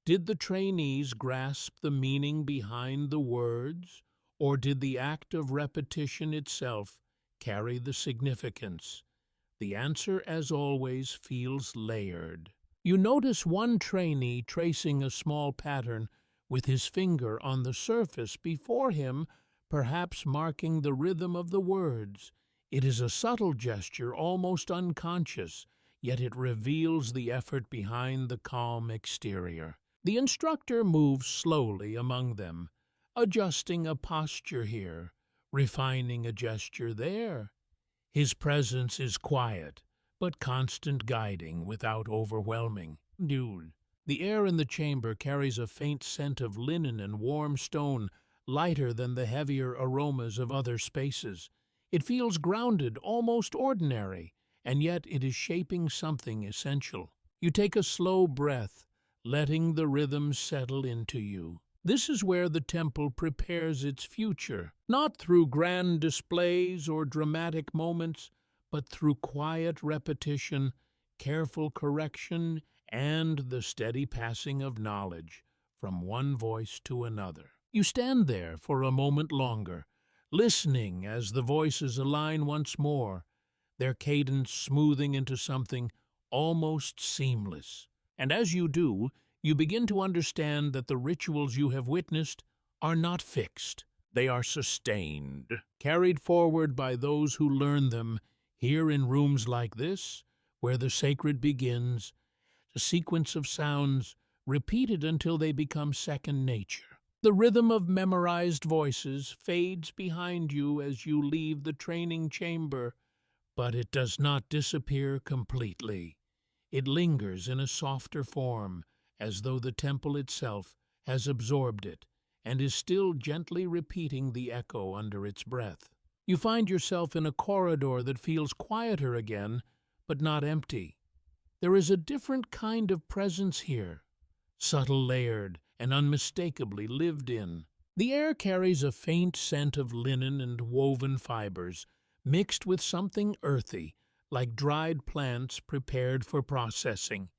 Did the trainees grasp the meaning behind the words, or did the act of repetition itself carry the significance? The answer, as always, feels layered. You notice one trainee tracing a small pattern with his finger on the surface before him, perhaps marking the rhythm of the words. It is a subtle gesture, almost unconscious, yet it reveals the effort behind the calm exterior. The instructor moves slowly among them, adjusting a posture here, refining a gesture there. His presence is quiet, but constant, guiding without overwhelming. The air in the chamber carries a faint scent of linen and warm stone, lighter than the heavier aromas of other spaces. It feels grounded, almost ordinary, and yet it is shaping something essential. You take a slow breath, letting the rhythm settle into you. This is where the temple prepares its future, not through grand displays or dramatic moments, but through quiet repetition, careful correction, and the steady passing of knowledge from one voice to another. You stand there for a moment longer, listening as the voices align once more, their cadence smoothing into something almost seamless. And as you do, you begin to understand that the rituals you have witnessed are not fixed. They are sustained, carried forward by those who learn them here in rooms like this, where the sacred begins, a sequence of sounds repeated until they become second nature. The rhythm of memorized voices fades behind you as you leave the training chamber, but it does not disappear completely. It lingers in a softer form, as though the temple itself has absorbed it and is still gently repeating the echo under its breath. You find yourself in a corridor that feels quieter again, but not empty. There is a different kind of presence here, subtle, layered, and unmistakably lived in. The air carries a faint scent of linen and woven fibers, mixed with something earthy, like dried plants prepared for processing.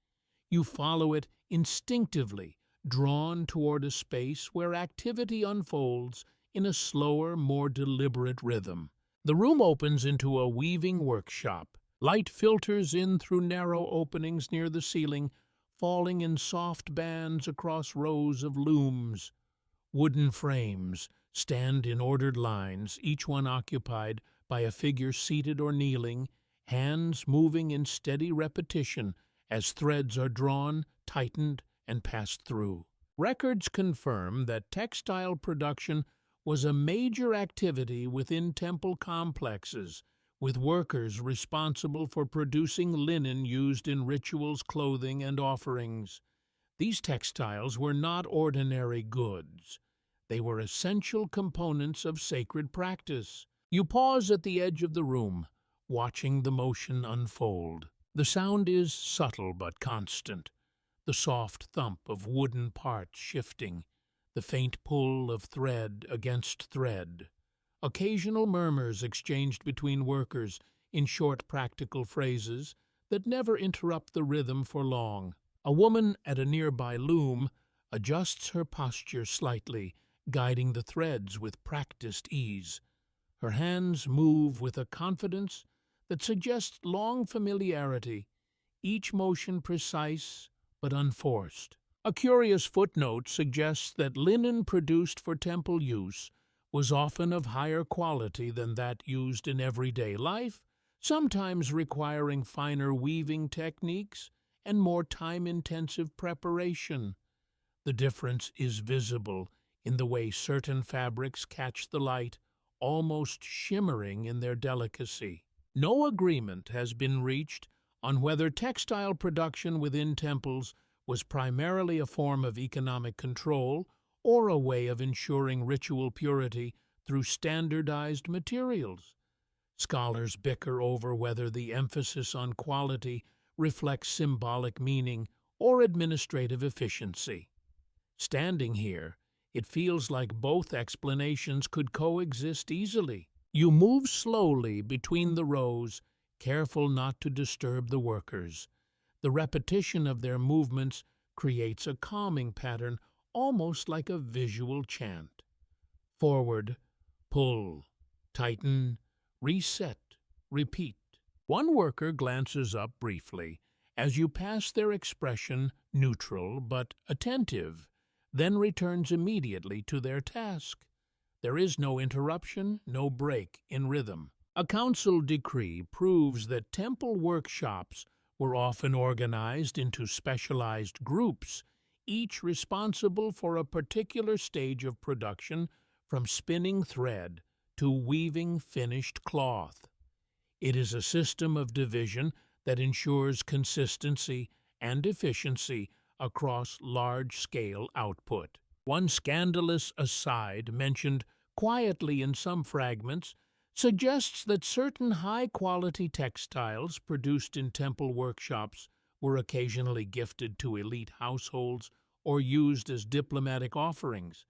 You follow it instinctively, drawn toward a space where activity unfolds in a slower, more deliberate rhythm. The room opens into a weaving workshop. Light filters in through narrow openings near the ceiling, falling in soft bands across rows of looms. Wooden frames stand in ordered lines, each one occupied by a figure seated or kneeling, hands moving in steady repetition as threads are drawn, tightened, and passed through. Records confirm that textile production was a major activity within temple complexes, with workers responsible for producing linen used in rituals, clothing, and offerings. These textiles were not ordinary goods. They were essential components of sacred practice. You pause at the edge of the room, watching the motion unfold. The sound is subtle but constant, the soft thump of wooden parts shifting, the faint pull of thread against thread. Occasional murmurs exchanged between workers in short practical phrases that never interrupt the rhythm for long. A woman at a nearby loom adjusts her posture slightly, guiding the threads with practiced ease. Her hands move with a confidence that suggests long familiarity, each motion precise but unforced. A curious footnote suggests that linen produced for temple use was often of higher quality than that used in everyday life, sometimes requiring finer weaving techniques and more time-intensive preparation. The difference is visible in the way certain fabrics catch the light, almost shimmering in their delicacy. No agreement has been reached on whether textile production within temples was primarily a form of economic control or a way of ensuring ritual purity through standardized materials. Scholars bicker over whether the emphasis on quality reflects symbolic meaning or administrative efficiency. Standing here, it feels like both explanations could coexist easily. You move slowly between the rows, careful not to disturb the workers. The repetition of their movements creates a calming pattern, almost like a visual chant. Forward, pull, tighten, reset, repeat. One worker glances up briefly as you pass, their expression neutral but attentive, then returns immediately to their task. There is no interruption, no break in rhythm. A council decree proves that temple workshops were often organized into specialized groups, each responsible for a particular stage of production, from spinning thread to weaving finished cloth. It is a system of division that ensures consistency and efficiency across large-scale output. One scandalous aside mentioned quietly in some fragments suggests that certain high-quality textiles produced in temple workshops were occasionally gifted to elite households or used as diplomatic offerings.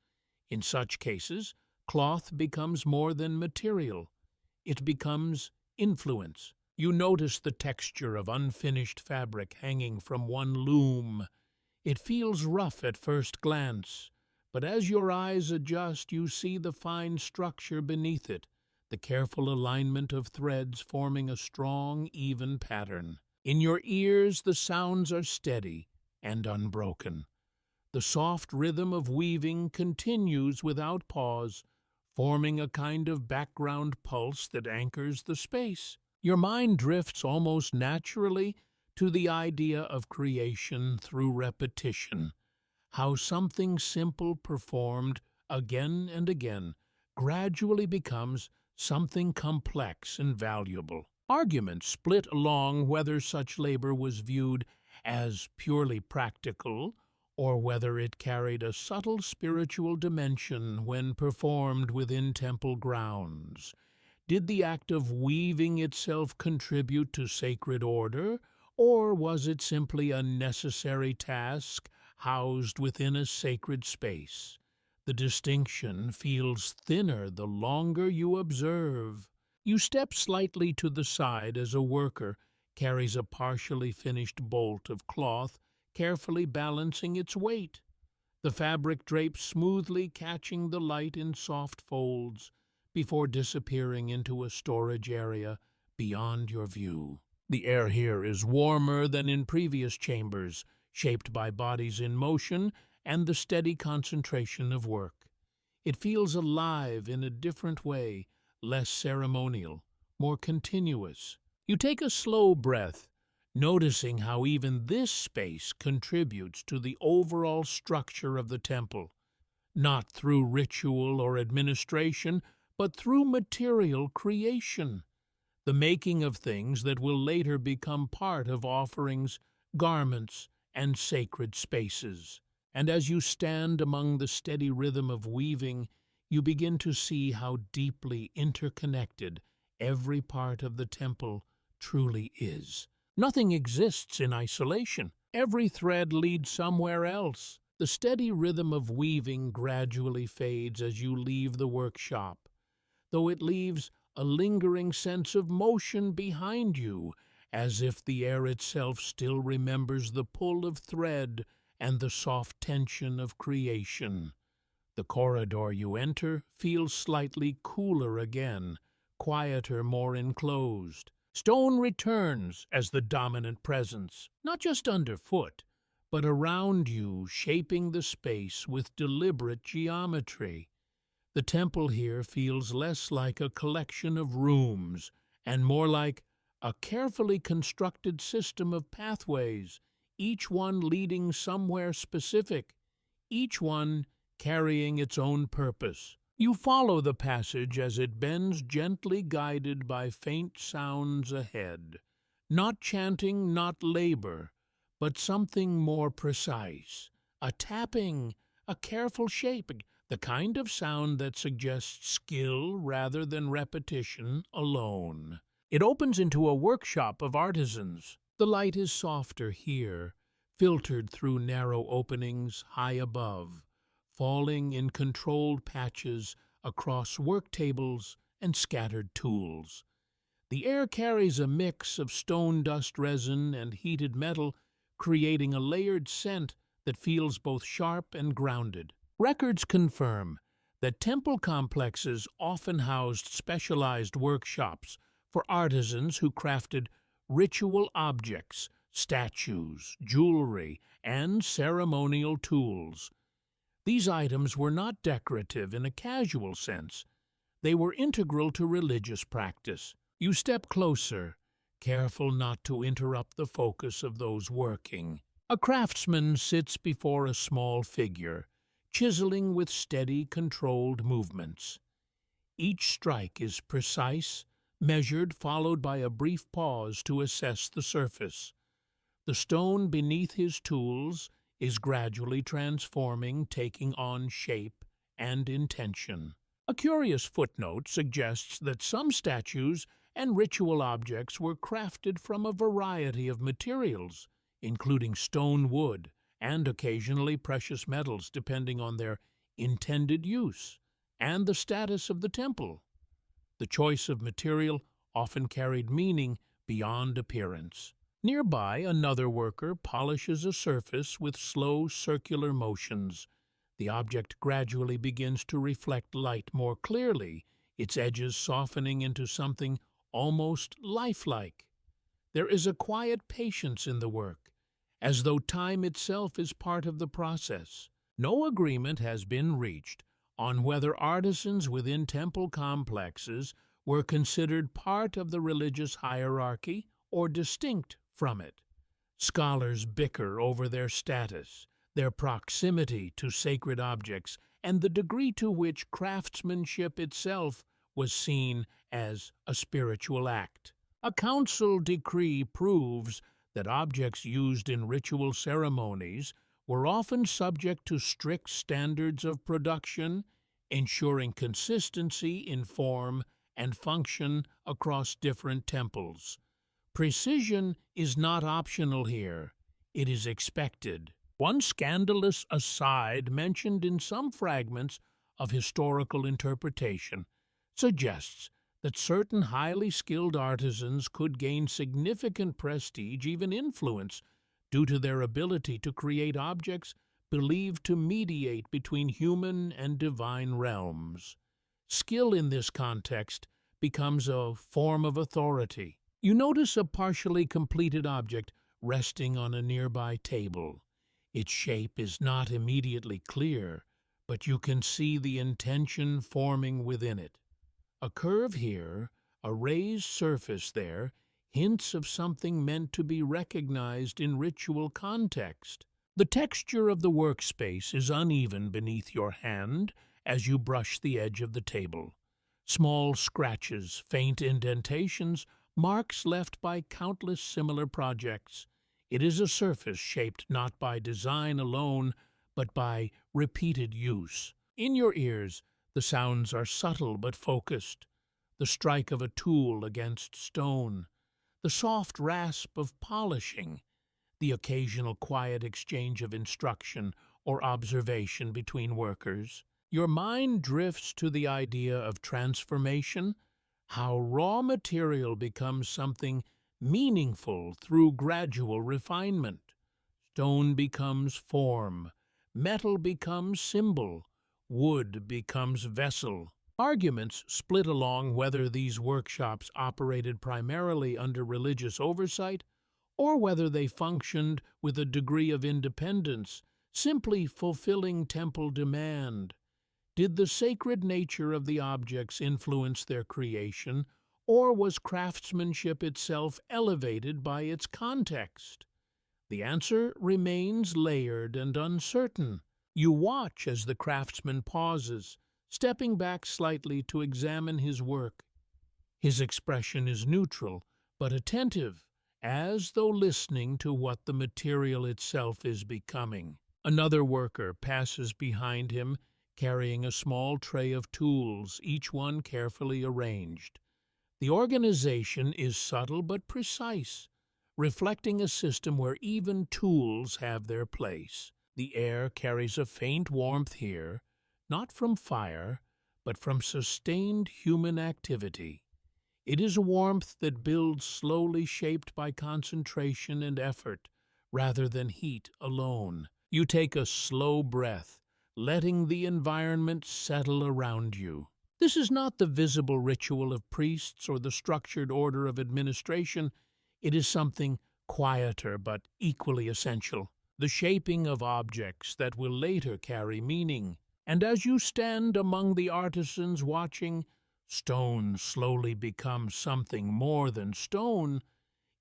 In such cases, cloth becomes more than material. It becomes influence. You notice the texture of unfinished fabric hanging from one loom. It feels rough at first glance, but as your eyes adjust, you see the fine structure beneath it, the careful alignment of threads forming a strong, even pattern. In your ears, the sounds are steady and unbroken. The soft rhythm of weaving continues without pause, forming a kind of background pulse that anchors the space. Your mind drifts almost naturally to the idea of creation through repetition, how something simple performed again and again gradually becomes something complex and valuable. Arguments split along whether such labor was viewed as purely practical or whether it carried a subtle spiritual dimension when performed within temple grounds. Did the act of weaving itself contribute to sacred order, or was it simply a necessary task housed within a sacred space? The distinction feels thinner the longer you observe. You step slightly to the side as a worker carries a partially finished bolt of cloth, carefully balancing its weight. The fabric drapes smoothly, catching the light in soft folds before disappearing into a storage area beyond your view. The air here is warmer than in previous chambers, shaped by bodies in motion and the steady concentration of work. It feels alive in a different way, less ceremonial, more continuous. You take a slow breath, noticing how even this space contributes to the overall structure of the temple, not through ritual or administration, but through material creation, the making of things that will later become part of offerings, garments, and sacred spaces. And as you stand among the steady rhythm of weaving, you begin to see how deeply interconnected every part of the temple truly is. Nothing exists in isolation. Every thread leads somewhere else. The steady rhythm of weaving gradually fades as you leave the workshop, though it leaves a lingering sense of motion behind you, as if the air itself still remembers the pull of thread and the soft tension of creation. The corridor you enter feels slightly cooler again, quieter, more enclosed. Stone returns as the dominant presence, not just underfoot, but around you, shaping the space with deliberate geometry. The temple here feels less like a collection of rooms and more like a carefully constructed system of pathways, each one leading somewhere specific, each one carrying its own purpose. You follow the passage as it bends, gently guided by faint sounds ahead. Not chanting, not labor, but something more precise. A tapping, a careful shaping, the kind of sound that suggests skill rather than repetition alone. It opens into a workshop of artisans. The light is softer here, filtered through narrow openings high above, falling in controlled patches across work tables and scattered tools. The air carries a mix of stone dust resin and heated metal, creating a layered scent that feels both sharp and grounded. Records confirm that temple complexes often housed specialized workshops for artisans who crafted ritual objects, statues, jewelry, and ceremonial tools. These items were not decorative in a casual sense. They were integral to religious practice. You step closer, careful not to interrupt the focus of those working. A craftsman sits before a small figure, chiseling with steady, controlled movements. Each strike is precise, measured, followed by a brief pause to assess the surface. The stone beneath his tools is gradually transforming, taking on shape and intention. A curious footnote suggests that some statues and ritual objects were crafted from a variety of materials, including stone, wood, and occasionally precious metals, depending on their intended use and the status of the temple. The choice of material often carried meaning beyond appearance. Nearby, another worker polishes a surface with slow circular motions. The object gradually begins to reflect light more clearly, its edges softening into something almost lifelike. There is a quiet patience in the work, as though time itself is part of the process. No agreement has been reached on whether artisans within temple complexes were considered part of the religious hierarchy or distinct from it. Scholars bicker over their status, their proximity to sacred objects, and the degree to which craftsmanship itself was seen as a spiritual act. A council decree proves that objects used in ritual ceremonies were often subject to strict standards of production, ensuring consistency in form and function across different temples. Precision is not optional here, it is expected. One scandalous aside mentioned in some fragments of historical interpretation suggests that certain highly skilled artisans could gain significant prestige, even influence, due to their ability to create objects believed to mediate between human and divine realms. Skill in this context becomes a form of authority. You notice a partially completed object resting on a nearby table. Its shape is not immediately clear, but you can see the intention forming within it. A curve here, a raised surface there, hints of something meant to be recognized in ritual context. The texture of the workspace is uneven beneath your hand as you brush the edge of the table. Small scratches, faint indentations, marks left by countless similar projects. It is a surface shaped not by design alone, but by repeated use. In your ears, the sounds are subtle but focused. The strike of a tool against stone, the soft rasp of polishing, the occasional quiet exchange of instruction or observation between workers. Your mind drifts to the idea of transformation, how raw material becomes something meaningful through gradual refinement. Stone becomes form, metal becomes symbol, wood becomes vessel. Arguments split along whether these workshops operated primarily under religious oversight or whether they functioned with a degree of independence, simply fulfilling temple demand. Did the sacred nature of the objects influence their creation, or was craftsmanship itself elevated by its context? The answer remains layered and uncertain. You watch as the craftsman pauses, stepping back slightly to examine his work. His expression is neutral, but attentive, as though listening to what the material itself is becoming. Another worker passes behind him, carrying a small tray of tools, each one carefully arranged. The organization is subtle but precise, reflecting a system where even tools have their place. The air carries a faint warmth here, not from fire, but from sustained human activity. It is a warmth that builds slowly, shaped by concentration and effort, rather than heat alone. You take a slow breath, letting the environment settle around you. This is not the visible ritual of priests or the structured order of administration. It is something quieter but equally essential, the shaping of objects that will later carry meaning. And as you stand among the artisans watching stone slowly become something more than stone,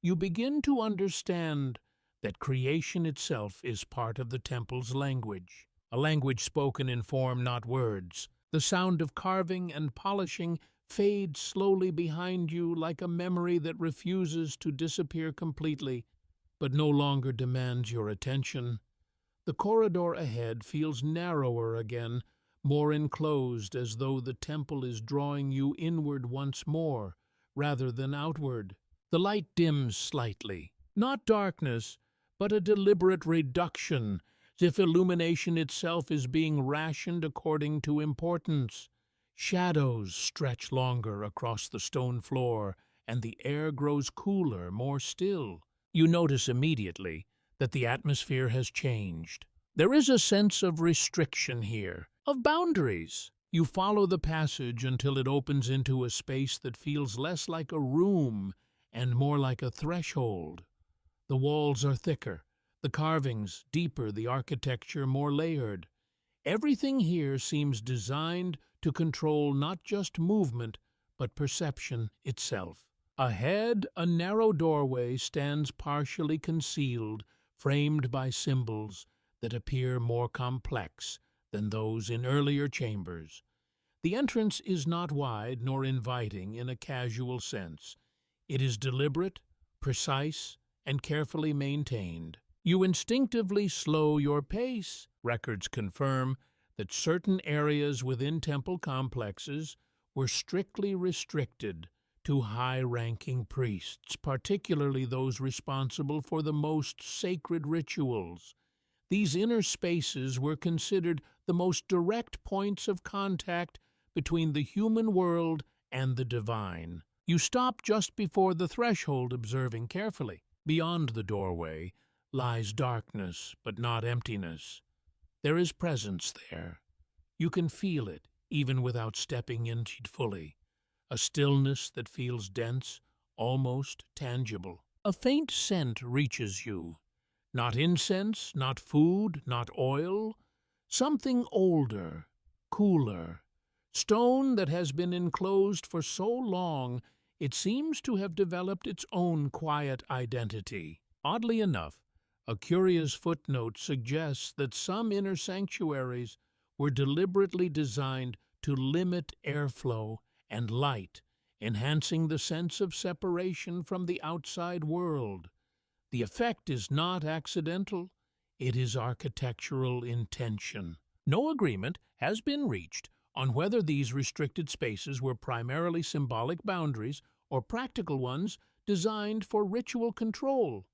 you begin to understand that creation itself is part of the temple's language, a language spoken in form, not words. The sound of carving and polishing fades slowly behind you like a memory that refuses to disappear completely, but no longer demands your attention. The corridor ahead feels narrower again, more enclosed, as though the temple is drawing you inward once more, rather than outward. The light dims slightly, not darkness, but a deliberate reduction, as if illumination itself is being rationed according to importance. Shadows stretch longer across the stone floor, and the air grows cooler, more still. You notice immediately that the atmosphere has changed. There is a sense of restriction here, of boundaries. You follow the passage until it opens into a space that feels less like a room and more like a threshold. The walls are thicker, the carvings deeper, the architecture more layered. Everything here seems designed to control not just movement, but perception itself. Ahead, a narrow doorway stands partially concealed, framed by symbols that appear more complex than those in earlier chambers. The entrance is not wide nor inviting in a casual sense. It is deliberate, precise, and carefully maintained. You instinctively slow your pace. Records confirm that certain areas within temple complexes were strictly restricted to high-ranking priests, particularly those responsible for the most sacred rituals. These inner spaces were considered the most direct points of contact between the human world and the divine. You stop just before the threshold, observing carefully. Beyond the doorway lies darkness, but not emptiness. There is presence there. You can feel it, even without stepping into it fully. A stillness that feels dense, almost tangible. A faint scent reaches you. Not incense, not food, not oil. Something older, cooler. Stone that has been enclosed for so long, it seems to have developed its own quiet identity. Oddly enough, a curious footnote suggests that some inner sanctuaries were deliberately designed to limit airflow and light, enhancing the sense of separation from the outside world. The effect is not accidental, it is architectural intention. No agreement has been reached on whether these restricted spaces were primarily symbolic boundaries or practical ones designed for ritual control.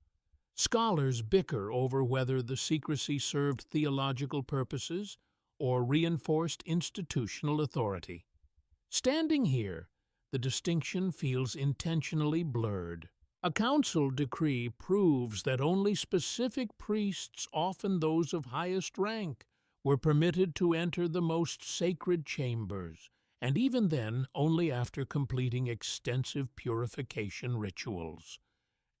Scholars bicker over whether the secrecy served theological purposes or reinforced institutional authority. Standing here, the distinction feels intentionally blurred. A council decree proves that only specific priests, often those of highest rank, were permitted to enter the most sacred chambers, and even then only after completing extensive purification rituals.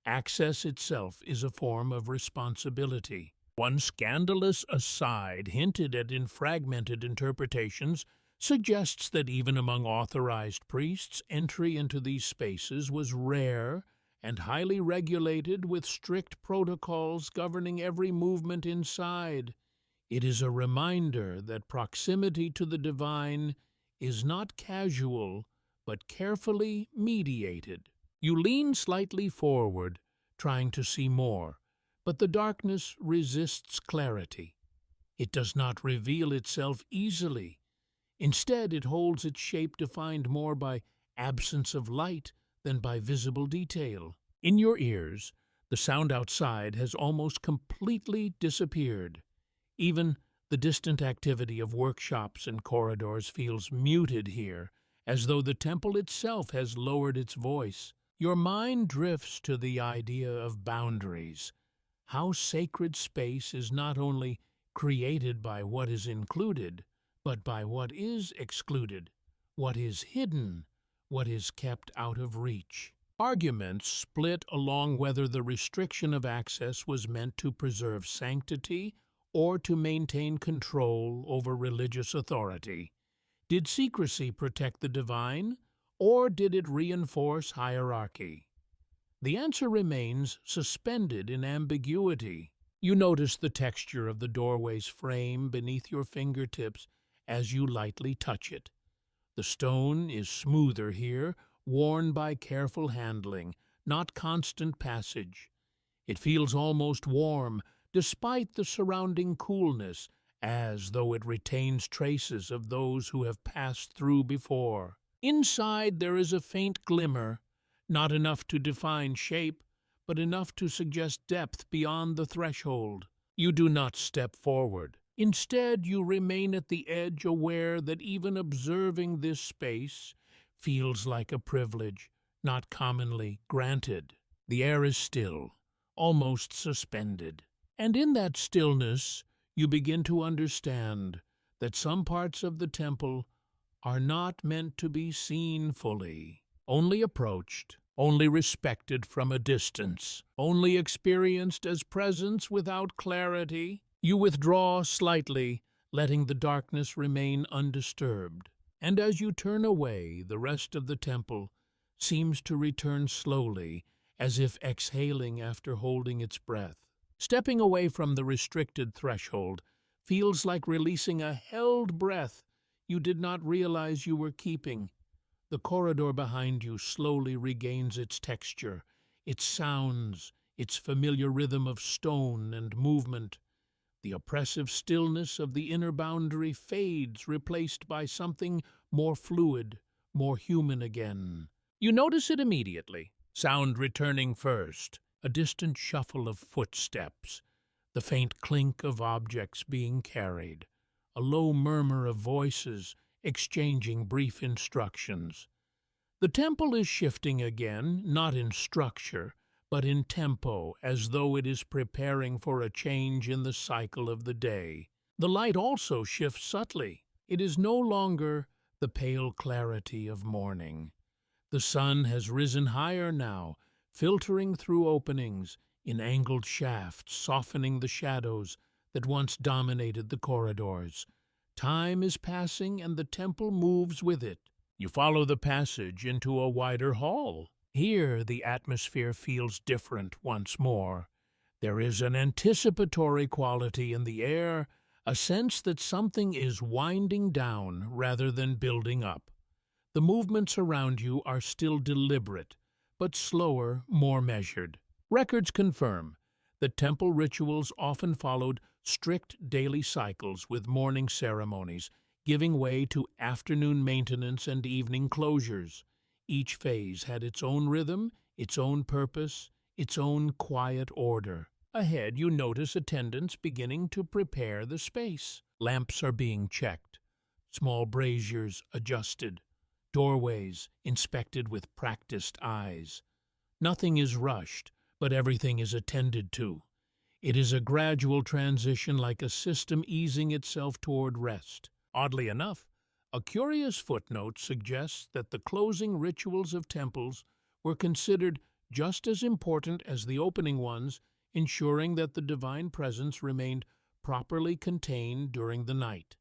Access itself is a form of responsibility. One scandalous aside hinted at in fragmented interpretations suggests that even among authorized priests, entry into these spaces was rare and highly regulated, with strict protocols governing every movement inside. It is a reminder that proximity to the divine is not casual, but carefully mediated. You lean slightly forward, trying to see more, but the darkness resists clarity. It does not reveal itself easily. Instead, it holds its shape defined more by absence of light than by visible detail. In your ears, the sound outside has almost completely disappeared. Even the distant activity of workshops and corridors feels muted here, as though the temple itself has lowered its voice. Your mind drifts to the idea of boundaries, how sacred space is not only created by what is included, but by what is excluded, what is hidden, what is kept out of reach. Arguments split along whether the restriction of access was meant to preserve sanctity or to maintain control over religious authority. Did secrecy protect the divine, or did it reinforce hierarchy? The answer remains suspended in ambiguity. You notice the texture of the doorway's frame beneath your fingertips as you lightly touch it. The stone is smoother here, worn by careful handling, not constant passage. It feels almost warm, despite the surrounding coolness, as though it retains traces of those who have passed through before. Inside there is a faint glimmer, not enough to define shape, but enough to suggest depth beyond the threshold. You do not step forward. Instead, you remain at the edge, aware that even observing this space feels like a privilege not commonly granted. The air is still, almost suspended. And in that stillness, you begin to understand that some parts of the temple are not meant to be seen fully, only approached, only respected from a distance, only experienced as presence without clarity. You withdraw slightly, letting the darkness remain undisturbed. And as you turn away, the rest of the temple seems to return slowly, as if exhaling after holding its breath. Stepping away from the restricted threshold feels like releasing a held breath you did not realize you were keeping. The corridor behind you slowly regains its texture, its sounds, its familiar rhythm of stone and movement. The oppressive stillness of the inner boundary fades, replaced by something more fluid, more human again. You notice it immediately, sound returning first, a distant shuffle of footsteps, the faint clink of objects being carried, a low murmur of voices exchanging brief instructions. The temple is shifting again, not in structure, but in tempo, as though it is preparing for a change in the cycle of the day. The light also shifts subtly. It is no longer the pale clarity of morning. The sun has risen higher now, filtering through openings in angled shafts, softening the shadows that once dominated the corridors. Time is passing, and the temple moves with it. You follow the passage into a wider hall. Here the atmosphere feels different once more. There is an anticipatory quality in the air, a sense that something is winding down rather than building up. The movements around you are still deliberate, but slower, more measured. Records confirm that temple rituals often followed strict daily cycles with morning ceremonies, giving way to afternoon maintenance and evening closures. Each phase had its own rhythm, its own purpose, its own quiet order. Ahead, you notice attendants beginning to prepare the space. Lamps are being checked, small braziers adjusted, doorways inspected with practiced eyes. Nothing is rushed, but everything is attended to. It is a gradual transition, like a system easing itself toward rest. Oddly enough, a curious footnote suggests that the closing rituals of temples were considered just as important as the opening ones, ensuring that the divine presence remained properly contained during the night.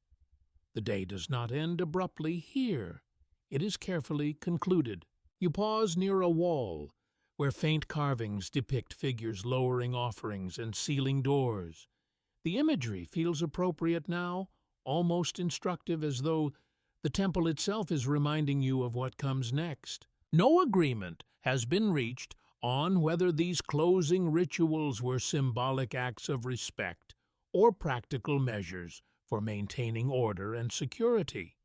The day does not end abruptly here. It is carefully concluded. You pause near a wall, where faint carvings depict figures lowering offerings and sealing doors. The imagery feels appropriate now, almost instructive, as though the temple itself is reminding you of what comes next. No agreement has been reached on whether these closing rituals were symbolic acts of respect or practical measures for maintaining order and security.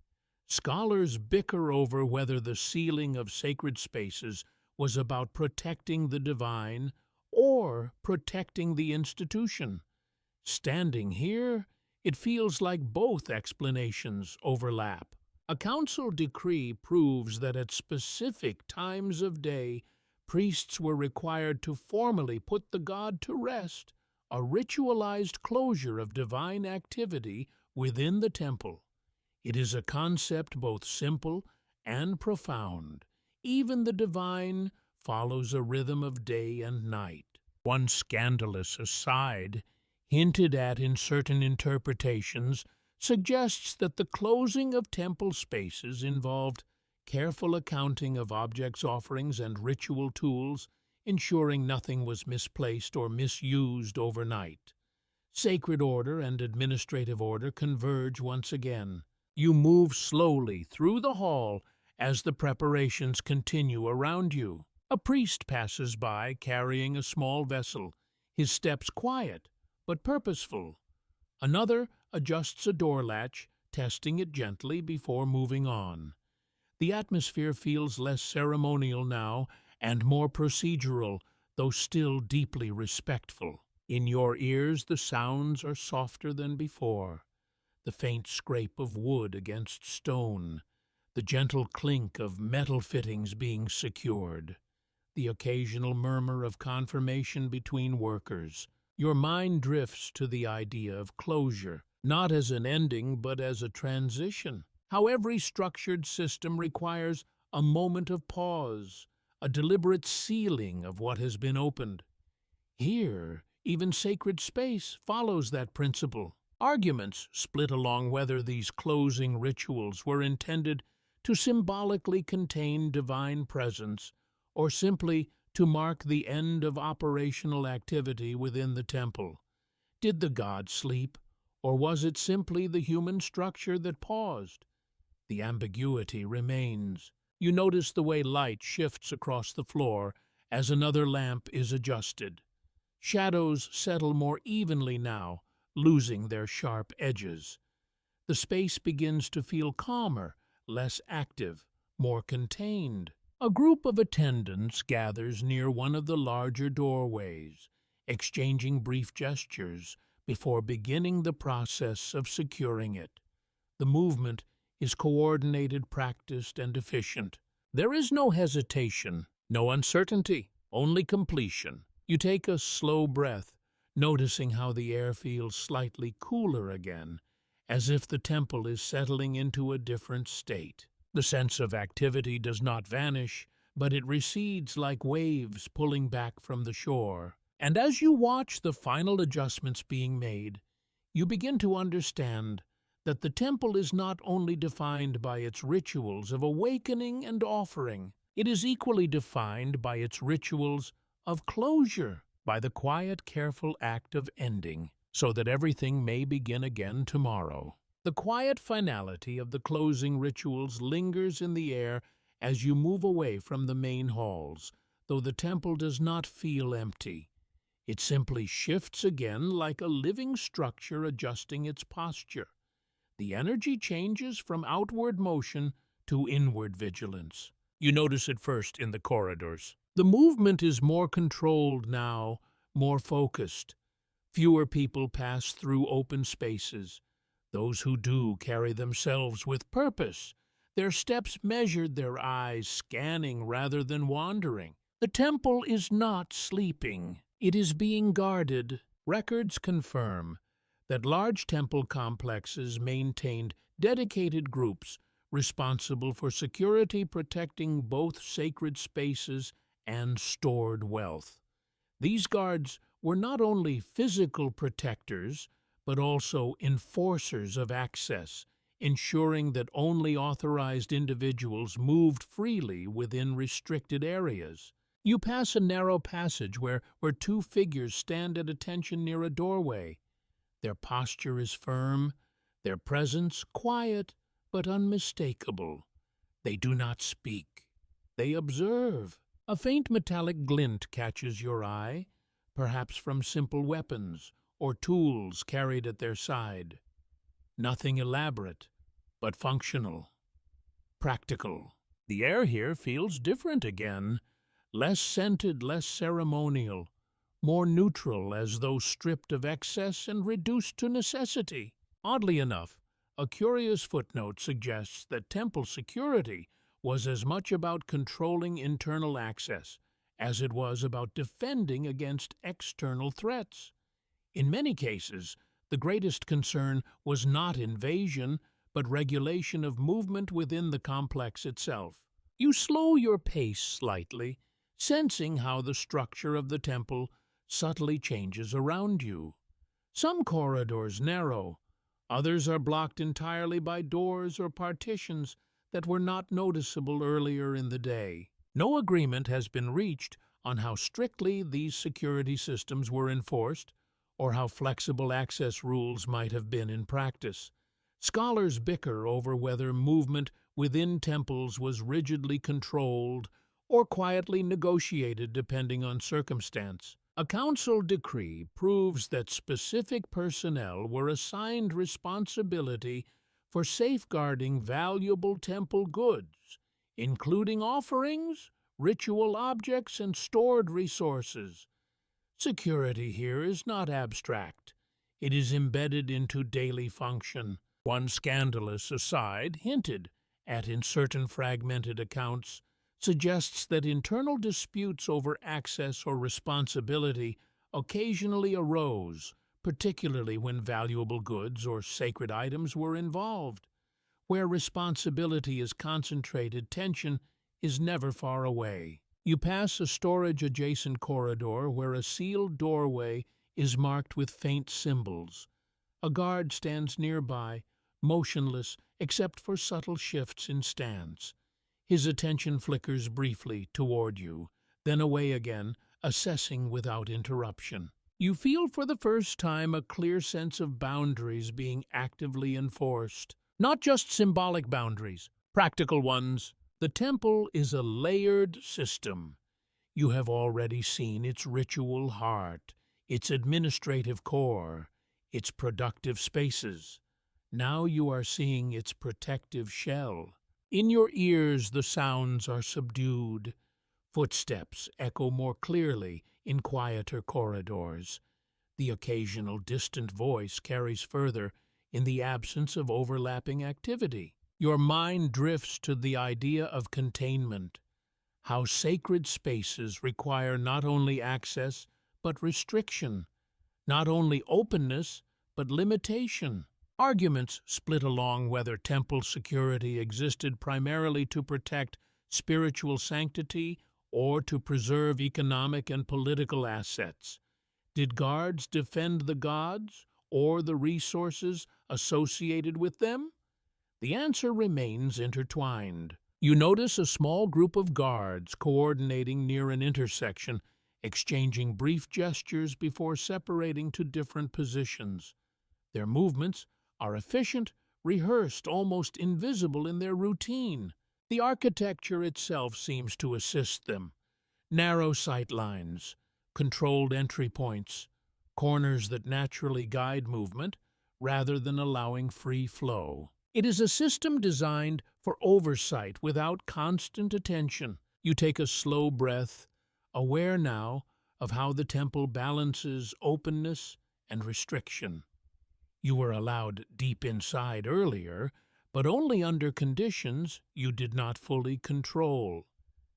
Scholars bicker over whether the sealing of sacred spaces was about protecting the divine or protecting the institution. Standing here, it feels like both explanations overlap. A council decree proves that at specific times of day, priests were required to formally put the god to rest, a ritualized closure of divine activity within the temple. It is a concept both simple and profound. Even the divine follows a rhythm of day and night. One scandalous aside, hinted at in certain interpretations, suggests that the closing of temple spaces involved careful accounting of objects, offerings, and ritual tools, ensuring nothing was misplaced or misused overnight. Sacred order and administrative order converge once again. You move slowly through the hall as the preparations continue around you. A priest passes by carrying a small vessel, his steps quiet but purposeful. Another adjusts a door latch, testing it gently before moving on. The atmosphere feels less ceremonial now and more procedural, though still deeply respectful. In your ears the sounds are softer than before. The faint scrape of wood against stone, the gentle clink of metal fittings being secured, the occasional murmur of confirmation between workers. Your mind drifts to the idea of closure, not as an ending but as a transition. How every structured system requires a moment of pause, a deliberate sealing of what has been opened. Here, even sacred space follows that principle. Arguments split along whether these closing rituals were intended to symbolically contain divine presence or simply to mark the end of operational activity within the temple. Did the god sleep, or was it simply the human structure that paused? The ambiguity remains. You notice the way light shifts across the floor as another lamp is adjusted. Shadows settle more evenly now, losing their sharp edges. The space begins to feel calmer, less active, more contained. A group of attendants gathers near one of the larger doorways, exchanging brief gestures before beginning the process of securing it. The movement is coordinated, practiced, and efficient. There is no hesitation, no uncertainty, only completion. You take a slow breath, noticing how the air feels slightly cooler again, as if the temple is settling into a different state. The sense of activity does not vanish, but it recedes like waves pulling back from the shore. And as you watch the final adjustments being made, you begin to understand that the temple is not only defined by its rituals of awakening and offering, it is equally defined by its rituals of closure, by the quiet, careful act of ending, so that everything may begin again tomorrow. The quiet finality of the closing rituals lingers in the air as you move away from the main halls, though the temple does not feel empty. It simply shifts again like a living structure adjusting its posture. The energy changes from outward motion to inward vigilance. You notice it first in the corridors. The movement is more controlled now, more focused. Fewer people pass through open spaces. Those who do carry themselves with purpose, their steps measured, their eyes scanning rather than wandering. The temple is not sleeping. It is being guarded. Records confirm that large temple complexes maintained dedicated groups responsible for security, protecting both sacred spaces and stored wealth. These guards were not only physical protectors, but also enforcers of access, ensuring that only authorized individuals moved freely within restricted areas. You pass a narrow passage where two figures stand at attention near a doorway. Their posture is firm, their presence quiet but unmistakable. They do not speak. They observe. A faint metallic glint catches your eye, perhaps from simple weapons or tools carried at their side. Nothing elaborate, but functional, practical. The air here feels different again, less scented, less ceremonial, more neutral, as though stripped of excess and reduced to necessity. Oddly enough, a curious footnote suggests that temple security was as much about controlling internal access as it was about defending against external threats. In many cases, the greatest concern was not invasion, but regulation of movement within the complex itself. You slow your pace slightly, sensing how the structure of the temple subtly changes around you. Some corridors narrow, others are blocked entirely by doors or partitions that were not noticeable earlier in the day. No agreement has been reached on how strictly these security systems were enforced, or how flexible access rules might have been in practice. Scholars bicker over whether movement within temples was rigidly controlled or quietly negotiated depending on circumstance. A council decree proves that specific personnel were assigned responsibility for safeguarding valuable temple goods, including offerings, ritual objects, and stored resources. Security here is not abstract. It is embedded into daily function. One scandalous aside, hinted at in certain fragmented accounts, suggests that internal disputes over access or responsibility occasionally arose, particularly when valuable goods or sacred items were involved. Where responsibility is concentrated, tension is never far away. You pass a storage-adjacent corridor where a sealed doorway is marked with faint symbols. A guard stands nearby, motionless except for subtle shifts in stance. His attention flickers briefly toward you, then away again, assessing without interruption. You feel for the first time a clear sense of boundaries being actively enforced. Not just symbolic boundaries, practical ones. The temple is a layered system. You have already seen its ritual heart, its administrative core, its productive spaces. Now you are seeing its protective shell. In your ears the sounds are subdued. Footsteps echo more clearly in quieter corridors. The occasional distant voice carries further in the absence of overlapping activity. Your mind drifts to the idea of containment, how sacred spaces require not only access but restriction, not only openness but limitation. Arguments split along whether temple security existed primarily to protect spiritual sanctity or to preserve economic and political assets. Did guards defend the gods or the resources associated with them? The answer remains intertwined. You notice a small group of guards coordinating near an intersection, exchanging brief gestures before separating to different positions. Their movements are efficient, rehearsed, almost invisible in their routine. The architecture itself seems to assist them. Narrow sight lines, controlled entry points, corners that naturally guide movement rather than allowing free flow. It is a system designed for oversight without constant attention. You take a slow breath, aware now of how the temple balances openness and restriction. You were allowed deep inside earlier, but only under conditions you did not fully control.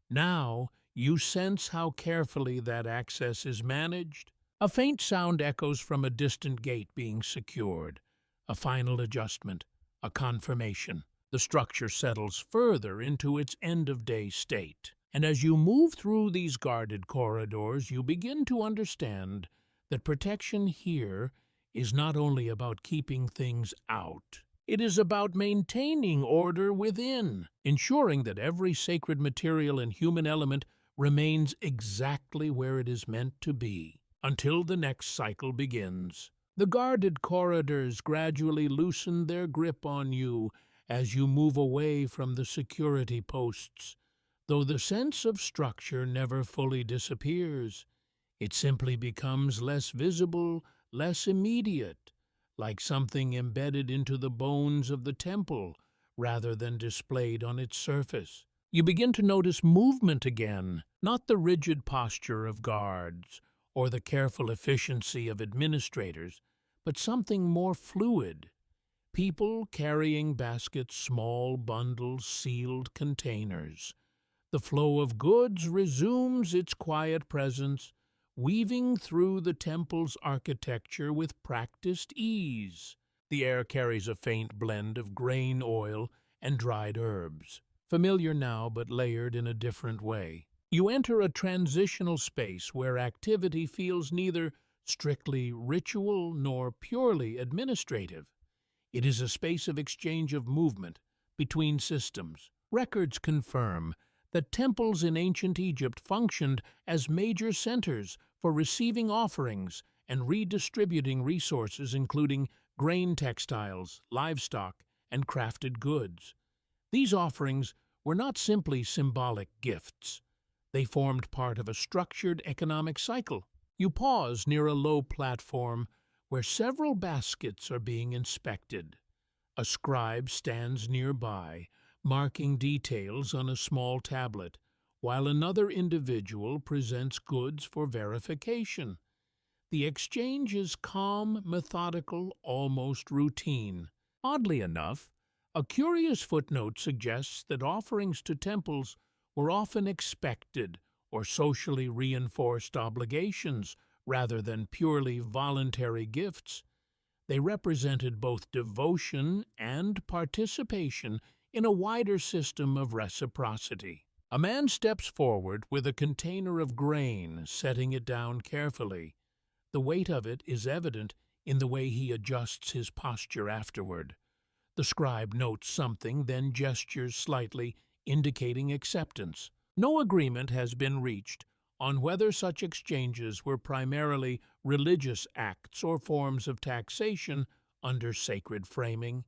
Now you sense how carefully that access is managed. A faint sound echoes from a distant gate being secured. A final adjustment, a confirmation. The structure settles further into its end-of-day state. And as you move through these guarded corridors, you begin to understand that protection here is not only about keeping things out. It is about maintaining order within, ensuring that every sacred material and human element remains exactly where it is meant to be, until the next cycle begins. The guarded corridors gradually loosen their grip on you as you move away from the security posts. Though the sense of structure never fully disappears, it simply becomes less visible, less immediate, like something embedded into the bones of the temple rather than displayed on its surface. You begin to notice movement again, not the rigid posture of guards or the careful efficiency of administrators, but something more fluid. People carrying baskets, small bundles, sealed containers. The flow of goods resumes its quiet presence, weaving through the temple's architecture with practiced ease. The air carries a faint blend of grain oil and dried herbs, familiar now but layered in a different way. You enter a transitional space where activity feels neither strictly ritual nor purely administrative. It is a space of exchange of movement between systems. Records confirm that temples in ancient Egypt functioned as major centers for receiving offerings and redistributing resources, including grain, textiles, livestock, and crafted goods. These offerings were not simply symbolic gifts. They formed part of a structured economic cycle. You pause near a low platform where several baskets are being inspected. A scribe stands nearby, marking details on a small tablet, while another individual presents goods for verification. The exchange is calm, methodical, almost routine. Oddly enough, a curious footnote suggests that offerings to temples were often expected or socially reinforced obligations rather than purely voluntary gifts. They represented both devotion and participation in a wider system of reciprocity. A man steps forward with a container of grain, setting it down carefully. The weight of it is evident in the way he adjusts his posture afterward. The scribe notes something, then gestures slightly, indicating acceptance. No agreement has been reached on whether such exchanges were primarily religious acts or forms of taxation under sacred framing.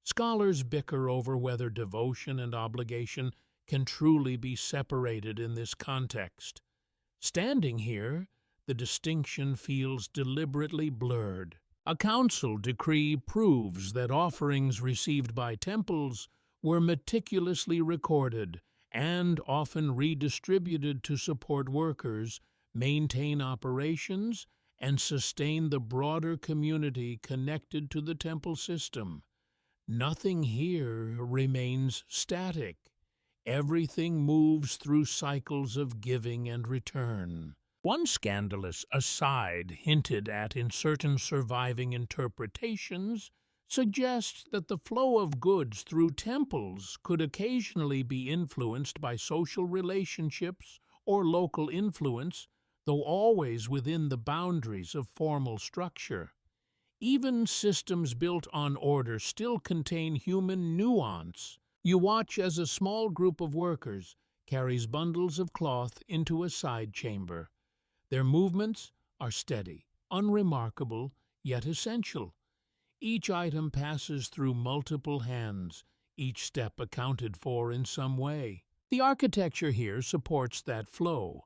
Scholars bicker over whether devotion and obligation can truly be separated in this context. Standing here, the distinction feels deliberately blurred. A council decree proves that offerings received by temples were meticulously recorded and often redistributed to support workers, maintain operations, and sustain the broader community connected to the temple system. Nothing here remains static. Everything moves through cycles of giving and return. One scandalous aside hinted at in certain surviving interpretations suggests that the flow of goods through temples could occasionally be influenced by social relationships or local influence, though always within the boundaries of formal structure. Even systems built on order still contain human nuance. You watch as a small group of workers carries bundles of cloth into a side chamber. Their movements are steady, unremarkable, yet essential. Each item passes through multiple hands, each step accounted for in some way. The architecture here supports that flow.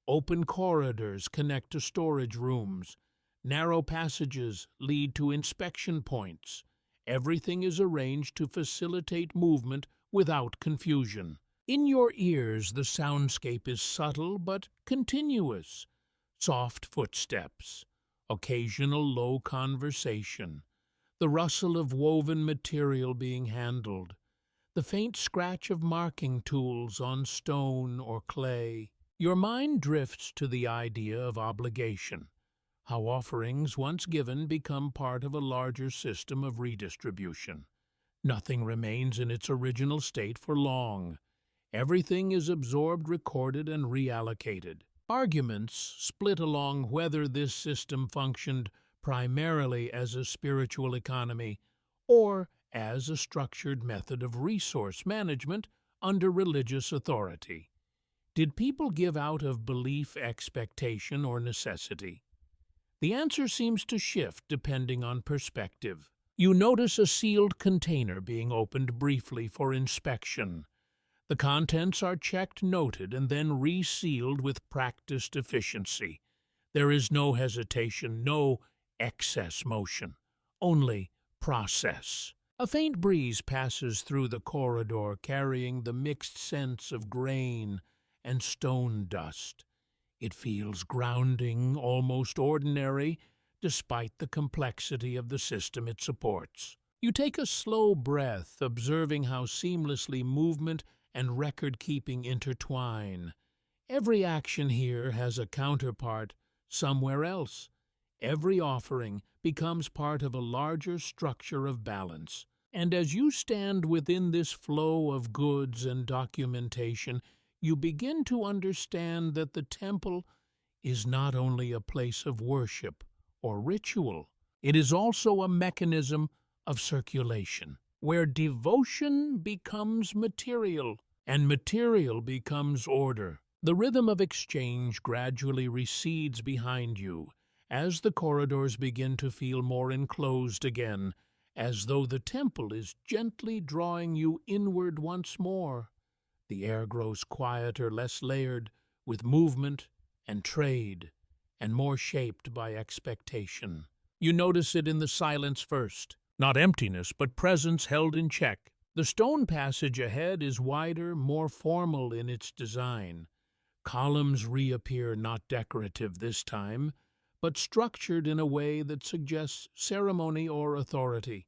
Open corridors connect to storage rooms. Narrow passages lead to inspection points. Everything is arranged to facilitate movement without confusion. In your ears, the soundscape is subtle but continuous. Soft footsteps, occasional low conversation, the rustle of woven material being handled, the faint scratch of marking tools on stone or clay. Your mind drifts to the idea of obligation, how offerings once given become part of a larger system of redistribution. Nothing remains in its original state for long. Everything is absorbed, recorded, and reallocated. Arguments split along whether this system functioned primarily as a spiritual economy or as a structured method of resource management under religious authority. Did people give out of belief, expectation, or necessity? The answer seems to shift depending on perspective. You notice a sealed container being opened briefly for inspection. The contents are checked, noted, and then resealed with practiced efficiency. There is no hesitation, no excess motion, only process. A faint breeze passes through the corridor, carrying the mixed scents of grain and stone dust. It feels grounding, almost ordinary, despite the complexity of the system it supports. You take a slow breath, observing how seamlessly movement and record-keeping intertwine. Every action here has a counterpart somewhere else. Every offering becomes part of a larger structure of balance. And as you stand within this flow of goods and documentation, you begin to understand that the temple is not only a place of worship or ritual, it is also a mechanism of circulation, where devotion becomes material and material becomes order. The rhythm of exchange gradually recedes behind you as the corridors begin to feel more enclosed again, as though the temple is gently drawing you inward once more. The air grows quieter, less layered, with movement and trade, and more shaped by expectation. You notice it in the silence first. Not emptiness, but presence held in check. The stone passage ahead is wider, more formal in its design. Columns reappear, not decorative this time, but structured in a way that suggests ceremony or authority.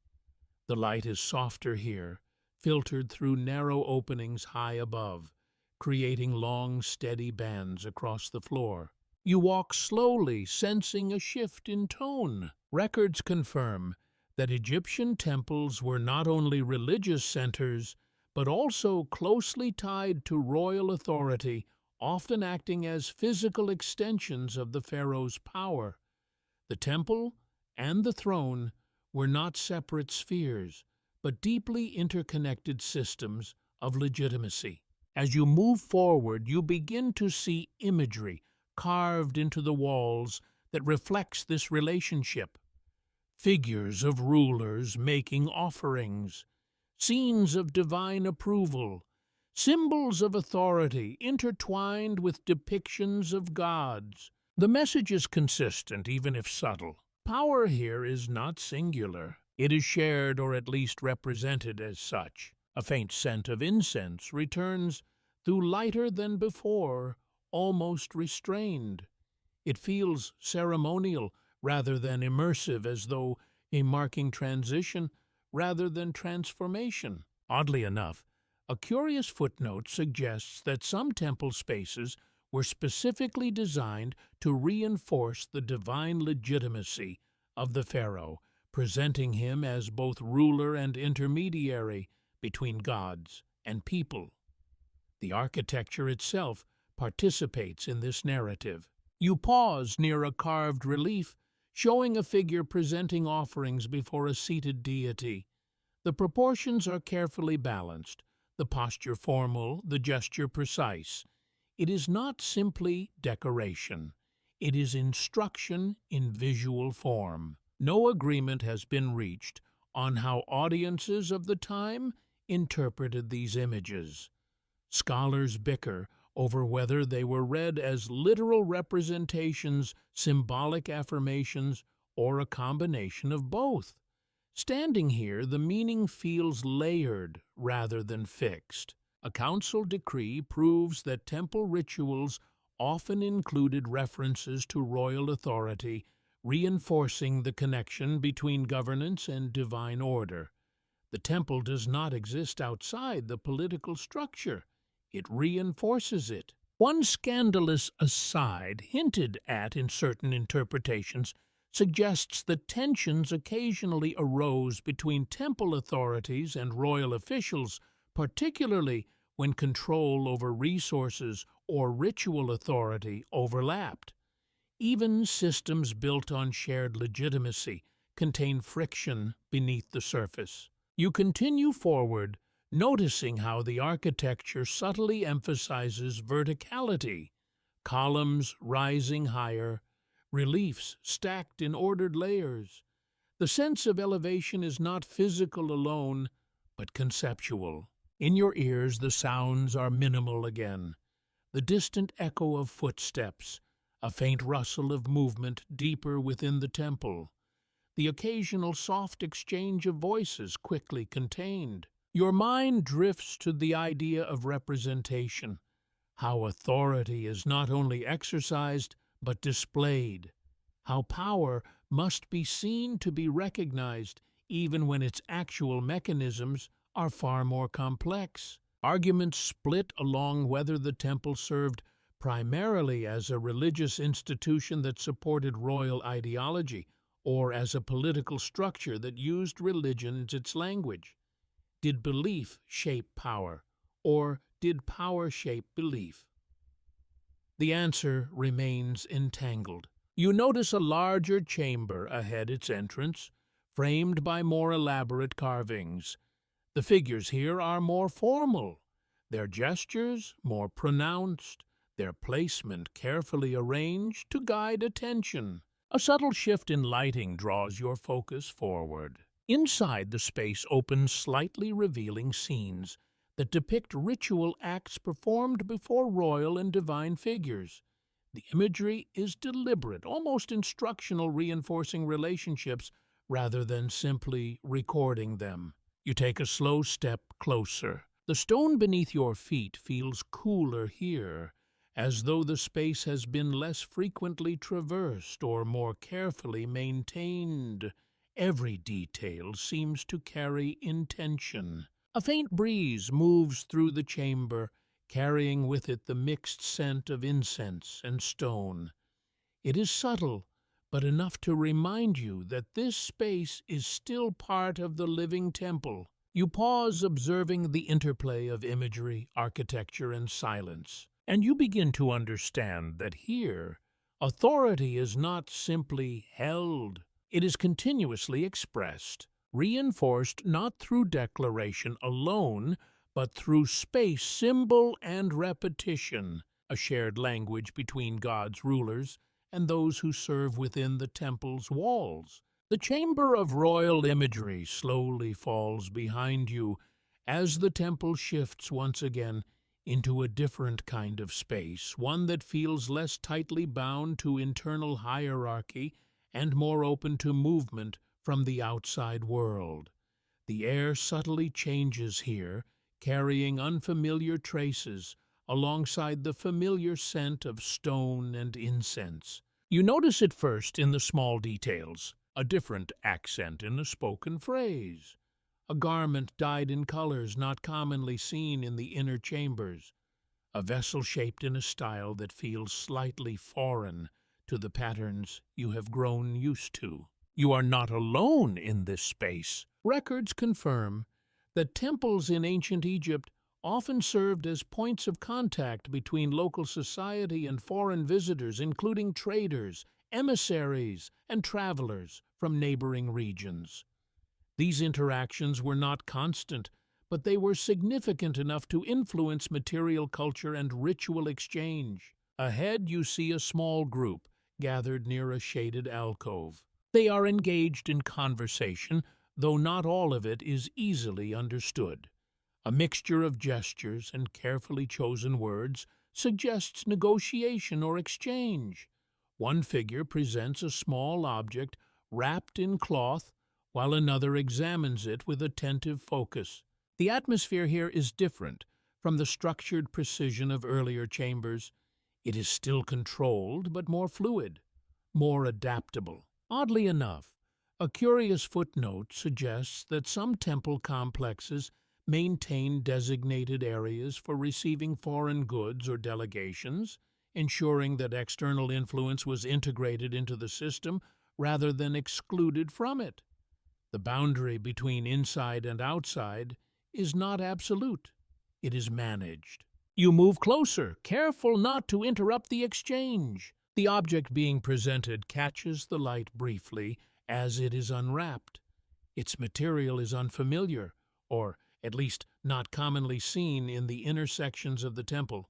The light is softer here, filtered through narrow openings high above, creating long, steady bands across the floor. You walk slowly, sensing a shift in tone. Records confirm that Egyptian temples were not only religious centers, but also closely tied to royal authority, often acting as physical extensions of the pharaoh's power. The temple and the throne were not separate spheres, but deeply interconnected systems of legitimacy. As you move forward, you begin to see imagery carved into the walls that reflects this relationship. Figures of rulers making offerings, scenes of divine approval, symbols of authority intertwined with depictions of gods. The message is consistent, even if subtle. Power here is not singular. It is shared, or at least represented as such. A faint scent of incense returns, though lighter than before, almost restrained. It feels ceremonial rather than immersive, as though a marking transition rather than transformation. Oddly enough, a curious footnote suggests that some temple spaces were specifically designed to reinforce the divine legitimacy of the pharaoh, presenting him as both ruler and intermediary between gods and people. The architecture itself participates in this narrative. You pause near a carved relief showing a figure presenting offerings before a seated deity. The proportions are carefully balanced, the posture formal, the gesture precise. It is not simply decoration. It is instruction in visual form. No agreement has been reached on how audiences of the time interpreted these images. Scholars bicker over whether they were read as literal representations, symbolic affirmations, or a combination of both. Standing here, the meaning feels layered rather than fixed. A council decree proves that temple rituals often included references to royal authority, reinforcing the connection between governance and divine order. The temple does not exist outside the political structure. It reinforces it. One scandalous aside, hinted at in certain interpretations, suggests that tensions occasionally arose between temple authorities and royal officials, particularly when control over resources or ritual authority overlapped. Even systems built on shared legitimacy contain friction beneath the surface. You continue forward, noticing how the architecture subtly emphasizes verticality, columns rising higher, reliefs stacked in ordered layers. The sense of elevation is not physical alone, but conceptual. In your ears, the sounds are minimal again. The distant echo of footsteps, a faint rustle of movement deeper within the temple, the occasional soft exchange of voices quickly contained. Your mind drifts to the idea of representation, how authority is not only exercised but displayed, how power must be seen to be recognized even when its actual mechanisms are far more complex. Arguments split along whether the temple served primarily as a religious institution that supported royal ideology or as a political structure that used religion as its language. Did belief shape power, or did power shape belief? The answer remains entangled. You notice a larger chamber ahead its entrance, framed by more elaborate carvings. The figures here are more formal, their gestures more pronounced, their placement carefully arranged to guide attention. A subtle shift in lighting draws your focus forward. Inside, the space opens slightly revealing scenes that depict ritual acts performed before royal and divine figures. The imagery is deliberate, almost instructional, reinforcing relationships rather than simply recording them. You take a slow step closer. The stone beneath your feet feels cooler here, as though the space has been less frequently traversed or more carefully maintained. Every detail seems to carry intention. A faint breeze moves through the chamber, carrying with it the mixed scent of incense and stone. It is subtle, but enough to remind you that this space is still part of the living temple. You pause, observing the interplay of imagery, architecture, and silence, and you begin to understand that here, authority is not simply held, it is continuously expressed, reinforced not through declaration alone, but through space, symbol, and repetition, a shared language between God's rulers and those who serve within the temple's walls. The chamber of royal imagery slowly falls behind you as the temple shifts once again into a different kind of space, one that feels less tightly bound to internal hierarchy and more open to movement from the outside world. The air subtly changes here, carrying unfamiliar traces alongside the familiar scent of stone and incense. You notice it first in the small details, a different accent in a spoken phrase, a garment dyed in colors not commonly seen in the inner chambers, a vessel shaped in a style that feels slightly foreign to the patterns you have grown used to. You are not alone in this space. Records confirm that temples in ancient Egypt often served as points of contact between local society and foreign visitors, including traders, emissaries, and travelers from neighboring regions. These interactions were not constant, but they were significant enough to influence material culture and ritual exchange. Ahead, you see a small group gathered near a shaded alcove. They are engaged in conversation, though not all of it is easily understood. A mixture of gestures and carefully chosen words suggests negotiation or exchange. One figure presents a small object wrapped in cloth, while another examines it with attentive focus. The atmosphere here is different from the structured precision of earlier chambers. It is still controlled, but more fluid, more adaptable. Oddly enough, a curious footnote suggests that some temple complexes maintain designated areas for receiving foreign goods or delegations, ensuring that external influence was integrated into the system rather than excluded from it. The boundary between inside and outside is not absolute. It is managed. You move closer, careful not to interrupt the exchange. The object being presented catches the light briefly as it is unwrapped. Its material is unfamiliar, or at least not commonly seen in the inner sections of the temple.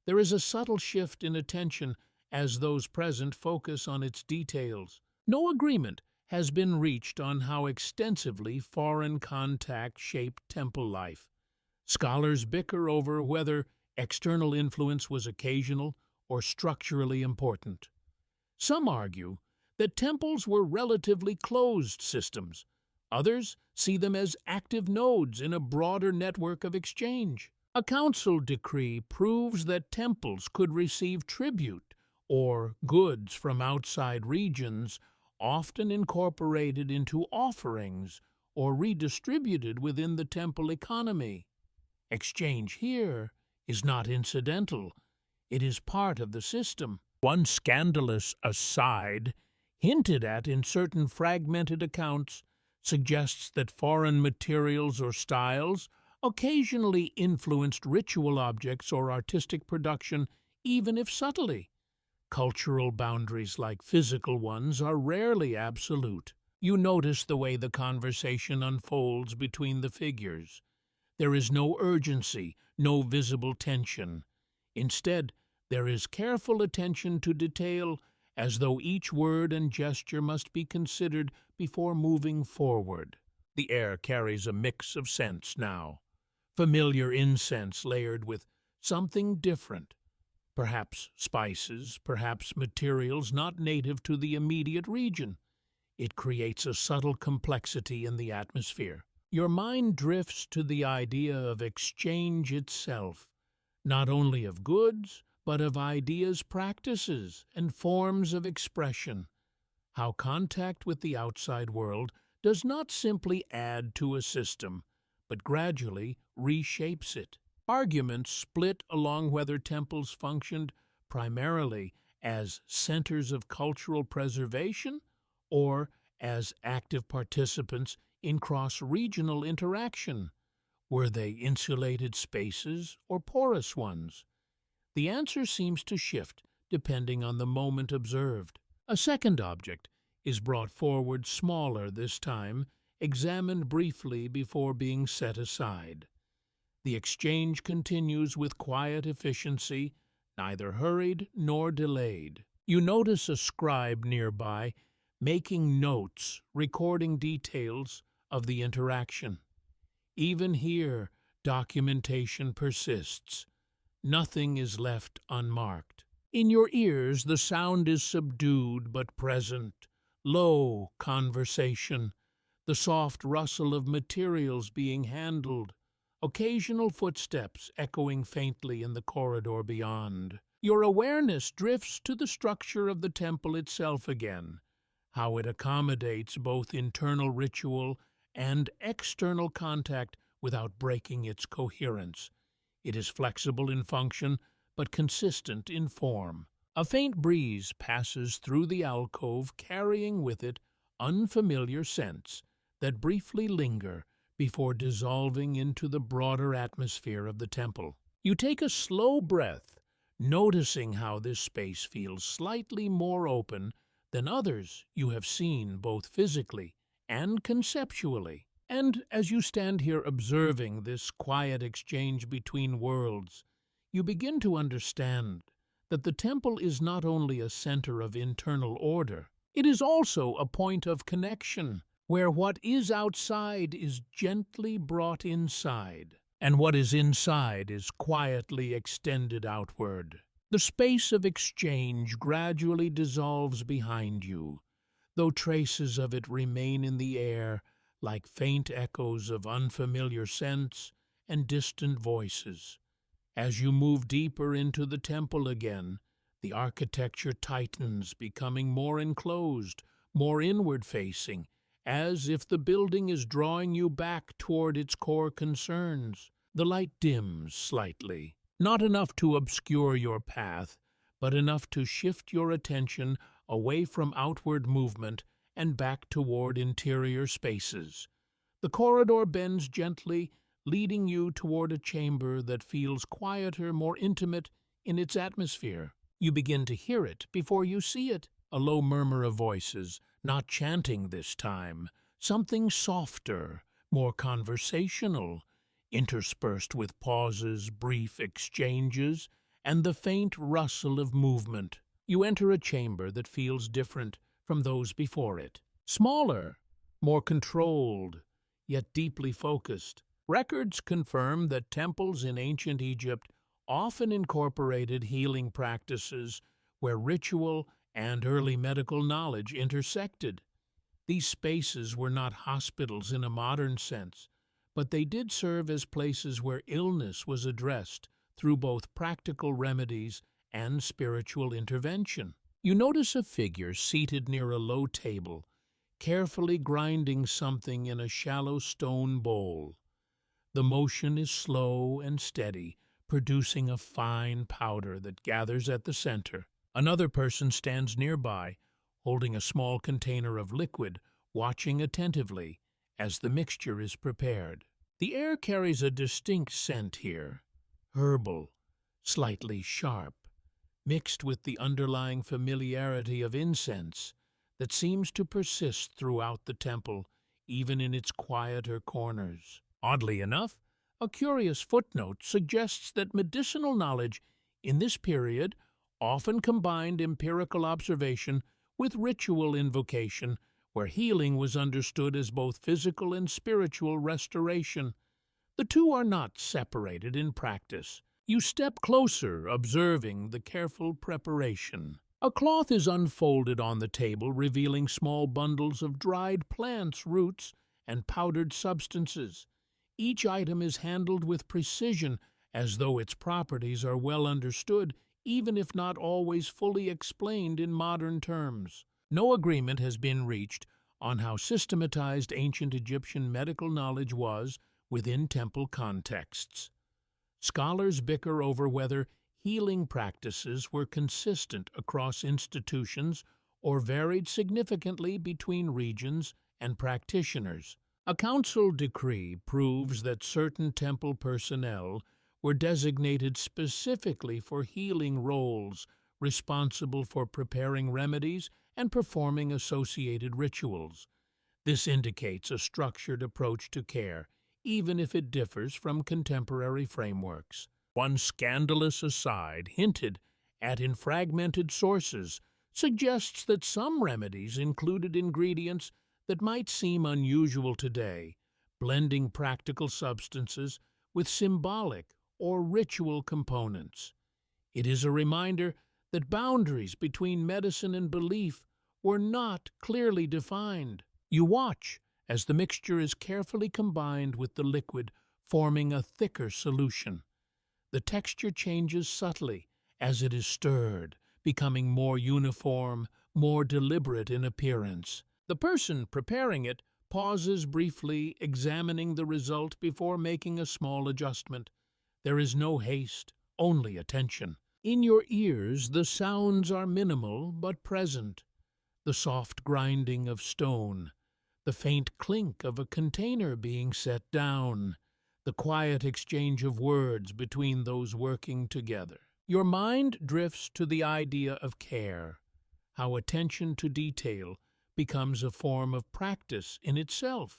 There is a subtle shift in attention as those present focus on its details. No agreement has been reached on how extensively foreign contact shaped temple life. Scholars bicker over whether external influence was occasional or structurally important. Some argue that temples were relatively closed systems. Others see them as active nodes in a broader network of exchange. A council decree proves that temples could receive tribute or goods from outside regions, often incorporated into offerings or redistributed within the temple economy. Exchange here is not incidental, it is part of the system. One scandalous aside, hinted at in certain fragmented accounts, suggests that foreign materials or styles occasionally influenced ritual objects or artistic production, even if subtly. Cultural boundaries, like physical ones, are rarely absolute. You notice the way the conversation unfolds between the figures. There is no urgency, no visible tension. Instead, there is careful attention to detail, as though each word and gesture must be considered before moving forward. The air carries a mix of scents now. Familiar incense layered with something different. Perhaps spices, perhaps materials not native to the immediate region. It creates a subtle complexity in the atmosphere. Your mind drifts to the idea of exchange itself, not only of goods, but of ideas, practices, and forms of expression. How contact with the outside world does not simply add to a system, but gradually reshapes it. Arguments split along whether temples functioned primarily as centers of cultural preservation or as active participants in cross-regional interaction. Were they insulated spaces or porous ones? The answer seems to shift depending on the moment observed. A second object is brought forward, smaller this time, examined briefly before being set aside. The exchange continues with quiet efficiency, neither hurried nor delayed. You notice a scribe nearby making notes, recording details of the interaction. Even here, documentation persists. Nothing is left unmarked. In your ears, the sound is subdued but present. Low conversation, the soft rustle of materials being handled, occasional footsteps echoing faintly in the corridor beyond. Your awareness drifts to the structure of the temple itself again, how it accommodates both internal ritual and external contact without breaking its coherence. It is flexible in function, but consistent in form. A faint breeze passes through the alcove, carrying with it unfamiliar scents that briefly linger before dissolving into the broader atmosphere of the temple. You take a slow breath, noticing how this space feels slightly more open than others you have seen, both physically and conceptually. And as you stand here observing this quiet exchange between worlds, you begin to understand that the temple is not only a center of internal order, it is also a point of connection, where what is outside is gently brought inside, and what is inside is quietly extended outward. The space of exchange gradually dissolves behind you, though traces of it remain in the air like faint echoes of unfamiliar scents and distant voices. As you move deeper into the temple again, the architecture tightens, becoming more enclosed, more inward-facing, as if the building is drawing you back toward its core concerns. The light dims slightly, not enough to obscure your path, but enough to shift your attention away from outward movement and back toward interior spaces. The corridor bends gently, leading you toward a chamber that feels quieter, more intimate in its atmosphere. You begin to hear it before you see it, a low murmur of voices, not chanting this time, something softer, more conversational, interspersed with pauses, brief exchanges, and the faint rustle of movement. You enter a chamber that feels different from those before it. Smaller, more controlled, yet deeply focused. Records confirm that temples in ancient Egypt often incorporated healing practices where ritual and early medical knowledge intersected. These spaces were not hospitals in a modern sense, but they did serve as places where illness was addressed through both practical remedies and spiritual intervention. You notice a figure seated near a low table, carefully grinding something in a shallow stone bowl. The motion is slow and steady, producing a fine powder that gathers at the center. Another person stands nearby, holding a small container of liquid, watching attentively as the mixture is prepared. The air carries a distinct scent here, herbal, slightly sharp, mixed with the underlying familiarity of incense that seems to persist throughout the temple, even in its quieter corners. Oddly enough, a curious footnote suggests that medicinal knowledge in this period often combined empirical observation with ritual invocation, where healing was understood as both physical and spiritual restoration. The two are not separated in practice. You step closer, observing the careful preparation. A cloth is unfolded on the table, revealing small bundles of dried plants, roots, and powdered substances. Each item is handled with precision, as though its properties are well understood, even if not always fully explained in modern terms. No agreement has been reached on how systematized ancient Egyptian medical knowledge was within temple contexts. Scholars bicker over whether healing practices were consistent across institutions or varied significantly between regions and practitioners. A council decree proves that certain temple personnel were designated specifically for healing roles, responsible for preparing remedies and performing associated rituals. This indicates a structured approach to care, even if it differs from contemporary frameworks. One scandalous aside, hinted at in fragmented sources, suggests that some remedies included ingredients that might seem unusual today, blending practical substances with symbolic or ritual components. It is a reminder that boundaries between medicine and belief were not clearly defined. You watch as the mixture is carefully combined with the liquid, forming a thicker solution. The texture changes subtly as it is stirred, becoming more uniform, more deliberate in appearance. The person preparing it pauses briefly, examining the result before making a small adjustment. There is no haste, only attention. In your ears, the sounds are minimal but present. The soft grinding of stone, the faint clink of a container being set down, the quiet exchange of words between those working together. Your mind drifts to the idea of care, how attention to detail becomes a form of practice in itself,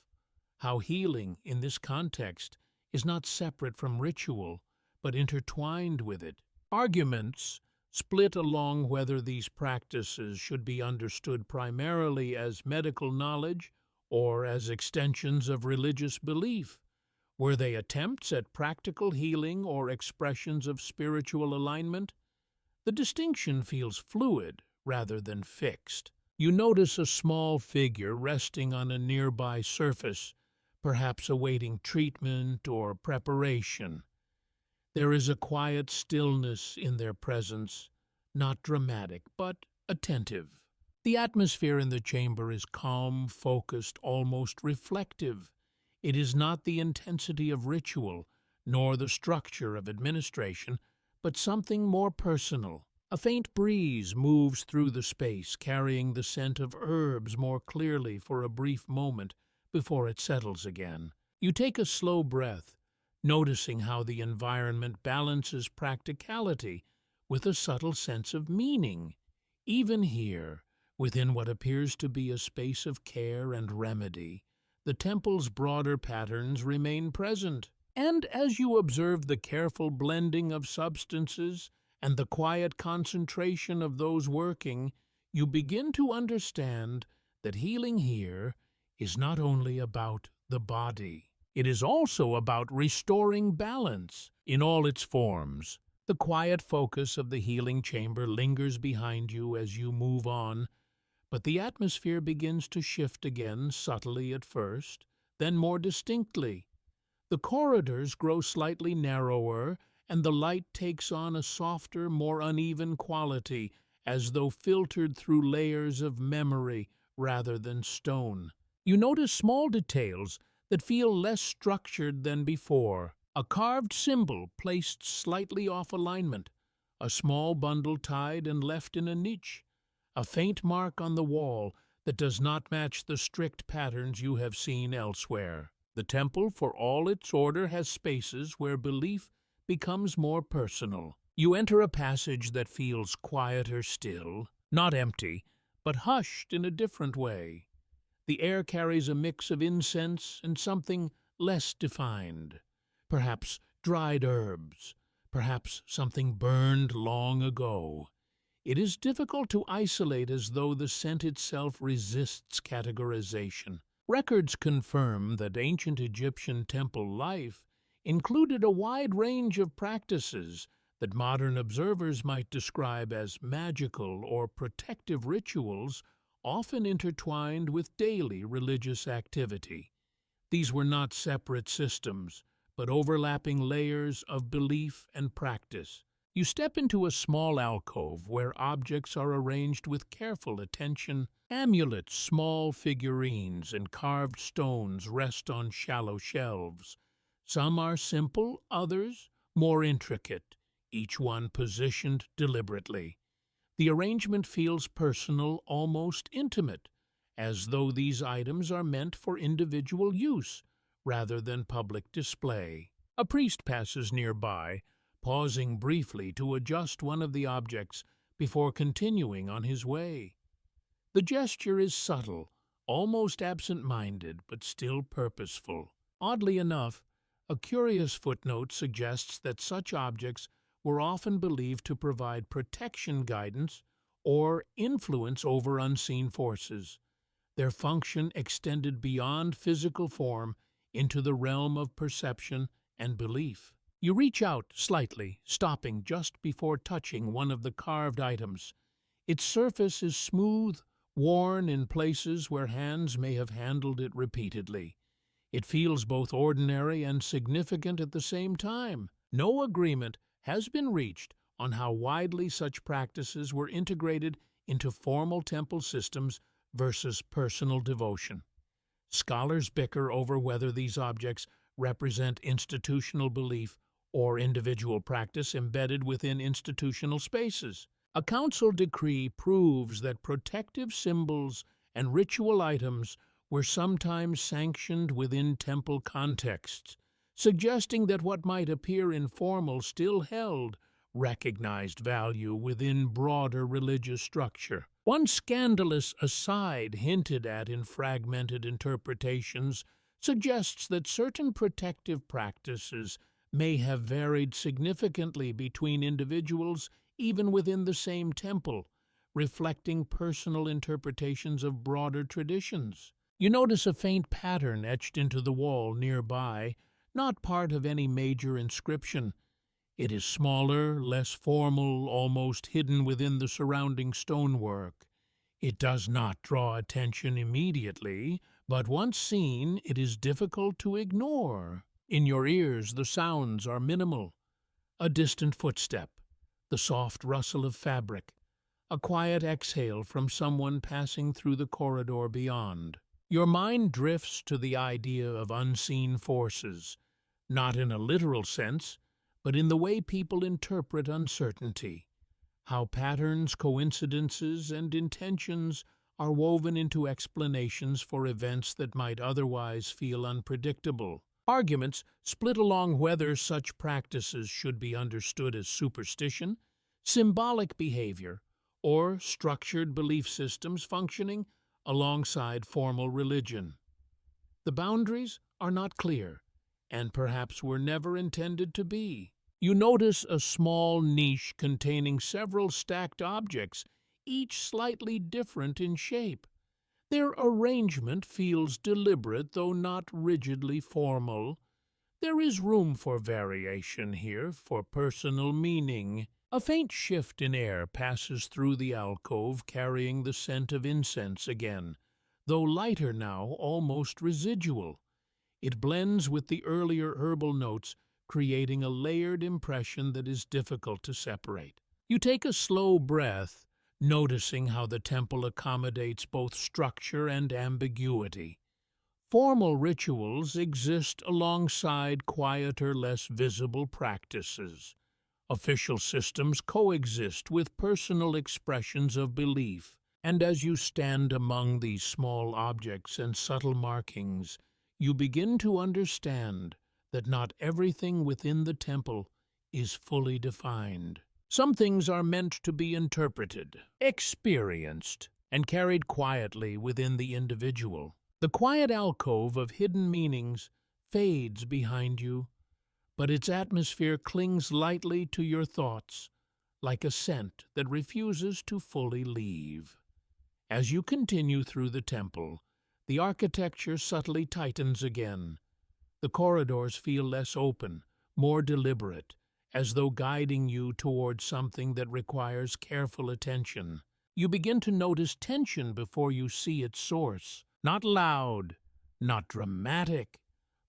how healing in this context is not separate from ritual, but intertwined with it. Arguments split along whether these practices should be understood primarily as medical knowledge or as extensions of religious belief. Were they attempts at practical healing or expressions of spiritual alignment? The distinction feels fluid rather than fixed. You notice a small figure resting on a nearby surface, perhaps awaiting treatment or preparation. There is a quiet stillness in their presence, not dramatic, but attentive. The atmosphere in the chamber is calm, focused, almost reflective. It is not the intensity of ritual, nor the structure of administration, but something more personal. A faint breeze moves through the space, carrying the scent of herbs more clearly for a brief moment before it settles again. You take a slow breath, noticing how the environment balances practicality with a subtle sense of meaning. Even here, within what appears to be a space of care and remedy, the temple's broader patterns remain present. And as you observe the careful blending of substances and the quiet concentration of those working, you begin to understand that healing here is not only about the body. It is also about restoring balance in all its forms. The quiet focus of the healing chamber lingers behind you as you move on, but the atmosphere begins to shift again, subtly at first, then more distinctly. The corridors grow slightly narrower, and the light takes on a softer, more uneven quality, as though filtered through layers of memory rather than stone. You notice small details that feel less structured than before. A carved symbol placed slightly off alignment, a small bundle tied and left in a niche, a faint mark on the wall that does not match the strict patterns you have seen elsewhere. The temple, for all its order, has spaces where belief becomes more personal. You enter a passage that feels quieter still, not empty, but hushed in a different way. The air carries a mix of incense and something less defined. Perhaps dried herbs, perhaps something burned long ago. It is difficult to isolate, as though the scent itself resists categorization. Records confirm that ancient Egyptian temple life included a wide range of practices that modern observers might describe as magical or protective rituals, often intertwined with daily religious activity. These were not separate systems, but overlapping layers of belief and practice. You step into a small alcove where objects are arranged with careful attention. Amulets, small figurines, and carved stones rest on shallow shelves. Some are simple, others more intricate, each one positioned deliberately. The arrangement feels personal, almost intimate, as though these items are meant for individual use rather than public display. A priest passes nearby, pausing briefly to adjust one of the objects before continuing on his way. The gesture is subtle, almost absent-minded, but still purposeful. Oddly enough, a curious footnote suggests that such objects were often believed to provide protection, guidance, or influence over unseen forces. Their function extended beyond physical form into the realm of perception and belief. You reach out slightly, stopping just before touching one of the carved items. Its surface is smooth, worn in places where hands may have handled it repeatedly. It feels both ordinary and significant at the same time. No agreement has been reached on how widely such practices were integrated into formal temple systems versus personal devotion. Scholars bicker over whether these objects represent institutional belief or individual practice embedded within institutional spaces. A council decree proves that protective symbols and ritual items were sometimes sanctioned within temple contexts, suggesting that what might appear informal still held recognized value within broader religious structure. One scandalous aside hinted at in fragmented interpretations suggests that certain protective practices may have varied significantly between individuals even within the same temple, reflecting personal interpretations of broader traditions. You notice a faint pattern etched into the wall nearby, not part of any major inscription. It is smaller, less formal, almost hidden within the surrounding stonework. It does not draw attention immediately, but once seen, it is difficult to ignore. In your ears, the sounds are minimal. A distant footstep, the soft rustle of fabric, a quiet exhale from someone passing through the corridor beyond. Your mind drifts to the idea of unseen forces, not in a literal sense, but in the way people interpret uncertainty, how patterns, coincidences, and intentions are woven into explanations for events that might otherwise feel unpredictable. Arguments split along whether such practices should be understood as superstition, symbolic behavior, or structured belief systems functioning alongside formal religion. The boundaries are not clear, and perhaps were never intended to be. You notice a small niche containing several stacked objects, each slightly different in shape. Their arrangement feels deliberate, though not rigidly formal. There is room for variation here, for personal meaning. A faint shift in air passes through the alcove, carrying the scent of incense again, though lighter now, almost residual. It blends with the earlier herbal notes, creating a layered impression that is difficult to separate. You take a slow breath, noticing how the temple accommodates both structure and ambiguity. Formal rituals exist alongside quieter, less visible practices. Official systems coexist with personal expressions of belief, and as you stand among these small objects and subtle markings, you begin to understand that not everything within the temple is fully defined. Some things are meant to be interpreted, experienced, and carried quietly within the individual. The quiet alcove of hidden meanings fades behind you, but its atmosphere clings lightly to your thoughts, like a scent that refuses to fully leave. As you continue through the temple, the architecture subtly tightens again. The corridors feel less open, more deliberate, as though guiding you towards something that requires careful attention. You begin to notice tension before you see its source, not loud, not dramatic,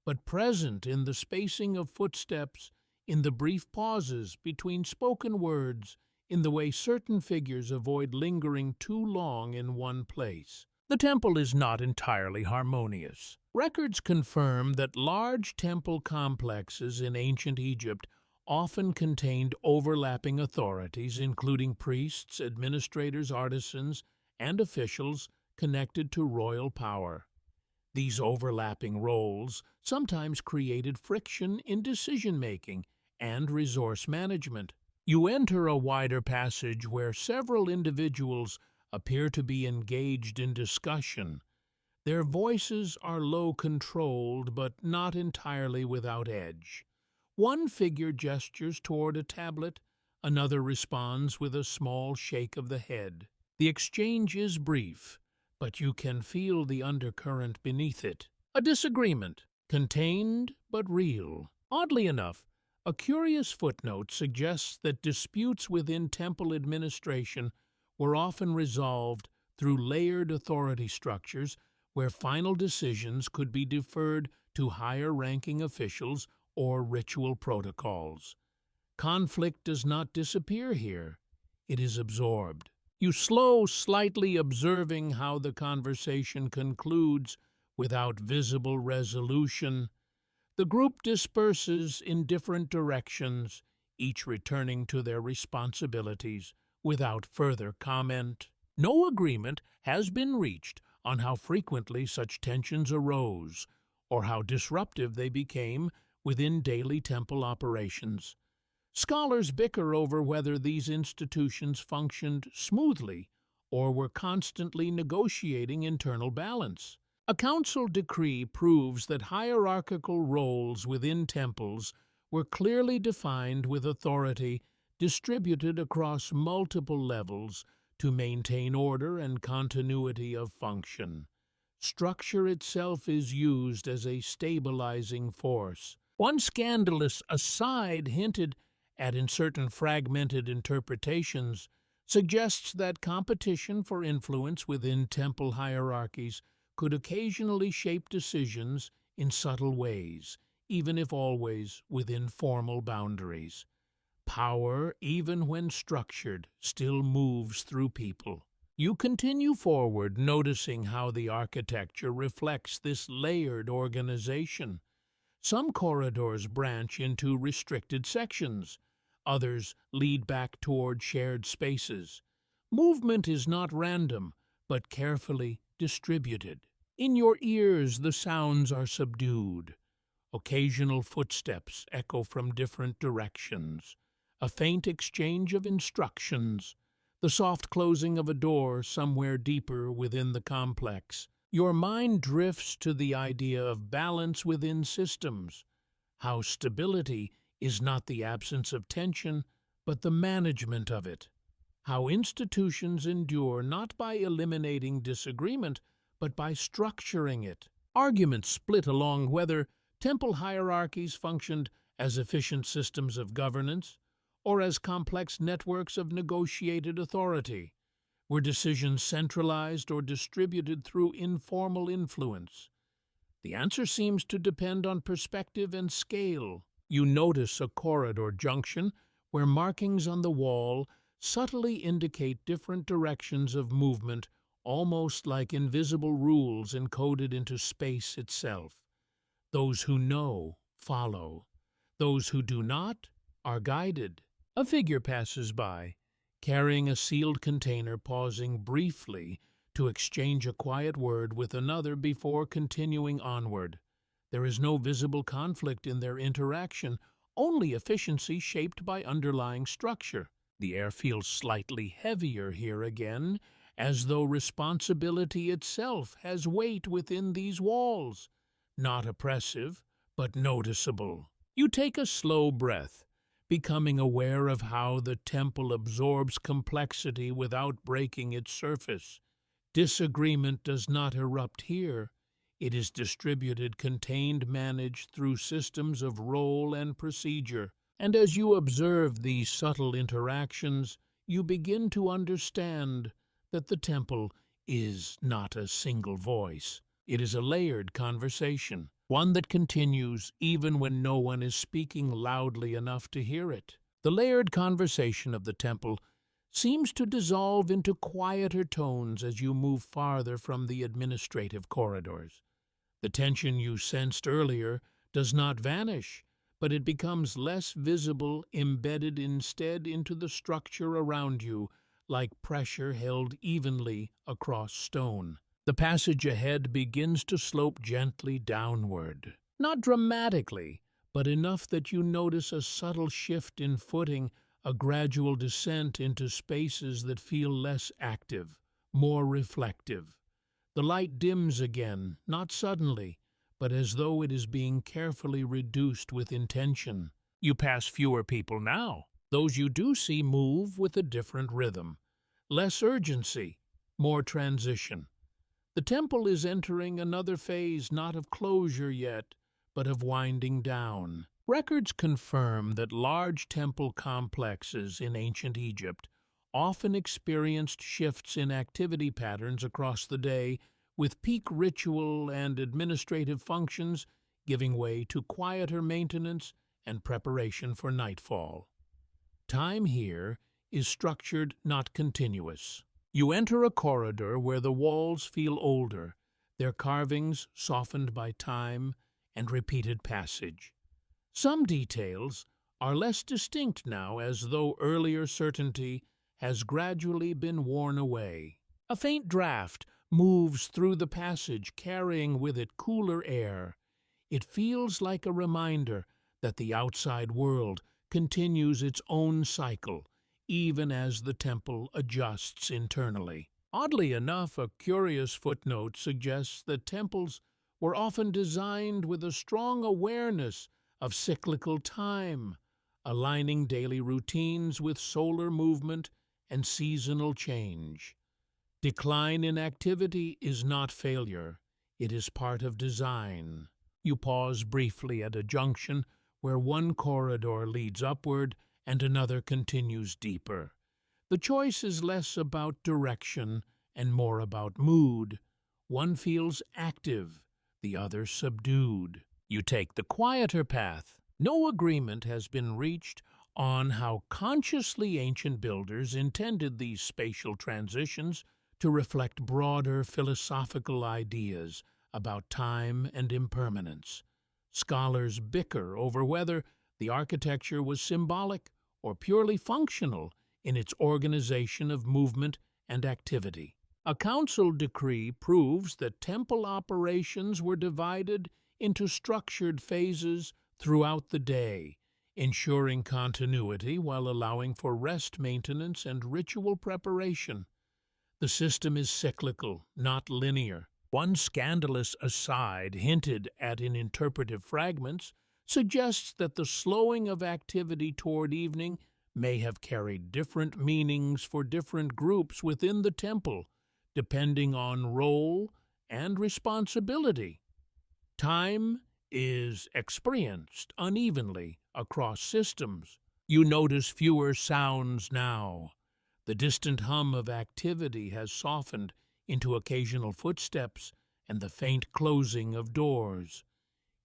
but present in the spacing of footsteps, in the brief pauses between spoken words, in the way certain figures avoid lingering too long in one place. The temple is not entirely harmonious. Records confirm that large temple complexes in ancient Egypt often contained overlapping authorities, including priests, administrators, artisans, and officials connected to royal power. These overlapping roles sometimes created friction in decision-making and resource management. You enter a wider passage where several individuals appear to be engaged in discussion. Their voices are low-controlled, but not entirely without edge. One figure gestures toward a tablet, another responds with a small shake of the head. The exchange is brief, but you can feel the undercurrent beneath it. A disagreement, contained but real. Oddly enough, a curious footnote suggests that disputes within temple administration were often resolved through layered authority structures where final decisions could be deferred to higher-ranking officials or ritual protocols. Conflict does not disappear here. It is absorbed. You slow, slightly observing how the conversation concludes without visible resolution. The group disperses in different directions, each returning to their responsibilities without further comment. No agreement has been reached on how frequently such tensions arose or how disruptive they became within daily temple operations. Scholars bicker over whether these institutions functioned smoothly or were constantly negotiating internal balance. A council decree proves that hierarchical roles within temples were clearly defined with authority distributed across multiple levels to maintain order and continuity of function. Structure itself is used as a stabilizing force. One scandalous aside hinted at in certain fragmented interpretations suggests that competition for influence within temple hierarchies could occasionally shape decisions in subtle ways, even if always within formal boundaries. Power, even when structured, still moves through people. You continue forward, noticing how the architecture reflects this layered organization. Some corridors branch into restricted sections. Others lead back toward shared spaces. Movement is not random, but carefully distributed. In your ears, the sounds are subdued. Occasional footsteps echo from different directions. A faint exchange of instructions. The soft closing of a door somewhere deeper within the complex. Your mind drifts to the idea of balance within systems, how stability is not the absence of tension, but the management of it, how institutions endure not by eliminating disagreement, but by structuring it. Arguments split along whether temple hierarchies functioned as efficient systems of governance or as complex networks of negotiated authority. Were decisions centralized or distributed through informal influence? The answer seems to depend on perspective and scale. You notice a corridor junction where markings on the wall subtly indicate different directions of movement, almost like invisible rules encoded into space itself. Those who know follow. Those who do not are guided. A figure passes by, carrying a sealed container, pausing briefly to exchange a quiet word with another before continuing onward. There is no visible conflict in their interaction, only efficiency shaped by underlying structure. The air feels slightly heavier here again, as though responsibility itself has weight within these walls. Not oppressive, but noticeable. You take a slow breath, becoming aware of how the temple absorbs complexity without breaking its surface. Disagreement does not erupt here. It is distributed, contained, managed through systems of role and procedure. And as you observe these subtle interactions, you begin to understand that the temple is not a single voice. It is a layered conversation, one that continues even when no one is speaking loudly enough to hear it. The layered conversation of the temple seems to dissolve into quieter tones as you move farther from the administrative corridors. The tension you sensed earlier does not vanish, but it becomes less visible, embedded instead into the structure around you, like pressure held evenly across stone. The passage ahead begins to slope gently downward. Not dramatically, but enough that you notice a subtle shift in footing, a gradual descent into spaces that feel less active, more reflective. The light dims again, not suddenly, but as though it is being carefully reduced with intention. You pass fewer people now. Those you do see move with a different rhythm. Less urgency, more transition. The temple is entering another phase, not of closure yet, but of winding down. Records confirm that large temple complexes in ancient Egypt often experienced shifts in activity patterns across the day, with peak ritual and administrative functions giving way to quieter maintenance and preparation for nightfall. Time here is structured, not continuous. You enter a corridor where the walls feel older, their carvings softened by time and repeated passage. Some details are less distinct now, as though earlier certainty has gradually been worn away. A faint draft moves through the passage, carrying with it cooler air. It feels like a reminder that the outside world continues its own cycle, even as the temple adjusts internally. Oddly enough, a curious footnote suggests that temples were often designed with a strong awareness of cyclical time, aligning daily routines with solar movement and seasonal change. Decline in activity is not failure, it is part of design. You pause briefly at a junction where one corridor leads upward and another continues deeper. The choice is less about direction and more about mood. One feels active, the other subdued. You take the quieter path. No agreement has been reached on how consciously ancient builders intended these spatial transitions to reflect broader philosophical ideas about time and impermanence. Scholars bicker over whether the architecture was symbolic or purely functional in its organization of movement and activity. A council decree proves that temple operations were divided into structured phases throughout the day, ensuring continuity while allowing for rest, maintenance, and ritual preparation. The system is cyclical, not linear. One scandalous aside hinted at in interpretive fragments suggests that the slowing of activity toward evening may have carried different meanings for different groups within the temple, depending on role and responsibility. Time is experienced unevenly across systems. You notice fewer sounds now. The distant hum of activity has softened into occasional footsteps and the faint closing of doors.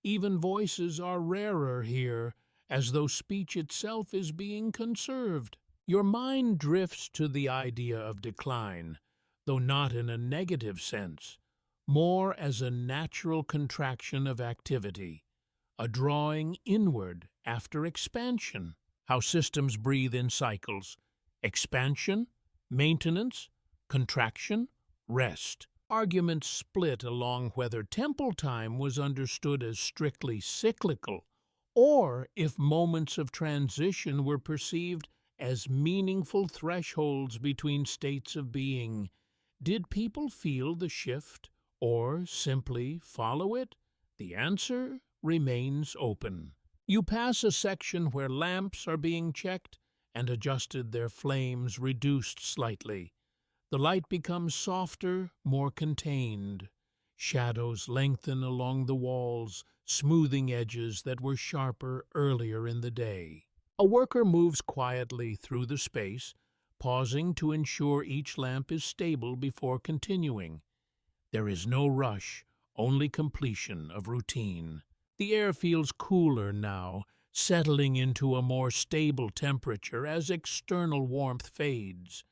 Even voices are rarer here, as though speech itself is being conserved. Your mind drifts to the idea of decline, though not in a negative sense, more as a natural contraction of activity, a drawing inward after expansion. How systems breathe in cycles: expansion, maintenance, contraction, rest. Arguments split along whether temple time was understood as strictly cyclical, or if moments of transition were perceived as meaningful thresholds between states of being. Did people feel the shift, or simply follow it? The answer remains open. You pass a section where lamps are being checked and adjusted, their flames reduced slightly. The light becomes softer, more contained. Shadows lengthen along the walls, smoothing edges that were sharper earlier in the day. A worker moves quietly through the space, pausing to ensure each lamp is stable before continuing. There is no rush, only completion of routine. The air feels cooler now, settling into a more stable temperature as external warmth fades.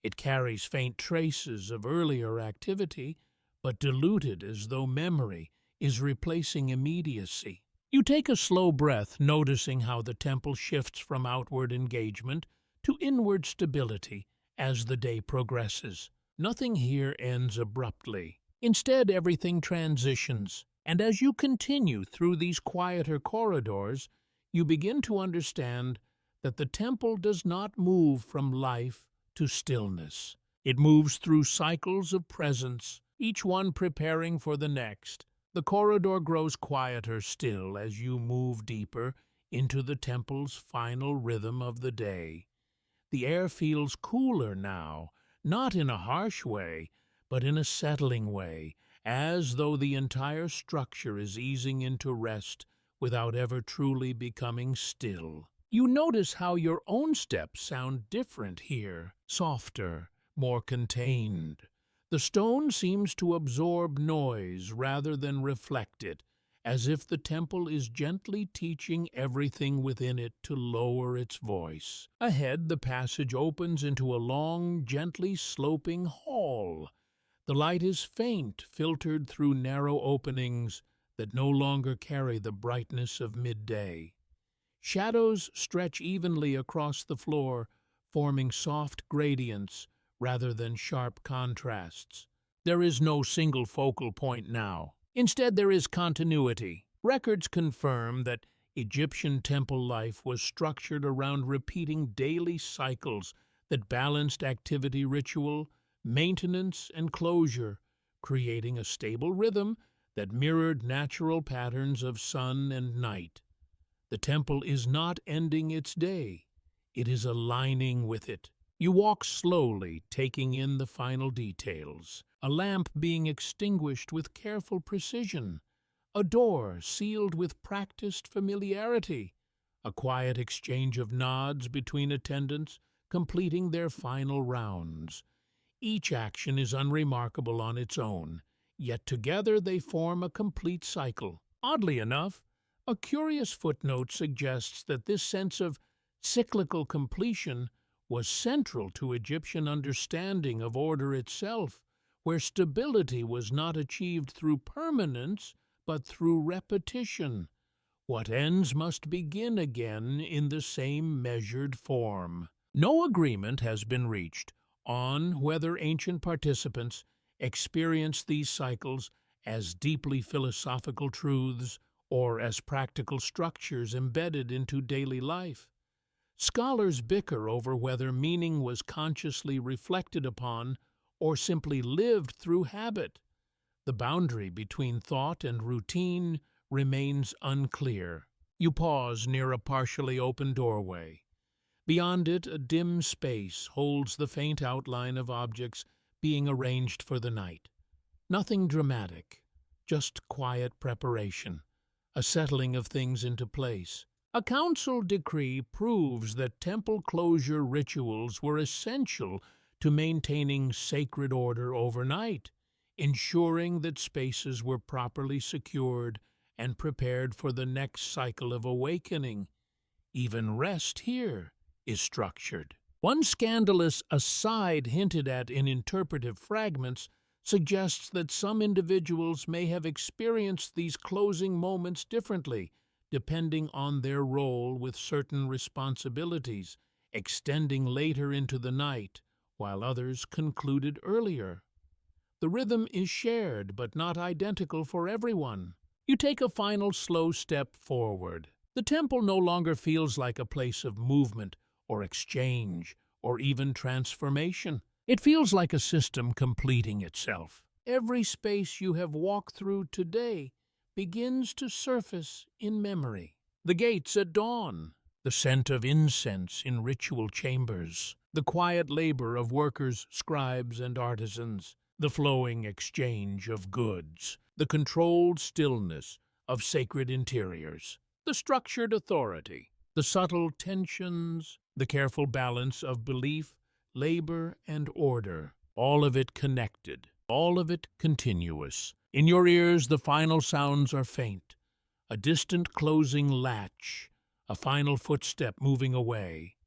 It carries faint traces of earlier activity, but diluted as though memory is replacing immediacy. You take a slow breath, noticing how the temple shifts from outward engagement to inward stability as the day progresses. Nothing here ends abruptly. Instead, everything transitions, and as you continue through these quieter corridors, you begin to understand that the temple does not move from life to stillness. It moves through cycles of presence, each one preparing for the next. The corridor grows quieter still as you move deeper into the temple's final rhythm of the day. The air feels cooler now, not in a harsh way, but in a settling way, as though the entire structure is easing into rest without ever truly becoming still. You notice how your own steps sound different here, softer, more contained. The stone seems to absorb noise rather than reflect it, as if the temple is gently teaching everything within it to lower its voice. Ahead, the passage opens into a long, gently sloping hall. The light is faint, filtered through narrow openings that no longer carry the brightness of midday. Shadows stretch evenly across the floor, forming soft gradients rather than sharp contrasts. There is no single focal point now. Instead, there is continuity. Records confirm that Egyptian temple life was structured around repeating daily cycles that balanced activity, ritual, maintenance, and closure, creating a stable rhythm that mirrored natural patterns of sun and night. The temple is not ending its day. It is aligning with it. You walk slowly, taking in the final details. A lamp being extinguished with careful precision. A door sealed with practiced familiarity. A quiet exchange of nods between attendants, completing their final rounds. Each action is unremarkable on its own, yet together they form a complete cycle. Oddly enough, a curious footnote suggests that this sense of cyclical completion was central to Egyptian understanding of order itself, where stability was not achieved through permanence, but through repetition. What ends must begin again in the same measured form. No agreement has been reached on whether ancient participants experienced these cycles as deeply philosophical truths or as practical structures embedded into daily life. Scholars bicker over whether meaning was consciously reflected upon or simply lived through habit. The boundary between thought and routine remains unclear. You pause near a partially open doorway. Beyond it, a dim space holds the faint outline of objects being arranged for the night. Nothing dramatic, just quiet preparation, a settling of things into place. A council decree proves that temple closure rituals were essential to maintaining sacred order overnight, ensuring that spaces were properly secured and prepared for the next cycle of awakening. Even rest here is structured. One scandalous aside hinted at in interpretive fragments suggests that some individuals may have experienced these closing moments differently, depending on their role with certain responsibilities, extending later into the night, while others concluded earlier. The rhythm is shared but not identical for everyone. You take a final slow step forward. The temple no longer feels like a place of movement or exchange or even transformation. It feels like a system completing itself. Every space you have walked through today begins to surface in memory. The gates at dawn, the scent of incense in ritual chambers, the quiet labor of workers, scribes, and artisans, the flowing exchange of goods, the controlled stillness of sacred interiors, the structured authority, the subtle tensions, the careful balance of belief, labor, and order, all of it connected, all of it continuous. In your ears, the final sounds are faint, a distant closing latch, a final footstep moving away.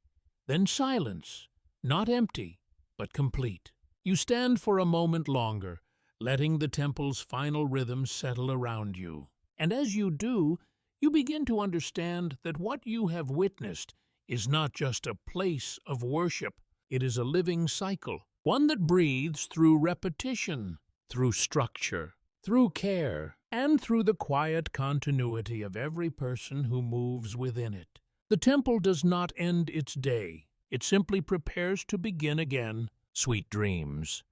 Then silence, not empty, but complete. You stand for a moment longer, letting the temple's final rhythm settle around you. And as you do, you begin to understand that what you have witnessed is not just a place of worship. It is a living cycle, one that breathes through repetition, through structure, through care, and through the quiet continuity of every person who moves within it. The temple does not end its day. It simply prepares to begin again. Sweet dreams.